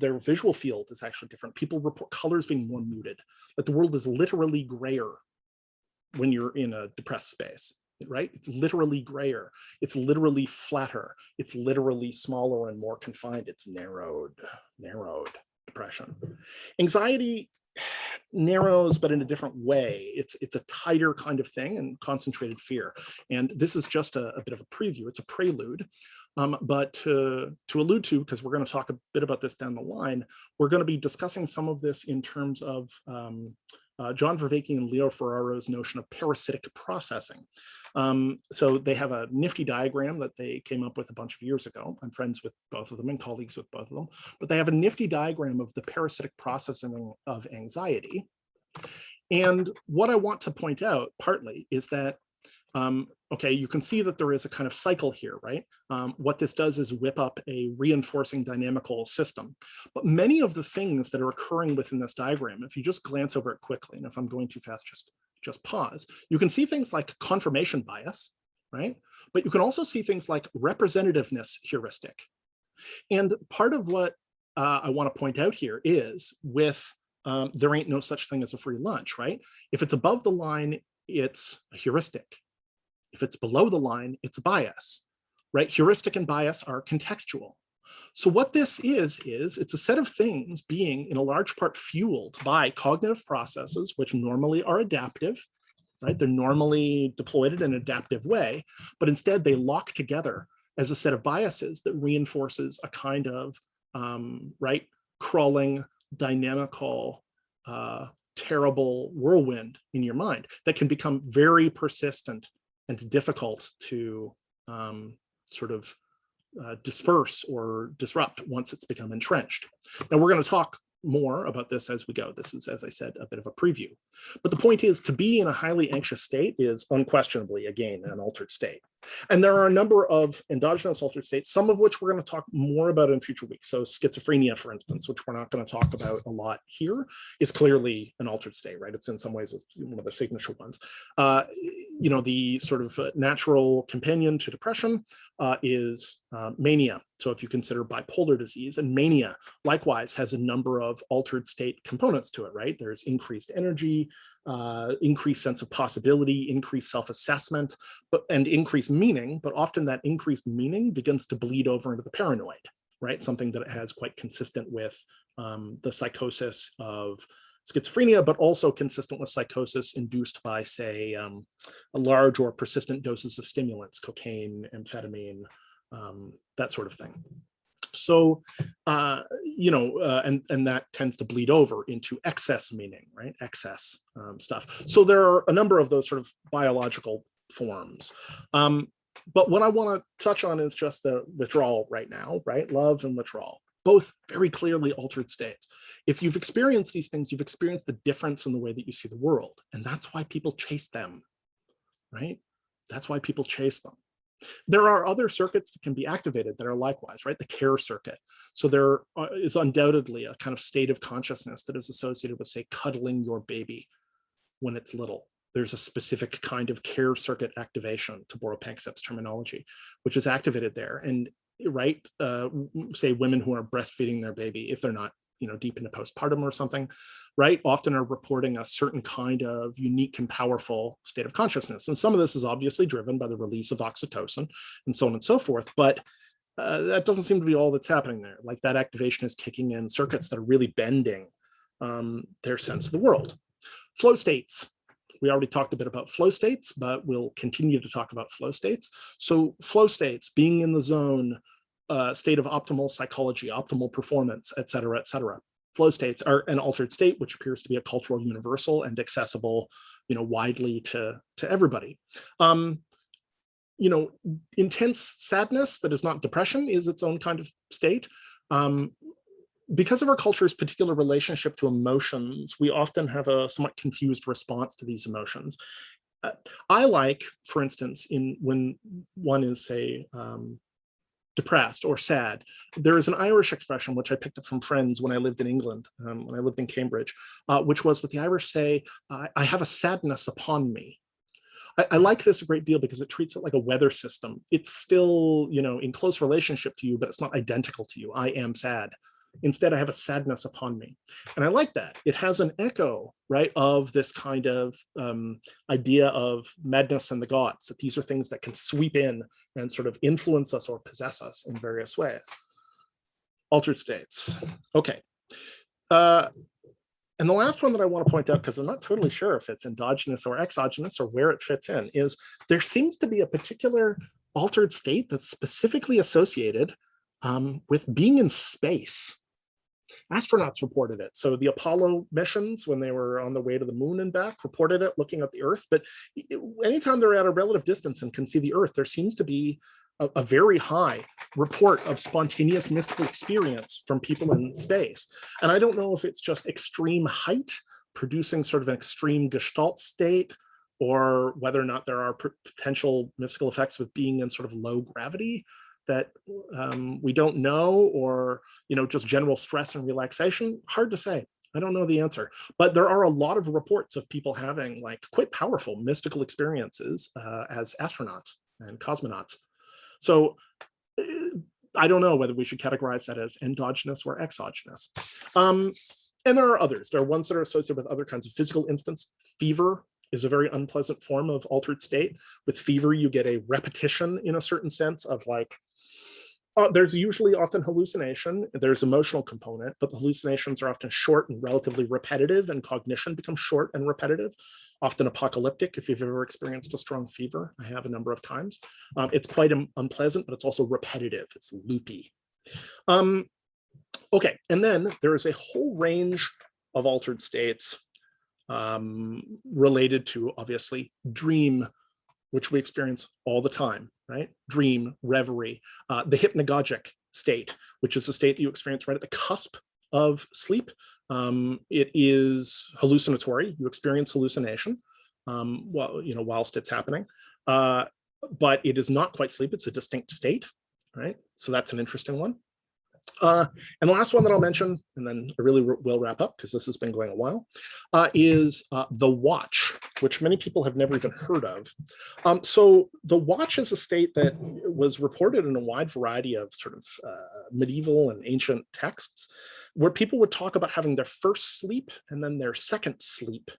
their visual field is actually different. People report colors being more muted. Like the world is literally grayer when you're in a depressed space, right? It's literally grayer. It's literally flatter. It's literally smaller and more confined. It's narrowed depression. Anxiety narrows, but in a different way. It's a tighter kind of thing and concentrated fear. And this is just a bit of a preview. It's a prelude. But to allude to, because we're going to talk a bit about this down the line, we're going to be discussing some of this in terms of John Vervaeke and Leo Ferraro's notion of parasitic processing. So they have a nifty diagram that they came up with a bunch of years ago. I'm friends with both of them and colleagues with both of them, but they have a nifty diagram of the parasitic processing of anxiety. And what I want to point out partly is that okay, you can see that there is a kind of cycle here, right? What this does is whip up a reinforcing dynamical system. But many of the things that are occurring within this diagram, if you just glance over it quickly, and if I'm going too fast, just pause, you can see things like confirmation bias, right? But you can also see things like representativeness heuristic. And part of what I want to point out here is with there ain't no such thing as a free lunch, right? If it's above the line, it's a heuristic. If it's below the line, it's a bias, right? Heuristic and bias are contextual. So what this is it's a set of things being in a large part fueled by cognitive processes, which normally are adaptive, right? They're normally deployed in an adaptive way, but instead they lock together as a set of biases that reinforces a kind of, right, crawling, dynamical, terrible whirlwind in your mind that can become very persistent and difficult to sort of disperse or disrupt once it's become entrenched. Now we're going to talk more about this as we go. This is, as I said, a bit of a preview. But the point is, to be in a highly anxious state is unquestionably, again, an altered state. And there are a number of endogenous altered states, some of which we're going to talk more about in future weeks. So schizophrenia, for instance, which we're not going to talk about a lot here, is clearly an altered state, right? It's in some ways one of the signature ones. You know, the sort of natural companion to depression is mania. So if you consider bipolar disease, and mania likewise has a number of altered state components to it, right? There's increased energy, increased sense of possibility, increased self-assessment, and increased meaning, but often that increased meaning begins to bleed over into the paranoid, right? Something that it has quite consistent with the psychosis of schizophrenia, but also consistent with psychosis induced by, say, a large or persistent doses of stimulants, cocaine, amphetamine, that sort of thing. So, you know, and that tends to bleed over into excess meaning, right? Excess stuff. So there are a number of those sort of biological forms. But what I want to touch on is just the withdrawal right now, right? Love and withdrawal, both very clearly altered states. If you've experienced these things, you've experienced the difference in the way that you see the world. And that's why people chase them, right? That's why people chase them. There are other circuits that can be activated that are likewise, right? The care circuit. So there is undoubtedly a kind of state of consciousness that is associated with, say, cuddling your baby when it's little. There's a specific kind of care circuit activation, to borrow Panksepp's terminology, which is activated there. And right, say women who are breastfeeding their baby, if they're not, you know, deep into postpartum or something, right, often are reporting a certain kind of unique and powerful state of consciousness. And some of this is obviously driven by the release of oxytocin and so on and so forth. But that doesn't seem to be all that's happening there. Like that activation is kicking in circuits that are really bending their sense of the world. Flow states. We already talked a bit about flow states, but we'll continue to talk about flow states. So flow states, being in the zone, state of optimal psychology, optimal performance, et cetera, et cetera. Flow states are an altered state, which appears to be a cultural universal and accessible, you know, widely to everybody. You know, intense sadness that is not depression is its own kind of state. Because of our culture's particular relationship to emotions, we often have a somewhat confused response to these emotions. I like, for instance, when one is, say, depressed or sad, there is an Irish expression, which I picked up from friends when I lived in England, when I lived in Cambridge, which was that the Irish say, I have a sadness upon me. I like this a great deal because it treats it like a weather system. It's still, in close relationship to you, but it's not identical to you. I am sad. Instead, I have a sadness upon me. And I like that. It has an echo, right, of this kind of idea of madness and the gods, that these are things that can sweep in and sort of influence us or possess us in various ways. Altered states. Okay. And the last one that I want to point out, because I'm not totally sure if it's endogenous or exogenous or where it fits in, is there seems to be a particular altered state that's specifically associated with being in space. Astronauts reported it. So the Apollo missions, when they were on the way to the moon and back, reported it looking at the Earth. But anytime they're at a relative distance and can see the Earth, there seems to be a very high report of spontaneous mystical experience from people in space. And I don't know if it's just extreme height producing sort of an extreme gestalt state, or whether or not there are potential mystical effects with being in sort of low gravity that we don't know, or just general stress and relaxation. Hard to say. I don't know the answer, but there are a lot of reports of people having like quite powerful mystical experiences as astronauts and cosmonauts. So I don't know whether we should categorize that as endogenous or exogenous. And there are others. There are ones that are associated with other kinds of physical instance. Fever is a very unpleasant form of altered state. With fever, you get a repetition in a certain sense of like, there's usually often hallucination, there's emotional component, but the hallucinations are often short and relatively repetitive, and cognition becomes short and repetitive, often apocalyptic. If you've ever experienced a strong fever, I have a number of times. It's quite unpleasant, but it's also repetitive, it's loopy. Okay, and then there is a whole range of altered states related to, obviously, dream, which we experience all the time, right? Dream, reverie, the hypnagogic state, which is a state that you experience right at the cusp of sleep. It is hallucinatory. You experience hallucination whilst it's happening, but it is not quite sleep. It's a distinct state, right? So that's an interesting one. And the last one that I'll mention, and then I really will wrap up because this has been going a while, is the watch, which many people have never even heard of. So the watch is a state that was reported in a wide variety of sort of medieval and ancient texts, where people would talk about having their first sleep and then their second sleep.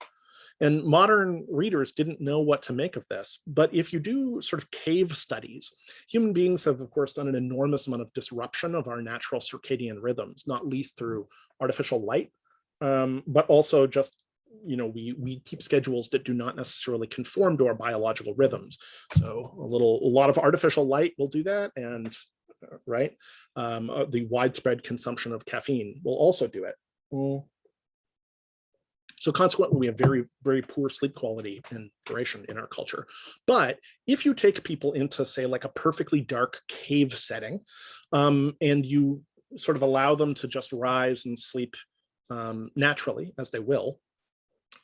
And modern readers didn't know what to make of this. But if you do sort of cave studies, human beings have, of course, done an enormous amount of disruption of our natural circadian rhythms, not least through artificial light, but also just, we keep schedules that do not necessarily conform to our biological rhythms. So a lot of artificial light will do that, and right, the widespread consumption of caffeine will also do it. So consequently, we have very, very poor sleep quality and duration in our culture. But if you take people into, say, like a perfectly dark cave setting, and you sort of allow them to just rise and sleep naturally, as they will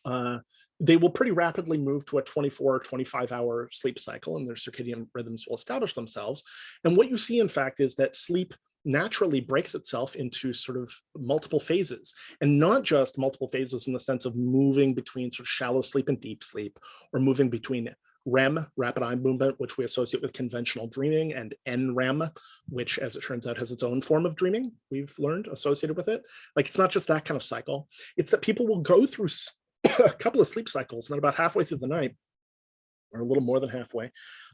pretty rapidly move to a 24 or 25-hour sleep cycle, and their circadian rhythms will establish themselves. And what you see, in fact, is that sleep naturally breaks itself into sort of multiple phases, and not just multiple phases in the sense of moving between sort of shallow sleep and deep sleep, or moving between REM, rapid eye movement, which we associate with conventional dreaming, and NREM, which, as it turns out, has its own form of dreaming, we've learned, associated with it. Like, it's not just that kind of cycle. It's that people will go through a couple of sleep cycles, and then about halfway through the night, or a little more than halfway,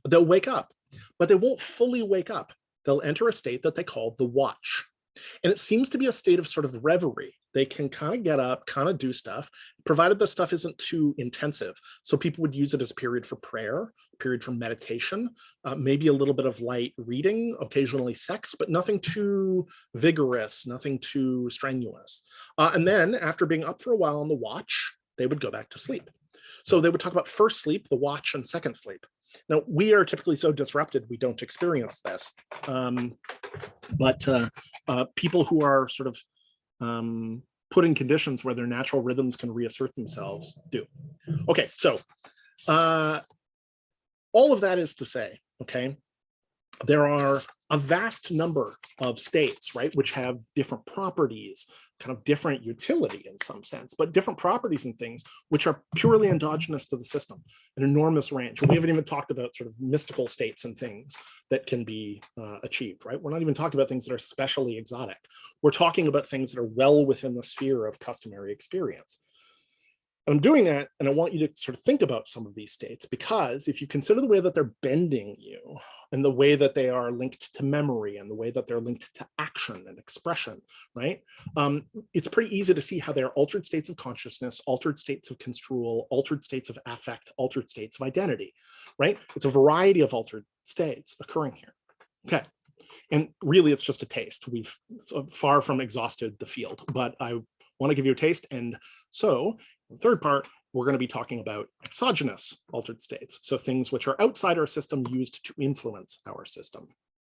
they'll wake up, but they won't fully wake up. They'll enter a state that they call the watch. And it seems to be a state of sort of reverie. They can kind of get up, kind of do stuff, provided the stuff isn't too intensive. So people would use it as a period for prayer, a period for meditation, maybe a little bit of light reading, occasionally sex, but nothing too vigorous, nothing too strenuous. And then after being up for a while on the watch, they would go back to sleep. So they would talk about first sleep, the watch, and second sleep. Now, we are typically so disrupted, we don't experience this. But people who are sort of put in conditions where their natural rhythms can reassert themselves do. Okay, so all of that is to say, okay, there are a vast number of states, right, which have different properties, kind of different utility in some sense, but different properties and things which are purely endogenous to the system, an enormous range. And we haven't even talked about sort of mystical states and things that can be achieved, right? We're not even talking about things that are specially exotic. We're talking about things that are well within the sphere of customary experience. I'm doing that, and I want you to sort of think about some of these states, because if you consider the way that they're bending you and the way that they are linked to memory and the way that they're linked to action and expression, right? It's pretty easy to see how they're altered states of consciousness, altered states of construal, altered states of affect, altered states of identity, right? It's a variety of altered states occurring here. Okay. And really, it's just a taste. We've far from exhausted the field, but I want to give you a taste. And so the third part, we're going to be talking about exogenous altered states. So things which are outside our system used to influence our system.